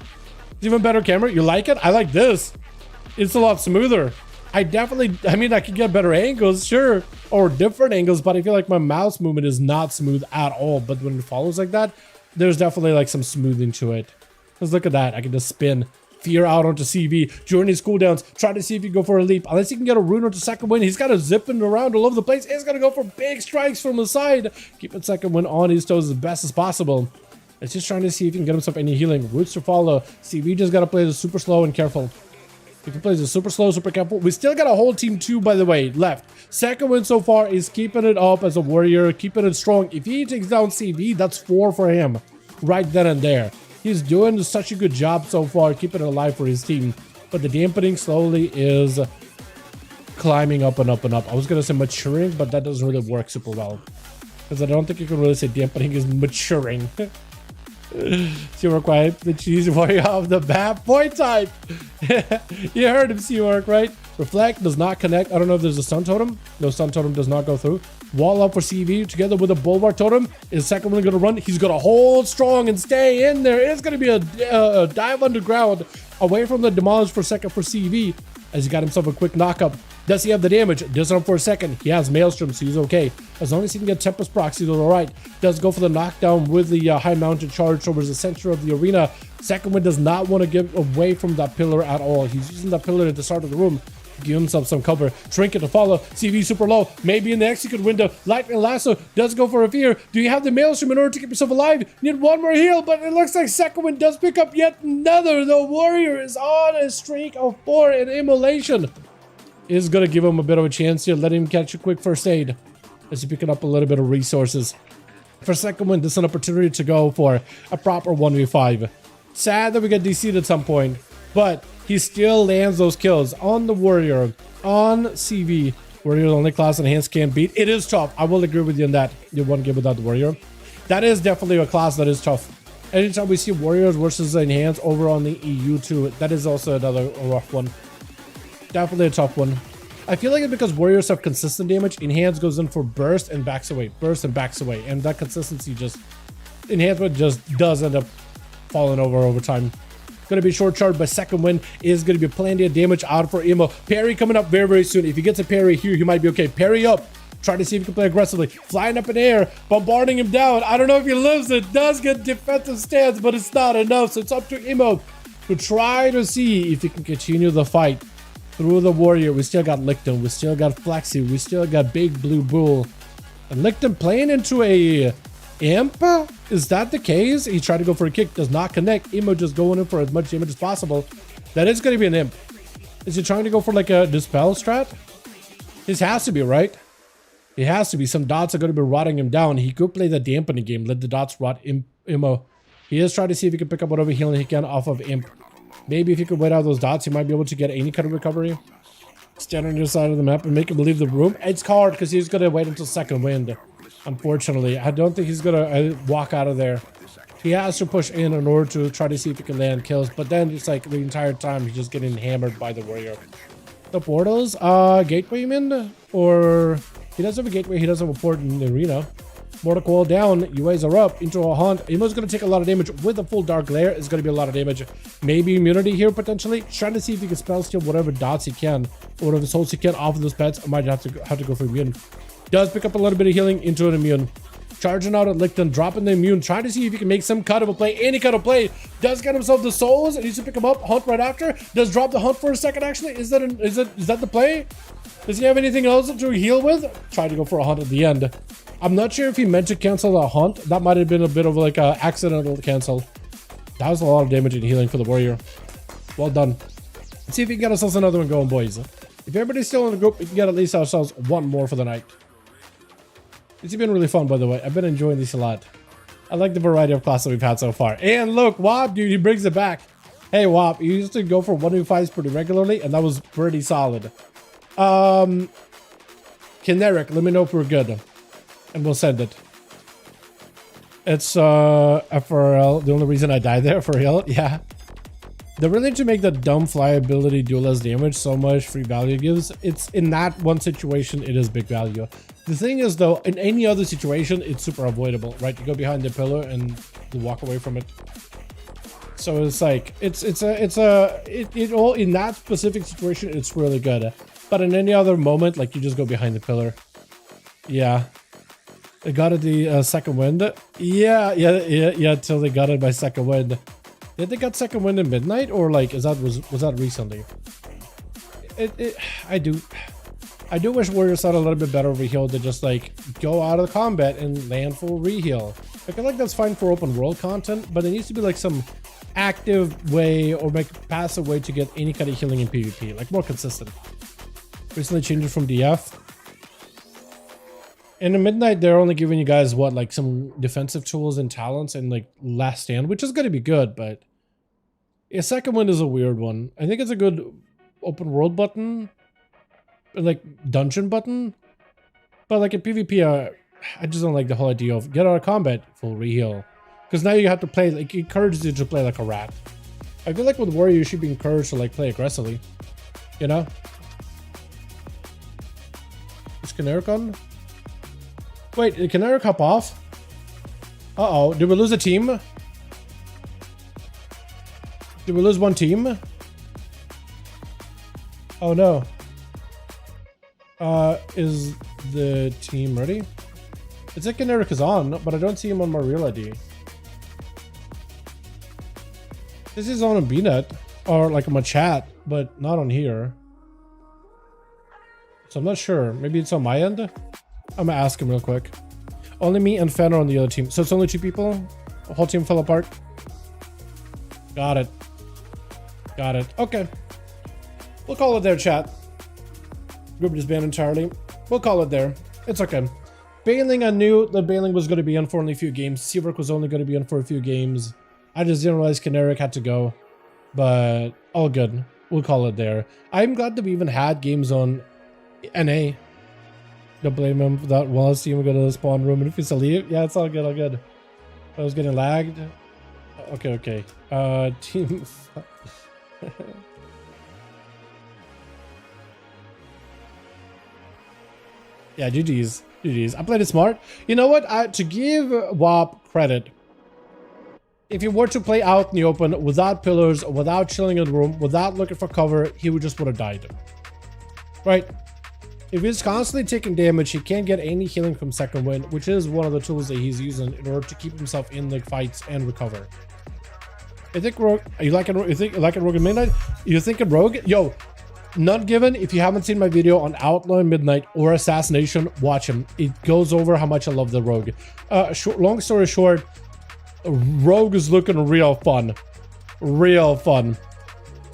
It's even better camera. You like it? I like this. It's a lot smoother. I mean, I could get better angles, sure, or different angles, but I feel like my mouse movement is not smooth at all. But when it follows like that, there's definitely like some smoothing to it. Let's look at that. I can just spin fear out onto CV during his cooldowns, try to see if he can go for a leap. Unless he can get a rune onto second wind, he's got to zipping around all over the place. He's gonna go for big strikes from the side, keeping second wind on his toes as best as possible. It's just trying to see if he can get himself any healing. Roots to follow. CV just gotta play this super slow and careful. If he plays it super slow, super careful. We still got a whole team 2, by the way, left. Second win so far is keeping it up as a warrior, keeping it strong. If he takes down CV, that's 4 for him right then and there. He's doing such a good job so far, keeping it alive for his team. But the dampening slowly is climbing up and up and up. I was going to say maturing, but that doesn't really work super well. Because I don't think you can really say dampening is maturing. Seawork quiet, the cheesy warrior of the bad boy type. You heard him, Seawork, right? Reflect does not connect. I don't know if there's a stun totem. No, stun totem does not go through. Wall up for CV together with a bulwark totem. Is second one gonna run? He's gonna hold strong and stay in there. It's gonna be a dive underground away from the demolish for second for CV as he got himself a quick knockup. Does he have the damage? Doesn't for a second. He has Maelstrom, so he's okay. As long as he can get Tempest procs, he's alright. Does go for the knockdown with the high mounted charge towards the center of the arena. Second Wind does not want to give away from that pillar at all. He's using that pillar at the start of the room. Give himself some cover. Trinket to follow. CV super low. Maybe in the execute window. Lightning Lasso does go for a fear. Do you have the Maelstrom in order to keep yourself alive? You need one more heal, but it looks like Second Wind does pick up yet another. The Warrior is on a streak of 4 in Immolation. Is going to give him a bit of a chance here. Let him catch a quick first aid as he's picking up a little bit of resources. For Second Wind, this is an opportunity to go for a proper 1v5. Sad that we get DC'd at some point, but he still lands those kills on the Warrior, on CV. Warrior, the only class Enhanced can't beat. It is tough. I will agree with you on that. You won't get without the Warrior. That is definitely a class that is tough. Anytime we see Warriors versus Enhanced over on the EU too, that is also another rough one. Definitely a tough one. I feel like it's because Warriors have consistent damage. Enhanced goes in for burst and backs away. Burst and backs away. And that consistency just... Enhancement just does end up falling over time. Going to be short charged by Second Wind. Is going to be plenty of damage out for Emo. Parry coming up very, very soon. If he gets a parry here, he might be okay. Parry up. Try to see if he can play aggressively. Flying up in the air. Bombarding him down. I don't know if he lives it. Does get defensive stance, but it's not enough. So it's up to Emo to try to see if he can continue the fight through the Warrior. We still got Licton. We still got Flexi. We still got Big Blue Bull. And Licton playing into a Imp? Is that the case? He tried to go for a kick, does not connect. Emo just going in for as much damage as possible. That is going to be an Imp. Is he trying to go for like a Dispel strat? This has to be, right? It has to be. Some dots are going to be rotting him down. He could play the dampening game. Let the dots rot Emo. He is trying to see if he can pick up whatever healing he can off of Imp. Maybe if he could wait out those dots, he might be able to get any kind of recovery. Stand on your side of the map and make him leave the room. It's hard because he's going to wait until Second Wind. Unfortunately, I don't think he's gonna walk out of there. He has to push in order to try to see if he can land kills, but then it's like the entire time he's just getting hammered by the Warrior. The portals, gateway you mean? Or he does have a gateway, he doesn't have a port in the arena. Mortal Coil down, UAs are up into a hunt. Emo's gonna take a lot of damage with a full Dark Glare. It's gonna be a lot of damage. Maybe immunity here potentially. Trying to see if he can spell steal whatever dots he can, or whatever souls he can off of those pets. I might have to go for immune. Does pick up a little bit of healing into an immune. Charging out at Licton, dropping the immune, trying to see if he can make some cut of a play, any cut of play. Does get himself the souls, and needs to pick him up. Hunt right after. Does drop the hunt for a second actually. Is that the play? Does he have anything else to heal with? Try to go for a hunt at the end. I'm not sure if he meant to cancel the hunt. That might have been a bit of like a accidental cancel. That was a lot of damage and healing for the Warrior. Well done. Let's see if we can get ourselves another one going, boys. If everybody's still in the group, we can get at least ourselves one more for the night. It's been really fun, by the way. I've been enjoying this a lot. I like the variety of classes we've had so far. And look, WAP, dude, he brings it back. Hey, WAP, you used to go for 1v5s pretty regularly, and that was pretty solid. Kineric, let me know if we're good. And we'll send it. It's FRL. The only reason I died there, for real. Yeah. They're really to make the dumb fly ability do less damage, so much free value gives. It's in that one situation, it is big value. The thing is though, in any other situation, it's super avoidable, right? You go behind the pillar and you walk away from it. So it's like, it all in that specific situation, it's really good. But in any other moment, like you just go behind the pillar. Yeah. They got it the Second Wind. Yeah, till they got it by Second Wind. Did they got Second Wind in midnight, or like was that recently? I do wish Warriors had a little bit better reheal to just like go out of the combat and land full reheal. I feel like that's fine for open world content, but there needs to be like some active way or make passive way to get any kind of healing in PvP, like more consistent. Recently changed it from DF. In the midnight, they're only giving you guys what, like some defensive tools and talents and like last stand, which is going to be good, but a Second Wind is a weird one. I think it's a good open world button, like dungeon button, but like in PvP, I just don't like the whole idea of get out of combat, full reheal, because now you have to play, like, it encourages you to play like a rat. I feel like with Warrior, you should be encouraged to like play aggressively, you know? Is Canaric on? Wait, can Eric hop off? Uh-oh, did we lose a team? Did we lose one team? Oh no. Is the team ready? It's like Eric is on, but I don't see him on my real ID. This is on a BNet or like on my chat, but not on here. So I'm not sure. Maybe it's on my end. I'm gonna ask him real quick. Only me and Fen are on the other team. So it's only 2 people. The whole team fell apart. Got it. Got it. Okay. We'll call it there, chat. Group just banned entirely. We'll call it there. It's okay. Bailing, I knew that Bailing was going to be on for only a few games. Seawork was only going to be on for a few games. I just didn't realize Caneric had to go. But all good. We'll call it there. I'm glad that we even had games on NA. Don't blame him for that. Well, see him go to the spawn room and if he's to leave. Yeah, it's all good, all good. I was getting lagged. Okay, okay. Team. Yeah, GG's. GG's. I played it smart. You know what? To give WAP credit, if he were to play out in the open without pillars, without chilling in the room, without looking for cover, he would just would have died. Right? If he's constantly taking damage, he can't get any healing from second wind, which is one of the tools that he's using in order to keep himself in the fights and recover. I think Rogue. You like it? You think you like it, Rogue at Midnight? You think it Rogue? Yo, none given. If you haven't seen my video on Outlaw Midnight or Assassination, watch him. It goes over how much I love the Rogue. Long story short, Rogue is looking real fun. Real fun.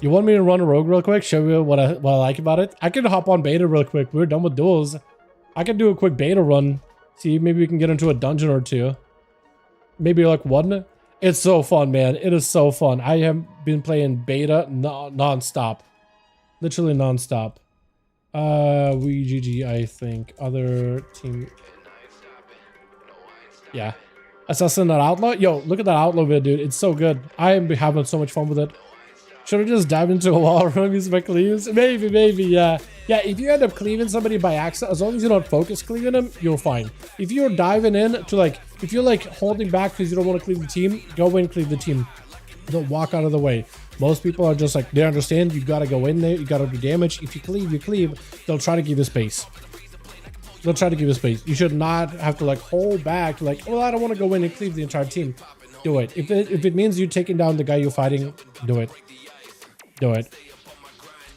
You want me to run a Rogue real quick? Show you what I like about it? I can hop on beta real quick. We're done with duels. I can do a quick beta run. See, maybe we can get into a dungeon or 2. Maybe like 1. It's so fun, man. It is so fun. I have been playing beta non-stop. Literally non-stop. We GG, I think. Other team. Yeah. Assassin that Outlaw? Yo, look at that Outlaw video, dude. It's so good. I am having so much fun with it. Should I just dive into a wall room, use my cleaves? Maybe, yeah. Yeah, if you end up cleaving somebody by accident, as long as you don't focus cleaving them, you're fine. If you're diving in to like, if you're like holding back because you don't want to cleave the team, go in, cleave the team. Don't walk out of the way. Most people are just like, they understand you gotta go in there, you gotta do damage. If you cleave, you cleave. They'll try to give you space. They'll try to give you space. You should not have to like hold back, like, well, I don't want to go in and cleave the entire team. Do it. If it means you taking down the guy you're fighting, do it. Do it.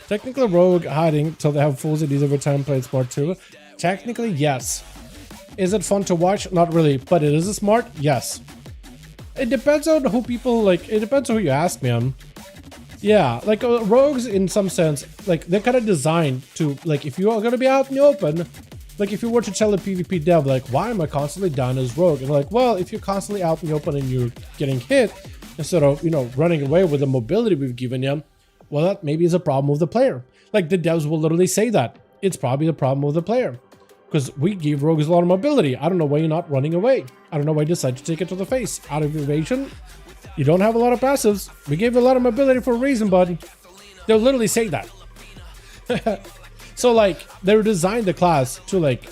Technically, Rogue hiding till they have full ZDs every time played smart too. Technically, yes. Is it fun to watch? Not really, but it is smart. Yes. It depends on who people like. It depends on who you ask, man. Yeah, like rogues in some sense, like they're kind of designed to like if you are gonna be out in the open. Like if you were to tell a PvP dev, like, why am I constantly down as rogue? And like, well, if you're constantly out in the open and you're getting hit instead of, you know, running away with the mobility we've given you, well, that maybe is a problem with the player. Like the devs will literally say that. It's probably the problem with the player. Because we gave rogues a lot of mobility. I don't know why you're not running away. I don't know why you decided to take it to the face. Out of evasion, you don't have a lot of passives. We gave you a lot of mobility for a reason, bud. They'll literally say that. So like, they were designed the class to like,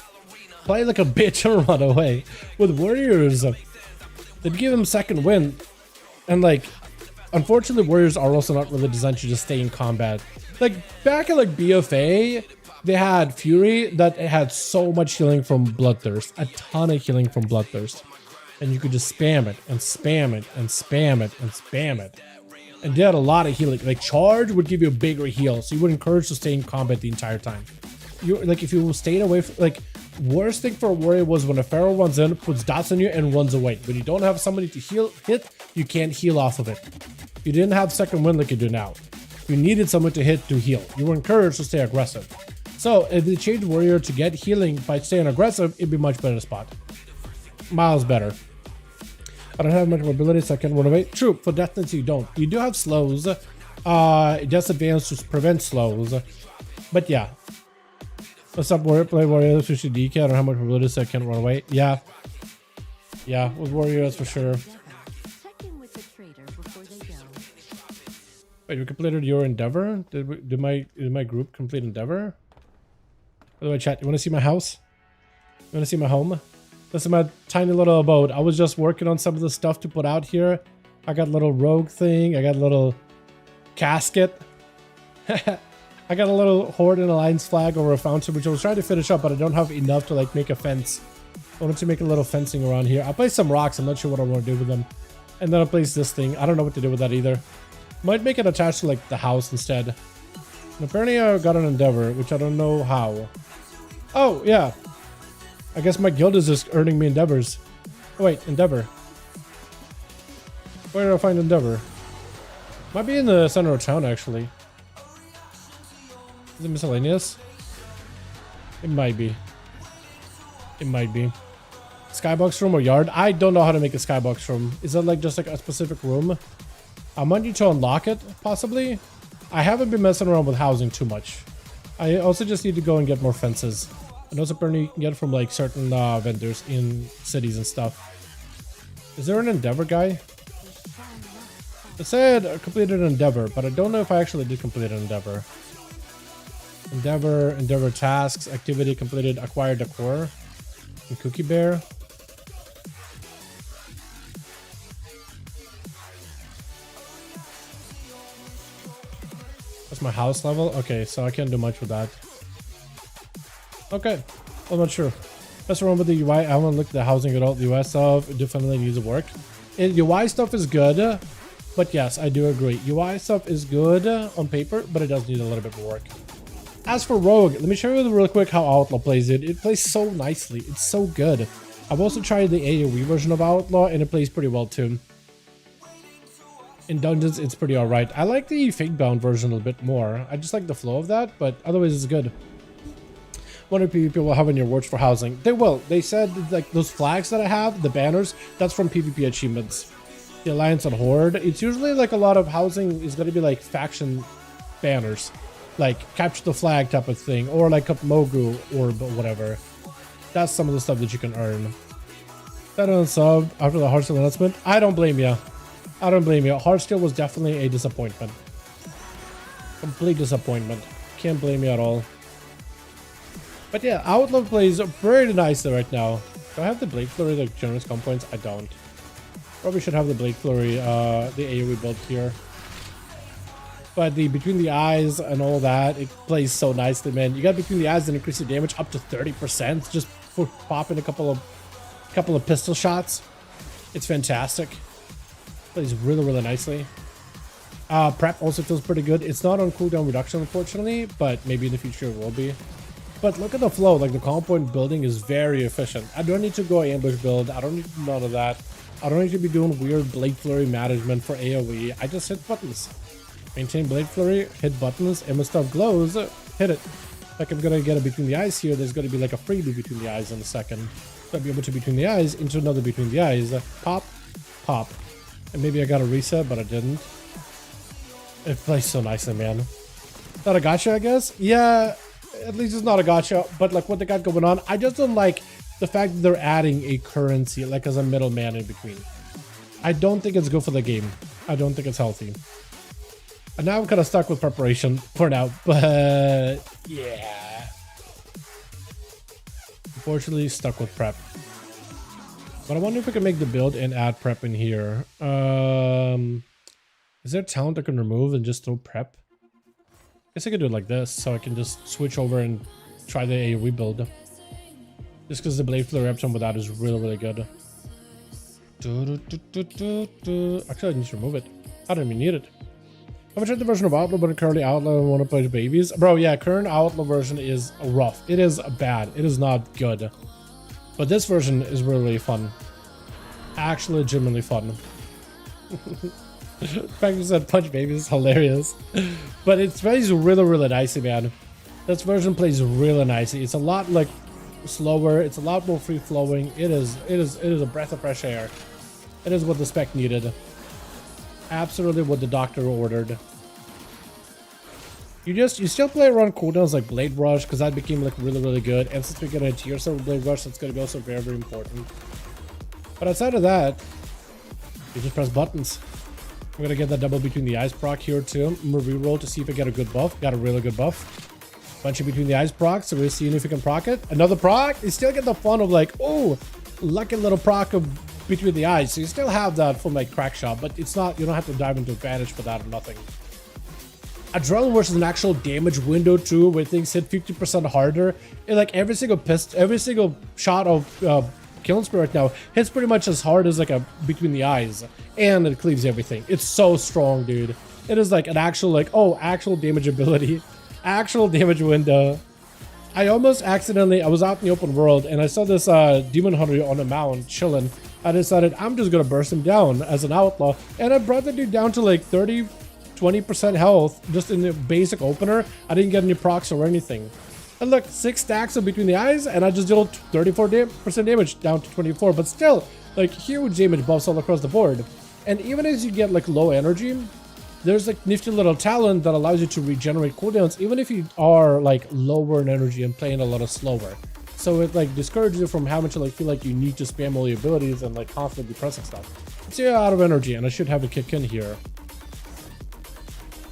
play like a bitch and run away. With warriors, they'd give them second wind. And like, unfortunately, warriors are also not really designed to just stay in combat. Like, back in like BFA, they had Fury that had so much healing from Bloodthirst. A ton of healing from Bloodthirst. And you could just spam it, and spam it, and spam it, and spam it. And they had a lot of healing. Like, Charge would give you a bigger heal, so you would encourage to stay in combat the entire time. You like, if you stayed away from, like, worst thing for a warrior was when a Pharaoh runs in, puts dots on you, and runs away. When you don't have somebody to hit, you can't heal off of it. You didn't have second wind like you do now. You needed someone to hit to heal. You were encouraged to stay aggressive. So if they changed warrior to get healing by staying aggressive, it'd be much better spot. Miles better. I don't have much mobility, so I can't run away. True, for deaths you don't. You do have slows. It does advance to prevent slows. But yeah. What's up, warrior? Play warrior, especially DK. I don't have much mobility, so I can't run away. Yeah. Yeah, with warrior, that's for sure. Wait, we completed your endeavor? Did my group complete endeavor? By the way, chat, you want to see my house? You want to see my home? This is my tiny little abode. I was just working on some of the stuff to put out here. I got a little rogue thing. I got a little casket. I got a little Horde and Alliance flag over a fountain, which I was trying to finish up, but I don't have enough to like make a fence. I wanted to make a little fencing around here. I'll place some rocks. I'm not sure what I want to do with them. And then I'll place this thing. I don't know what to do with that either. Might make it attached to like the house instead. And apparently I got an endeavor, which I don't know how. Oh, yeah. I guess my guild is just earning me endeavors. Oh, wait, endeavor. Where did I find endeavor? Might be in the center of town, actually. Is it miscellaneous? It might be. It might be. Skybox room or yard? I don't know how to make a skybox room. Is that like just like a specific room? I might need to unlock it, possibly. I haven't been messing around with housing too much. I also just need to go and get more fences. And also apparently you can get from like certain vendors in cities and stuff. Is there an endeavor guy? It said completed an endeavor, but I don't know if I actually did complete an endeavor. Endeavor tasks, activity completed, acquired decor, and cookie bear. That's my house level. Okay, so I can't do much with that. Okay, I'm not sure. Mess around with the UI. I haven't looked at the housing at all. The UI stuff definitely needs to work. UI stuff is good, but yes, I do agree. UI stuff is good on paper, but it does need a little bit more work. As for Rogue, let me show you real quick how Outlaw plays it. It plays so nicely. It's so good. I've also tried the AoE version of Outlaw, and it plays pretty well too. In dungeons, it's pretty alright. I like the fate-bound version a little bit more. I just like the flow of that, but otherwise it's good. Wonder if people will have any rewards for housing. They will. They said like those flags that I have, the banners, that's from PvP achievements. The Alliance and Horde, it's usually like a lot of housing is going to be like faction banners. Like capture the flag type of thing, or like a Mogu orb or whatever. That's some of the stuff that you can earn. That on sub after the Heartsteel announcement. I don't blame you. I don't blame you. Heartsteel was definitely a disappointment. Complete disappointment. Can't blame you at all. But yeah, Outlaw plays very nicely right now. Do I have the Blade Flurry, like generous comp points? I don't. Probably should have the Blade Flurry, the AoE build here. But the Between the Eyes and all that, it plays so nicely, man. You got Between the Eyes and increase the damage up to 30% just for popping a couple of pistol shots. It's fantastic. Plays really, really nicely. Prep also feels pretty good. It's not on cooldown reduction, unfortunately, but maybe in the future it will be. But look at the flow. Like the comp point building is very efficient. I don't need to go ambush build. I don't need none of that. I don't need to be doing weird Blade Flurry management for AoE. I just hit buttons. Maintain Blade Flurry, hit buttons, and when stuff glows, hit it. Like I'm gonna get a Between the Eyes here, there's gonna be like a freebie Between the Eyes in a second. So I'll be able to Between the Eyes into another Between the Eyes. Pop, pop. And maybe I got a reset, but I didn't. It plays so nicely, man. Not a gacha, I guess? Yeah, at least it's not a gacha, but like what they got going on, I just don't like the fact that they're adding a currency like as a middleman in between. I don't think it's good for the game. I don't think it's healthy. And now I'm kind of stuck with preparation for now, but yeah. Unfortunately, stuck with prep. But I wonder if we can make the build and add prep in here. Is there talent I can remove and just throw prep? I guess I could do it like this, so I can just switch over and try the AoE build. Just because the Blade Flurry option with that is really, really good. Actually, I need to remove it. I don't even need it. I've tried the version of Outlaw, but currently Outlaw and want to play babies. Bro, yeah, current Outlaw version is rough. It is bad. It is not good. But this version is really, really fun. Actually, legitimately fun. The fact you said punch babies is hilarious. But it plays really, really nicely, man. This version plays really nicely. It's a lot like slower. It's a lot more free flowing. It is a breath of fresh air. It is what the spec needed. Absolutely what the doctor ordered. You still play around cooldowns like Blade Rush because that became like really, really good. And since we get a tier 7 Blade Rush, that's gonna be also very, very important. But outside of that, you just press buttons. I'm gonna get that double Between the Eyes proc here too. I'm gonna reroll to see if I get a good buff. Got a really good buff. Bunch of Between the Eyes procs, so we're seeing if we can proc it. Another proc. You still get the fun of like, oh, lucky little proc of Between the Eyes. So you still have that from like crack shot, but it's not. You don't have to dive into advantage for that or nothing. Adrenaline versus an actual damage window too, where things hit 50% harder. And like every single shot of Killing Spree right now hits pretty much as hard as like a between the eyes, and it cleaves everything. It's so strong, dude. It is like an actual actual damage ability, actual damage window. I almost accidentally, I was out in the open world and I saw this demon hunter on a mound chilling. I decided I'm just gonna burst him down as an outlaw, and I brought the dude down to like 20% health just in the basic opener. I didn't get any procs or anything. And look, 6 stacks of between the eyes, and I just dealt 34% damage down to 24, but still, like, huge damage buffs all across the board. And even as you get like low energy, there's like nifty little talent that allows you to regenerate cooldowns even if you are like lower in energy and playing a little slower. So it like discourages you from having to like feel like you need to spam all your abilities and like constantly pressing stuff. So you're out of energy, and I should have it kick in here.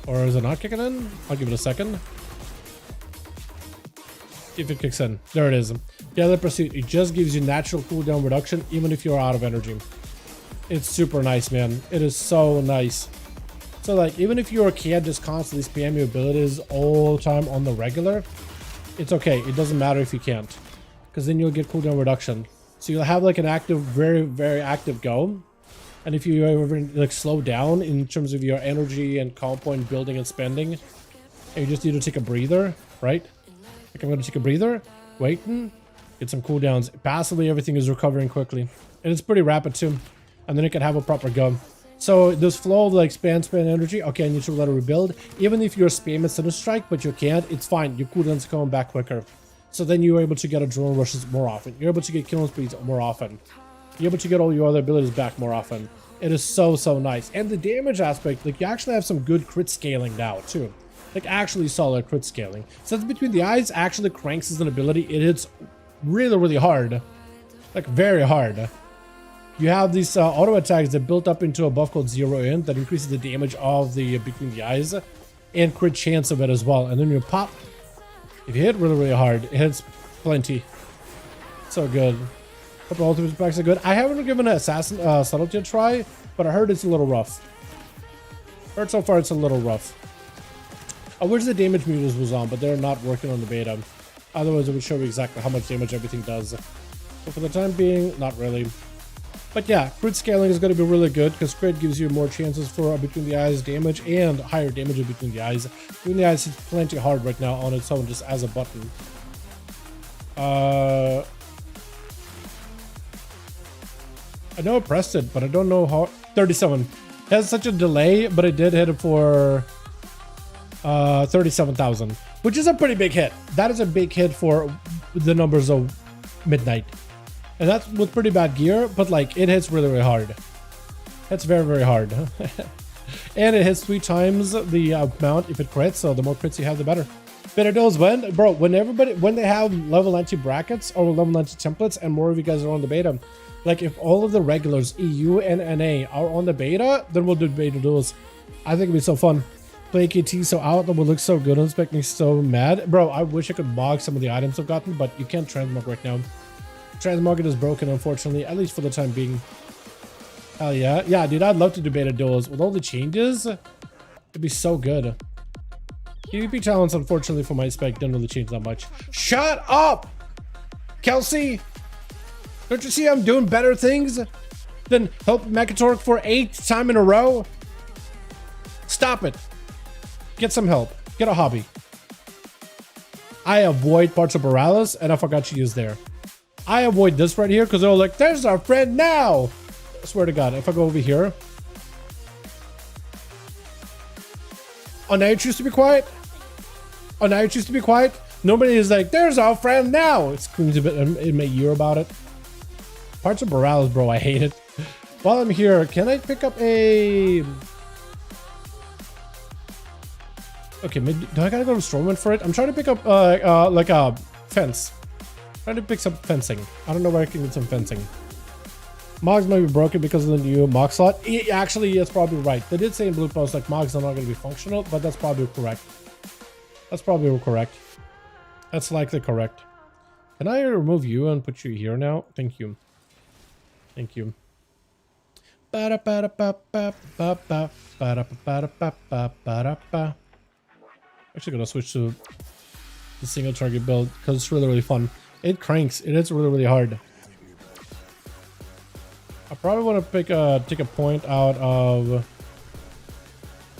Or is it not kicking in? I'll give it a second. If it kicks in. There it is. Gather Pursuit. It just gives you natural cooldown reduction even if you're out of energy. It's super nice, man. It is so nice. So like, even if you can't just constantly spam your abilities all the time on the regular, it's okay. It doesn't matter if you can't, because then you'll get cooldown reduction. So you'll have like an active, very, very active go. And if you ever like slow down in terms of your energy and comp point building and spending, and you just need to take a breather, right? Like I'm gonna take a breather, waiting, get some cooldowns. Passively, everything is recovering quickly, and it's pretty rapid too. And then it can have a proper go. So this flow of like spam energy, okay, I need to let it rebuild. Even if you're spamming Center Strike, but you can't, it's fine. Your cooldowns are coming back quicker. So then you're able to get adrenaline rushes more often. You're able to get killing sprees more often. You're able to get all your other abilities back more often. It is so, so nice. And the damage aspect, like you actually have some good crit scaling now too. Like actually solid crit scaling. Since Between the Eyes actually cranks as an ability, it hits really, really hard. Like very hard. You have these auto attacks that built up into a buff called Zero In that increases the damage of the Between the Eyes and crit chance of it as well. And then you pop. If you hit really, really hard, it hits plenty. So good. Hope all three packs are good. I haven't given an Assassin Subtlety a try, but I heard it's a little rough. Heard so far it's a little rough. I wish the damage meters was on, but they're not working on the beta. Otherwise, it would show you exactly how much damage everything does. But for the time being, not really. But yeah, crit scaling is going to be really good because crit gives you more chances for Between the Eyes damage and higher damage in Between the Eyes. Between the Eyes is plenty hard right now on its own, just as a button. I know I pressed it, but I don't know how. 37. It has such a delay, but it did hit it for 37,000, which is a pretty big hit. That is a big hit for the numbers of Midnight. And that's with pretty bad gear, but like it hits really, really hard. It's very, very hard. And it hits 3 times the amount if it crits, so the more crits you have, the better. Better deals when, bro, when they have level 90 brackets or level 90 templates and more of you guys are on the beta, like if all of the regulars, EU and NA, are on the beta, then we'll do beta duels. I think it'd be so fun. Play KT so out, that would look so good. It's making me so mad. Bro, I wish I could mog some of the items I've gotten, but you can't transmog right now. Transmog is broken, unfortunately, at least for the time being. Hell yeah. Yeah, dude, I'd love to do beta duels. With all the changes, it'd be so good. PvP talents, unfortunately, for my spec, don't really change that much. Shut up! Kelsey! Don't you see I'm doing better things than help Mechatork for 8th time in a row? Stop it. Get some help. Get a hobby. I avoid parts of Borealis, and I forgot she is there. I avoid this right here because they're like, there's our friend now. I swear to God, if I go over here. Oh, now you choose to be quiet? Oh, now you choose to be quiet? Nobody is like, there's our friend now. It screams a bit in my ear about it. Parts of Borealis, bro, I hate it. While I'm here, can I pick up a... Okay, do I gotta go to Stormwind for it? I'm trying to pick up like a fence. Trying to pick some fencing. I don't know where I can get some fencing. Mogs might be broken because of the new Mog slot. Actually, it's probably right. They did say in Blue Post like Mogs are not going to be functional, but that's probably correct. That's probably correct. That's likely correct. Can I remove you and put you here now? Thank you. Thank you. Actually gonna switch to the single target build because it's really fun. It cranks. It is really hard. I probably want to take a point out of,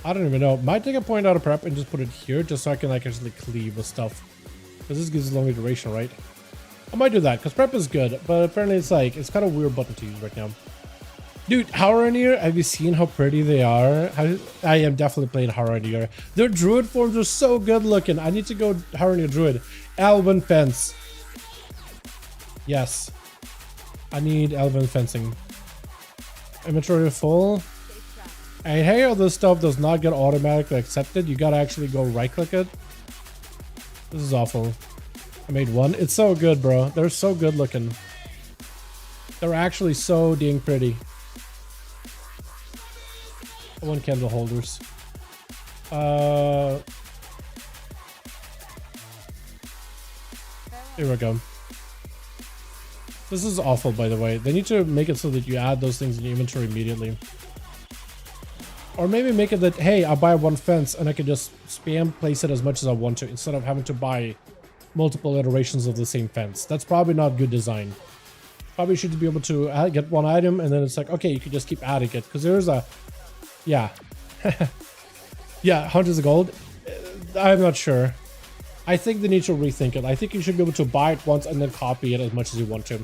I don't even know. Might take a point out of prep and just put it here just so I can like actually cleave with stuff. Because this gives longer duration, right? I might do that because prep is good, but apparently it's like, it's kind of weird button to use right now. Dude, Haranier, have you seen how pretty they are? I am definitely playing Haranier. Their druid forms are so good looking. I need to go Haranier druid. Elven fence. Yes. I need elven fencing. Inventory full. And hey, all this stuff does not get automatically accepted. You gotta actually go right click it. This is awful. I made one. It's so good, bro. They're so good looking. They're actually so dang pretty. I want candle holders. Here we go. This is awful, by the way. They need to make it so that you add those things in your inventory immediately. Or maybe make it that, hey, I'll buy one fence and I can just spam place it as much as I want to instead of having to buy multiple iterations of the same fence. That's probably not good design. Probably should be able to get one item and then it's like, okay, you can just keep adding it. Because there's a, yeah. Yeah, hundreds of gold. I'm not sure. I think they need to rethink it. I think you should be able to buy it once and then copy it as much as you want to.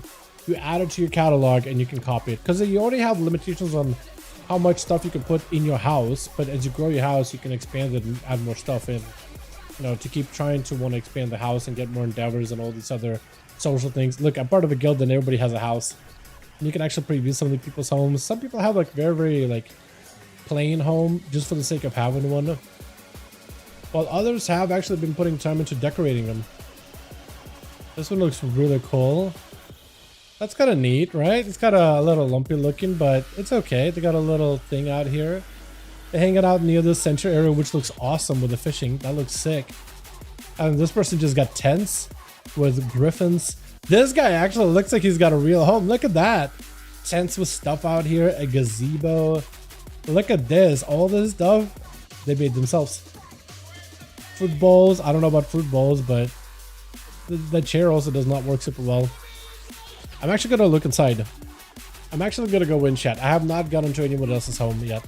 You add it to your catalog and you can copy it. Because you already have limitations on how much stuff you can put in your house. But as you grow your house, you can expand it and add more stuff in. You know, to keep trying to want to expand the house and get more endeavors and all these other social things. Look, I'm part of a guild and everybody has a house. And you can actually preview some of the people's homes. Some people have like very like plain home just for the sake of having one. While others have actually been putting time into decorating them. This one looks really cool. That's kind of neat, right? It's got a little lumpy looking, but it's okay. They got a little thing out here. They're hanging out near the center area, which looks awesome with the fishing. That looks sick. And this person just got tents with griffins. This guy actually looks like he's got a real home. Look at that. Tents with stuff out here, a gazebo. Look at this. All this stuff they made themselves. Fruit bowls. I don't know about fruit bowls, but the chair also does not work super well. I'm actually going to look inside. I'm actually going to go in chat. I have not gotten to anyone else's home yet.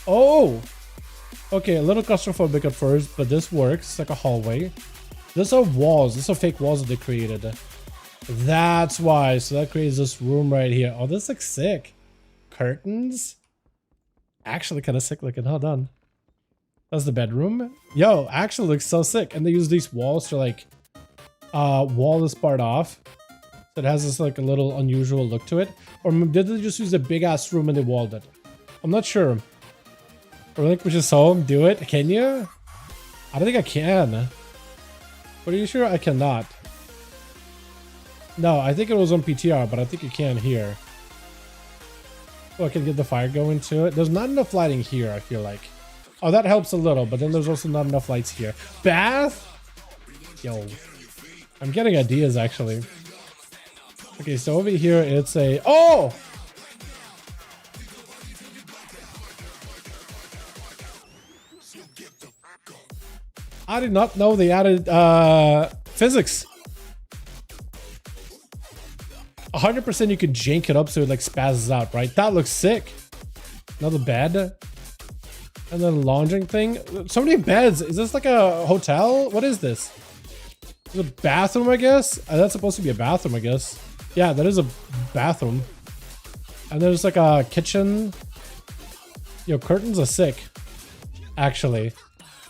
Oh! Okay, a little claustrophobic at first, but this works. It's like a hallway. These are walls. These are fake walls that they created. That's why. So that creates this room right here. Oh, this looks sick. Curtains? Actually kind of sick looking. Hold on. That's the bedroom. Yo, actually looks so sick. And they use these walls to like wall this part off. So it has this like a little unusual look to it. Or did they just use a big ass room and they walled it? I'm not sure. Relinquish home, do it. Can you? I don't think I can. But are you sure I cannot? No, I think it was on PTR, but I think you can here. Oh, I can get the fire going to it. There's not enough lighting here, I feel like. Oh, that helps a little, but then there's also not enough lights here. Bath? Yo. I'm getting ideas, actually. Okay, so over here, it's a... Oh! I did not know they added physics. 100% you can jank it up so it like spazzes out, right? That looks sick. Another bed. And then laundering thing. So many beds. Is this like a hotel? What is this? Is it a bathroom, I guess? That's supposed to be a bathroom, I guess. Yeah, that is a bathroom. And there's like a kitchen. Yo, curtains are sick. Actually.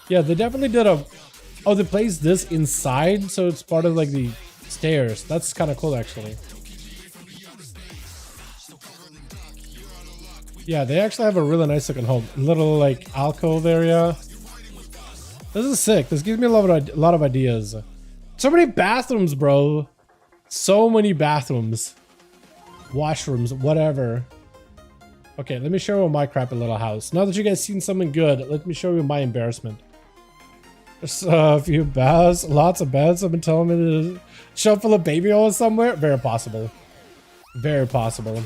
Yeah, they definitely did a... Oh, they placed this inside, so it's part of like the stairs. That's kind of cool, actually. Yeah, they actually have a really nice looking home. Little like alcove area. This is sick. This gives me a lot of ideas. So many bathrooms, bro. So many bathrooms. Washrooms, whatever. Okay, let me show you my crappy little house. Now that you guys seen something good, let me show you my embarrassment. There's a few baths, lots of beds. I've been telling me to shelf full of baby oil somewhere. Very possible. Very possible.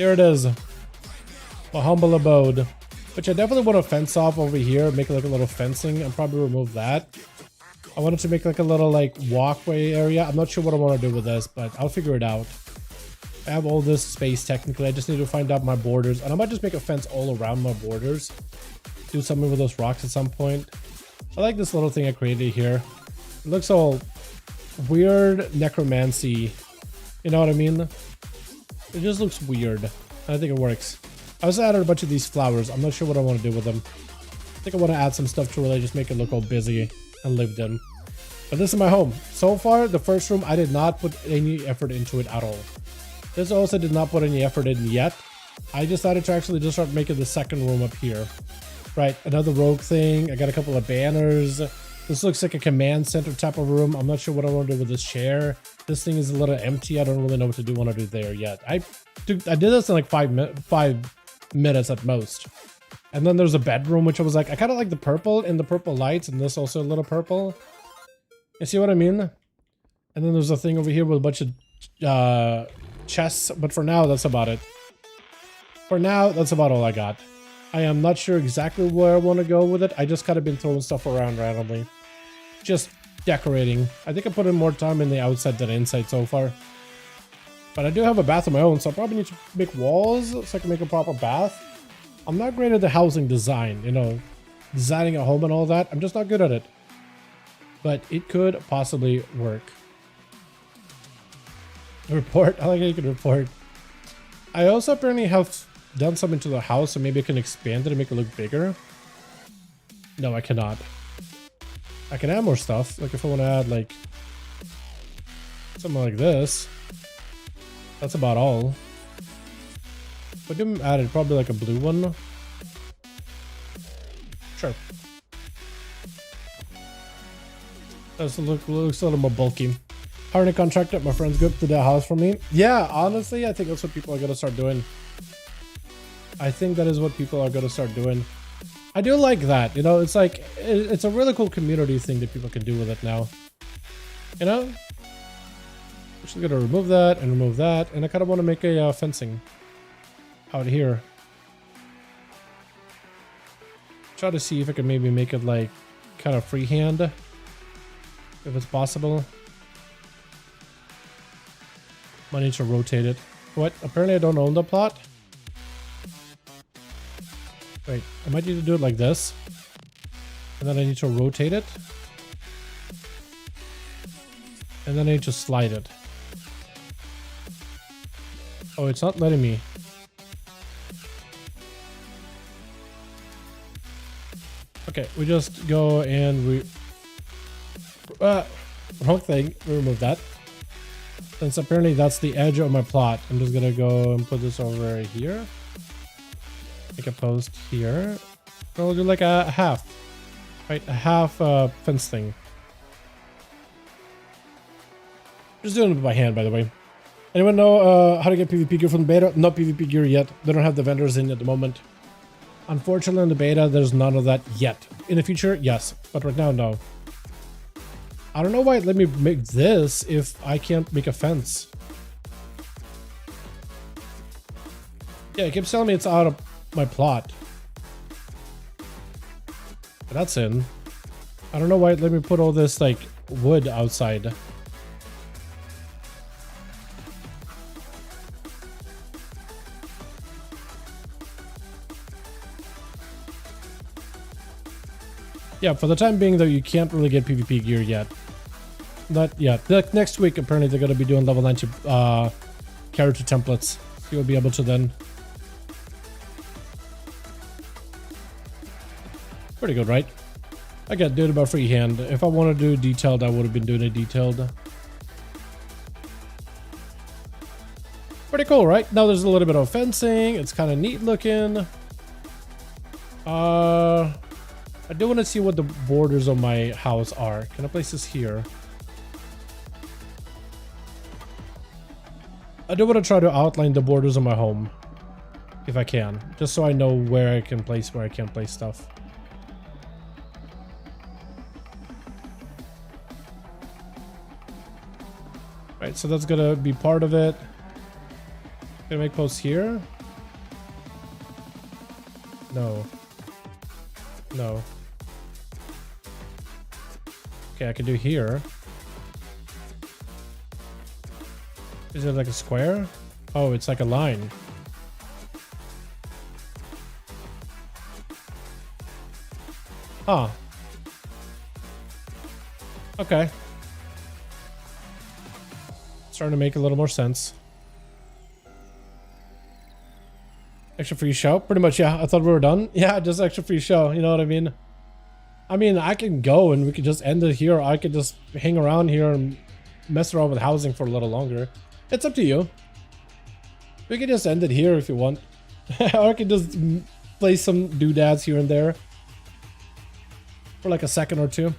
Here it is. My humble abode. Which I definitely want to fence off over here, make like a little fencing, and probably remove that. I wanted to make like a little like walkway area. I'm not sure what I want to do with this, but I'll figure it out. I have all this space technically. I just need to find out my borders, and I might just make a fence all around my borders. Do something with those rocks at some point. I like this little thing I created here. It looks all weird necromancy. You know what I mean? It just looks weird. I think it works. I also added a bunch of these flowers. I'm not sure what I want to do with them. I think I want to add some stuff to really just make it look all busy and lived in. But this is my home. So far, the first room, I did not put any effort into it at all. This also did not put any effort in yet. I decided to actually just start making the second room up here. Right, another rogue thing. I got a couple of banners. This looks like a command center type of room. I'm not sure what I want to do with this chair. This thing is a little empty. I don't really know what to want to do there yet. I did this in like 5 minutes at most. And then there's a bedroom, which I was like, I kind of like the purple and the purple lights, and this also a little purple. You see what I mean? And then there's a thing over here with a bunch of chests, but for now, that's about it. For now, that's about all I got. I am not sure exactly where I want to go with it. I just kind of been throwing stuff around randomly. Just decorating. I think I put in more time in the outside than inside so far. But I do have a bath of my own, so I probably need to make walls so I can make a proper bath. I'm not great at the housing design, you know, designing a home and all that. I'm just not good at it. But it could possibly work. Report. I like how you can report. I also apparently have done something to the house, so maybe I can expand it and make it look bigger. No, I cannot. I can add more stuff. Like if I want to add like something like this. That's about all. But I didn't add it, probably like a blue one. Sure. Looks a little more bulky. Hiring a contractor at my friend's group to do a house for me. Yeah, honestly, I think that's what people are gonna start doing. I think that is what people are gonna start doing. I do like that, you know, it's like, it's a really cool community thing that people can do with it now. You know? Just gonna remove that and remove that, and I kind of want to make a fencing out here. Try to see if I can maybe make it like kind of freehand, if it's possible. Might need to rotate it. What? Apparently I don't own the plot. Wait, I might need to do it like this, and then I need to rotate it, and then I need to slide it. Oh, it's not letting me. Okay, we just go and we... wrong thing. We remove that. Since apparently that's the edge of my plot, I'm just gonna go and put this over here. Make a post here. We'll do like a half. Right, a half fence thing. Just doing it by hand, by the way. Anyone know how to get PvP gear from the beta? Not PvP gear yet. They don't have the vendors in at the moment. Unfortunately, in the beta, there's none of that yet. In the future, yes. But right now, no. I don't know why it let me make this if I can't make a fence. Yeah, it keeps telling me it's out of my plot. But that's in. I don't know why it let me put all this, like, wood outside. Yeah, for the time being, though, you can't really get PvP gear yet. Not yet. Next week, apparently, they're going to be doing level 90 character templates. You'll be able to then. Pretty good, right? I got do it about freehand. If I want to do detailed, I would have been doing it detailed. Pretty cool, right? Now there's a little bit of fencing. It's kind of neat looking. I do want to see what the borders of my house are. Can I place this here? I do want to try to outline the borders of my home. If I can. Just so I know where I can place, where I can't place stuff. Right, so that's going to be part of it. Can I make posts here? No. No. Okay, I can do here. Is it like a square? Oh, it's like a line. Huh. Okay. Starting to make a little more sense. Extra free show? Pretty much, yeah. I thought we were done. Yeah, just extra free show. You know what I mean? I mean, I can go and we could just end it here. I could just hang around here and mess around with housing for a little longer. It's up to you. We can just end it here if you want. Or I can just play some doodads here and there. For like a second or two.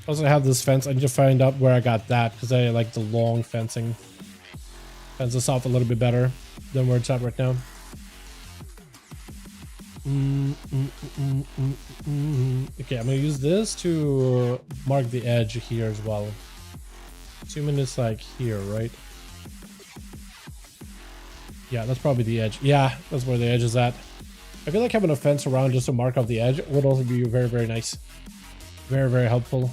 Also, I have this fence. I need to find out where I got that because I like the long fencing. Fence this off a little bit better than where it's at right now. Okay, I'm gonna use this to mark the edge here as well. Assuming it's like here, right? Yeah, that's probably the edge. Yeah, that's where the edge is at. I feel like having a fence around just to mark off the edge would also be very, very nice. Very, very helpful.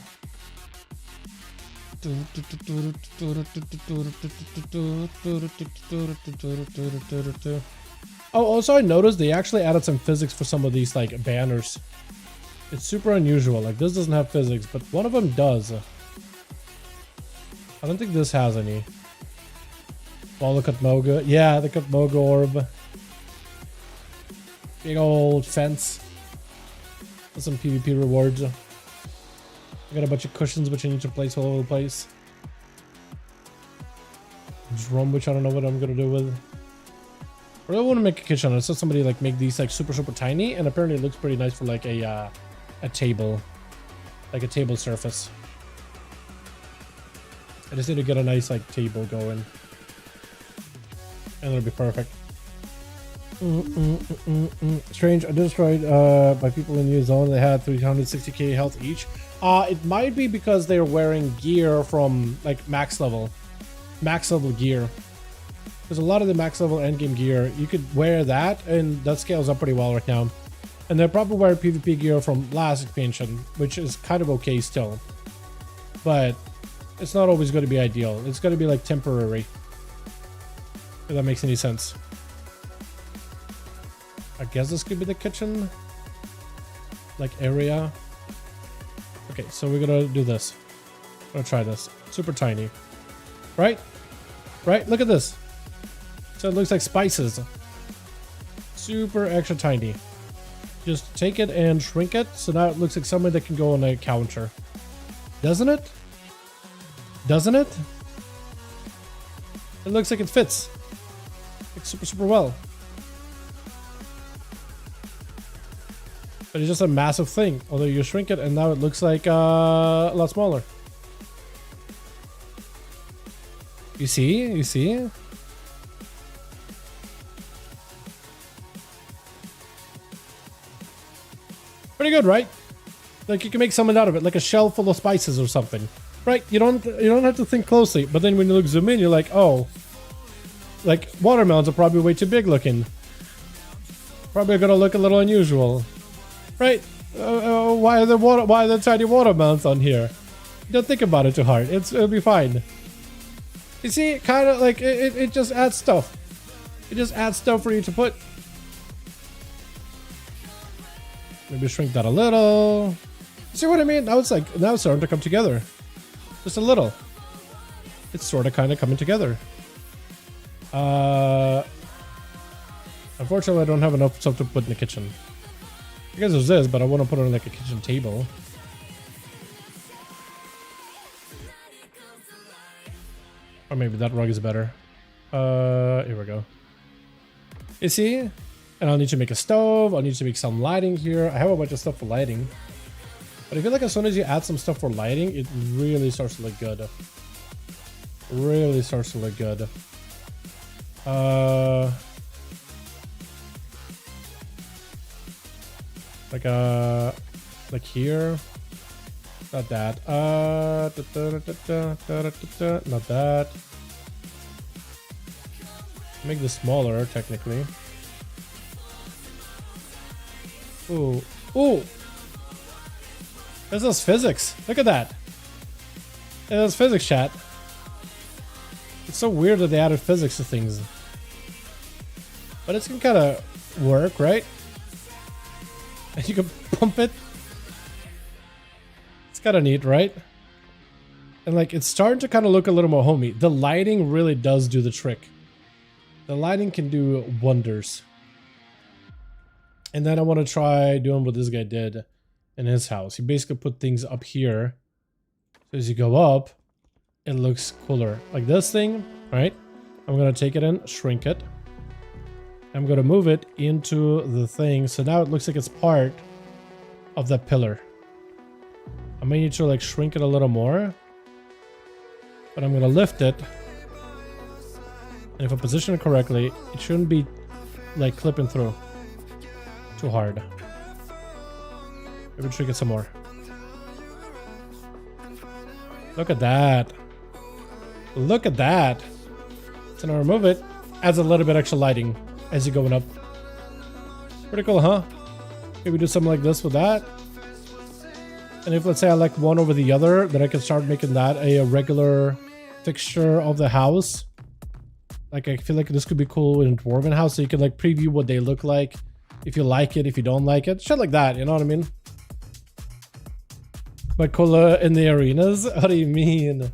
Oh, also I noticed they actually added some physics for some of these like banners. It's super unusual. Like this doesn't have physics, but one of them does. I don't think this has any. Well, the Kutmoga. Yeah, the Kutmoga orb. Big old fence. With some PvP rewards. I got a bunch of cushions which I need to place all over the place. Drum, which I don't know what I'm gonna do with. I really want to make a kitchen. I saw somebody like make these like super tiny, and apparently it looks pretty nice for like a table, like a table surface. I just need to get a nice like table going, and it'll be perfect. Strange. I destroyed by people in New Zone. They had 360k health each. It might be because they're wearing gear from like max level gear. There's a lot of the max level endgame gear. You could wear that, and that scales up pretty well right now. And they're probably wearing PvP gear from last expansion, which is kind of okay still. But it's not always going to be ideal. It's going to be like temporary. If that makes any sense. I guess this could be the kitchen. Like area. Okay, so we're gonna do this. I'm gonna try this. Super tiny. Right? Right? Look at this. So it looks like spices. Super extra tiny. Just take it and shrink it. So now it looks like something that can go on a counter. Doesn't it? Doesn't it? It looks like it fits. Like super well. But it's just a massive thing. Although you shrink it and now it looks like a lot smaller. You see? You see? Pretty good, right? Like you can make something out of it, like a shell full of spices or something. Right? You don't have to think closely, but then when you look zoom in, you're like, oh, like watermelons are probably way too big looking. Probably gonna look a little unusual. Right? Why are the tiny watermelons on here? Don't think about it too hard. It'll be fine. You see, kind of like it just adds stuff. It just adds stuff for you to put. Maybe shrink that a little. See what I mean? Now it's like now it's starting to come together. Just a little. It's sort of kind of coming together. Unfortunately, I don't have enough stuff to put in the kitchen. I guess there's this, but I want to put it on like a kitchen table. Or maybe that rug is better. Here we go. You see? And I'll need to make a stove. I'll need to make some lighting here. I have a bunch of stuff for lighting. But I feel like as soon as you add some stuff for lighting, it really starts to look good. Really starts to look good. Like here. Not that. Not that. Make this smaller, technically. Ooh. Ooh! This is physics. Look at that. It is physics, chat. It's so weird that they added physics to things. But it's gonna kind of work, right? And you can pump it. It's kind of neat, right? And like, it's starting to kind of look a little more homey. The lighting really does do the trick. The lighting can do wonders. And then I want to try doing what this guy did in his house. He basically put things up here. So as you go up, it looks cooler. Like this thing, right? I'm going to take it in, shrink it. I'm going to move it into the thing. So now it looks like it's part of that pillar. I may need to like shrink it a little more. But I'm going to lift it. And if I position it correctly, it shouldn't be like clipping through too hard. Maybe shrink it some more. Look at that. Look at that. So now remove it. Adds a little bit extra lighting as you're going up. Pretty cool, huh? Maybe do something like this with that. And if, let's say, I like one over the other, then I can start making that a regular fixture of the house. Like, I feel like this could be cool in a Dwarven house, so you can like preview what they look like. If you like it, if you don't like it. Shit like that, you know what I mean? But cooler in the arenas? What do you mean?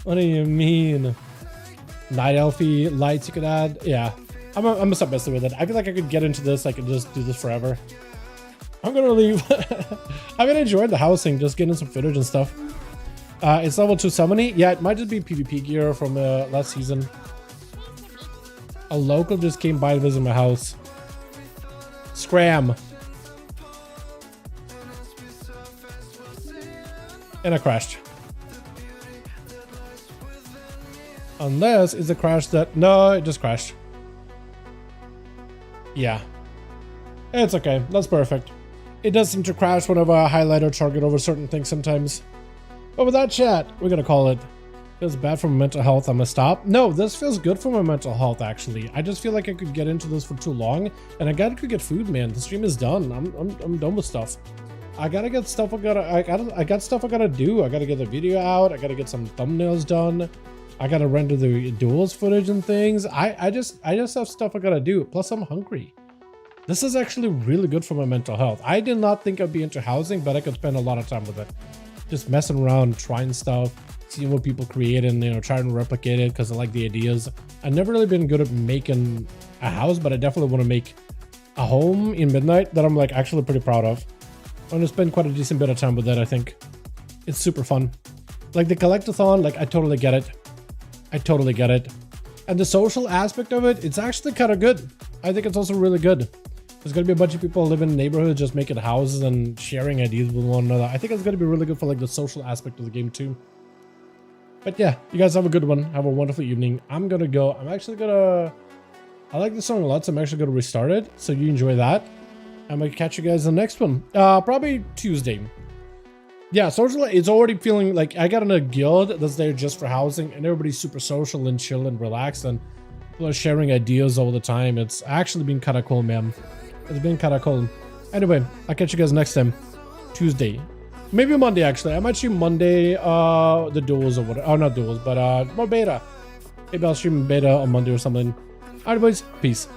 What do you mean? Night elfy lights you could add? Yeah. I'm gonna stop messing with it. I feel like I could get into this. I could just do this forever. I'm gonna leave. I've been enjoying the housing, just getting some footage and stuff. It's level 270. Yeah, it might just be PvP gear from last season. A local just came by to visit my house. Scram. And I crashed. Unless it's a crash that... No, it just crashed. Yeah. It's okay. That's perfect. It does seem to crash whenever I highlight or target over certain things sometimes. But with that, chat, we're gonna call it. Feels bad for my mental health. I'm gonna stop. No, this feels good for my mental health, actually. I just feel like I could get into this for too long. And I gotta go get food, man. The stream is done. I'm done with stuff. I gotta get stuff. I got stuff I gotta do. I gotta get the video out. I gotta get some thumbnails done. I gotta render the duels footage and things. I just have stuff I gotta do. Plus, I'm hungry. This is actually really good for my mental health. I did not think I'd be into housing, but I could spend a lot of time with it. Just messing around, trying stuff, seeing what people create and, you know, trying to replicate it because I like the ideas. I've never really been good at making a house, but I definitely want to make a home in Midnight that I'm like actually pretty proud of. I'm going to spend quite a decent bit of time with that, I think. It's super fun. Like the collectathon, like I totally get it. I totally get it. And the social aspect of it, it's actually kind of good. I think it's also really good. There's going to be a bunch of people living in neighborhoods just making houses and sharing ideas with one another. I think it's going to be really good for like the social aspect of the game too. But yeah, you guys have a good one. Have a wonderful evening. I'm going to go. I'm actually going to... I like this song a lot, so I'm actually going to restart it. So you enjoy that. I'm going to catch you guys in the next one. Probably Tuesday. Yeah, social, it's already feeling like I got in a guild that's there just for housing and everybody's super social and chill and relaxed and people are sharing ideas all the time. It's actually been kind of cool, man. It's been kind of cool. Anyway, I'll catch you guys next time. Tuesday. Maybe Monday, actually. I might stream Monday, the duels or whatever. Oh, not duels, but more beta. Maybe I'll stream beta on Monday or something. Alright, boys. Peace.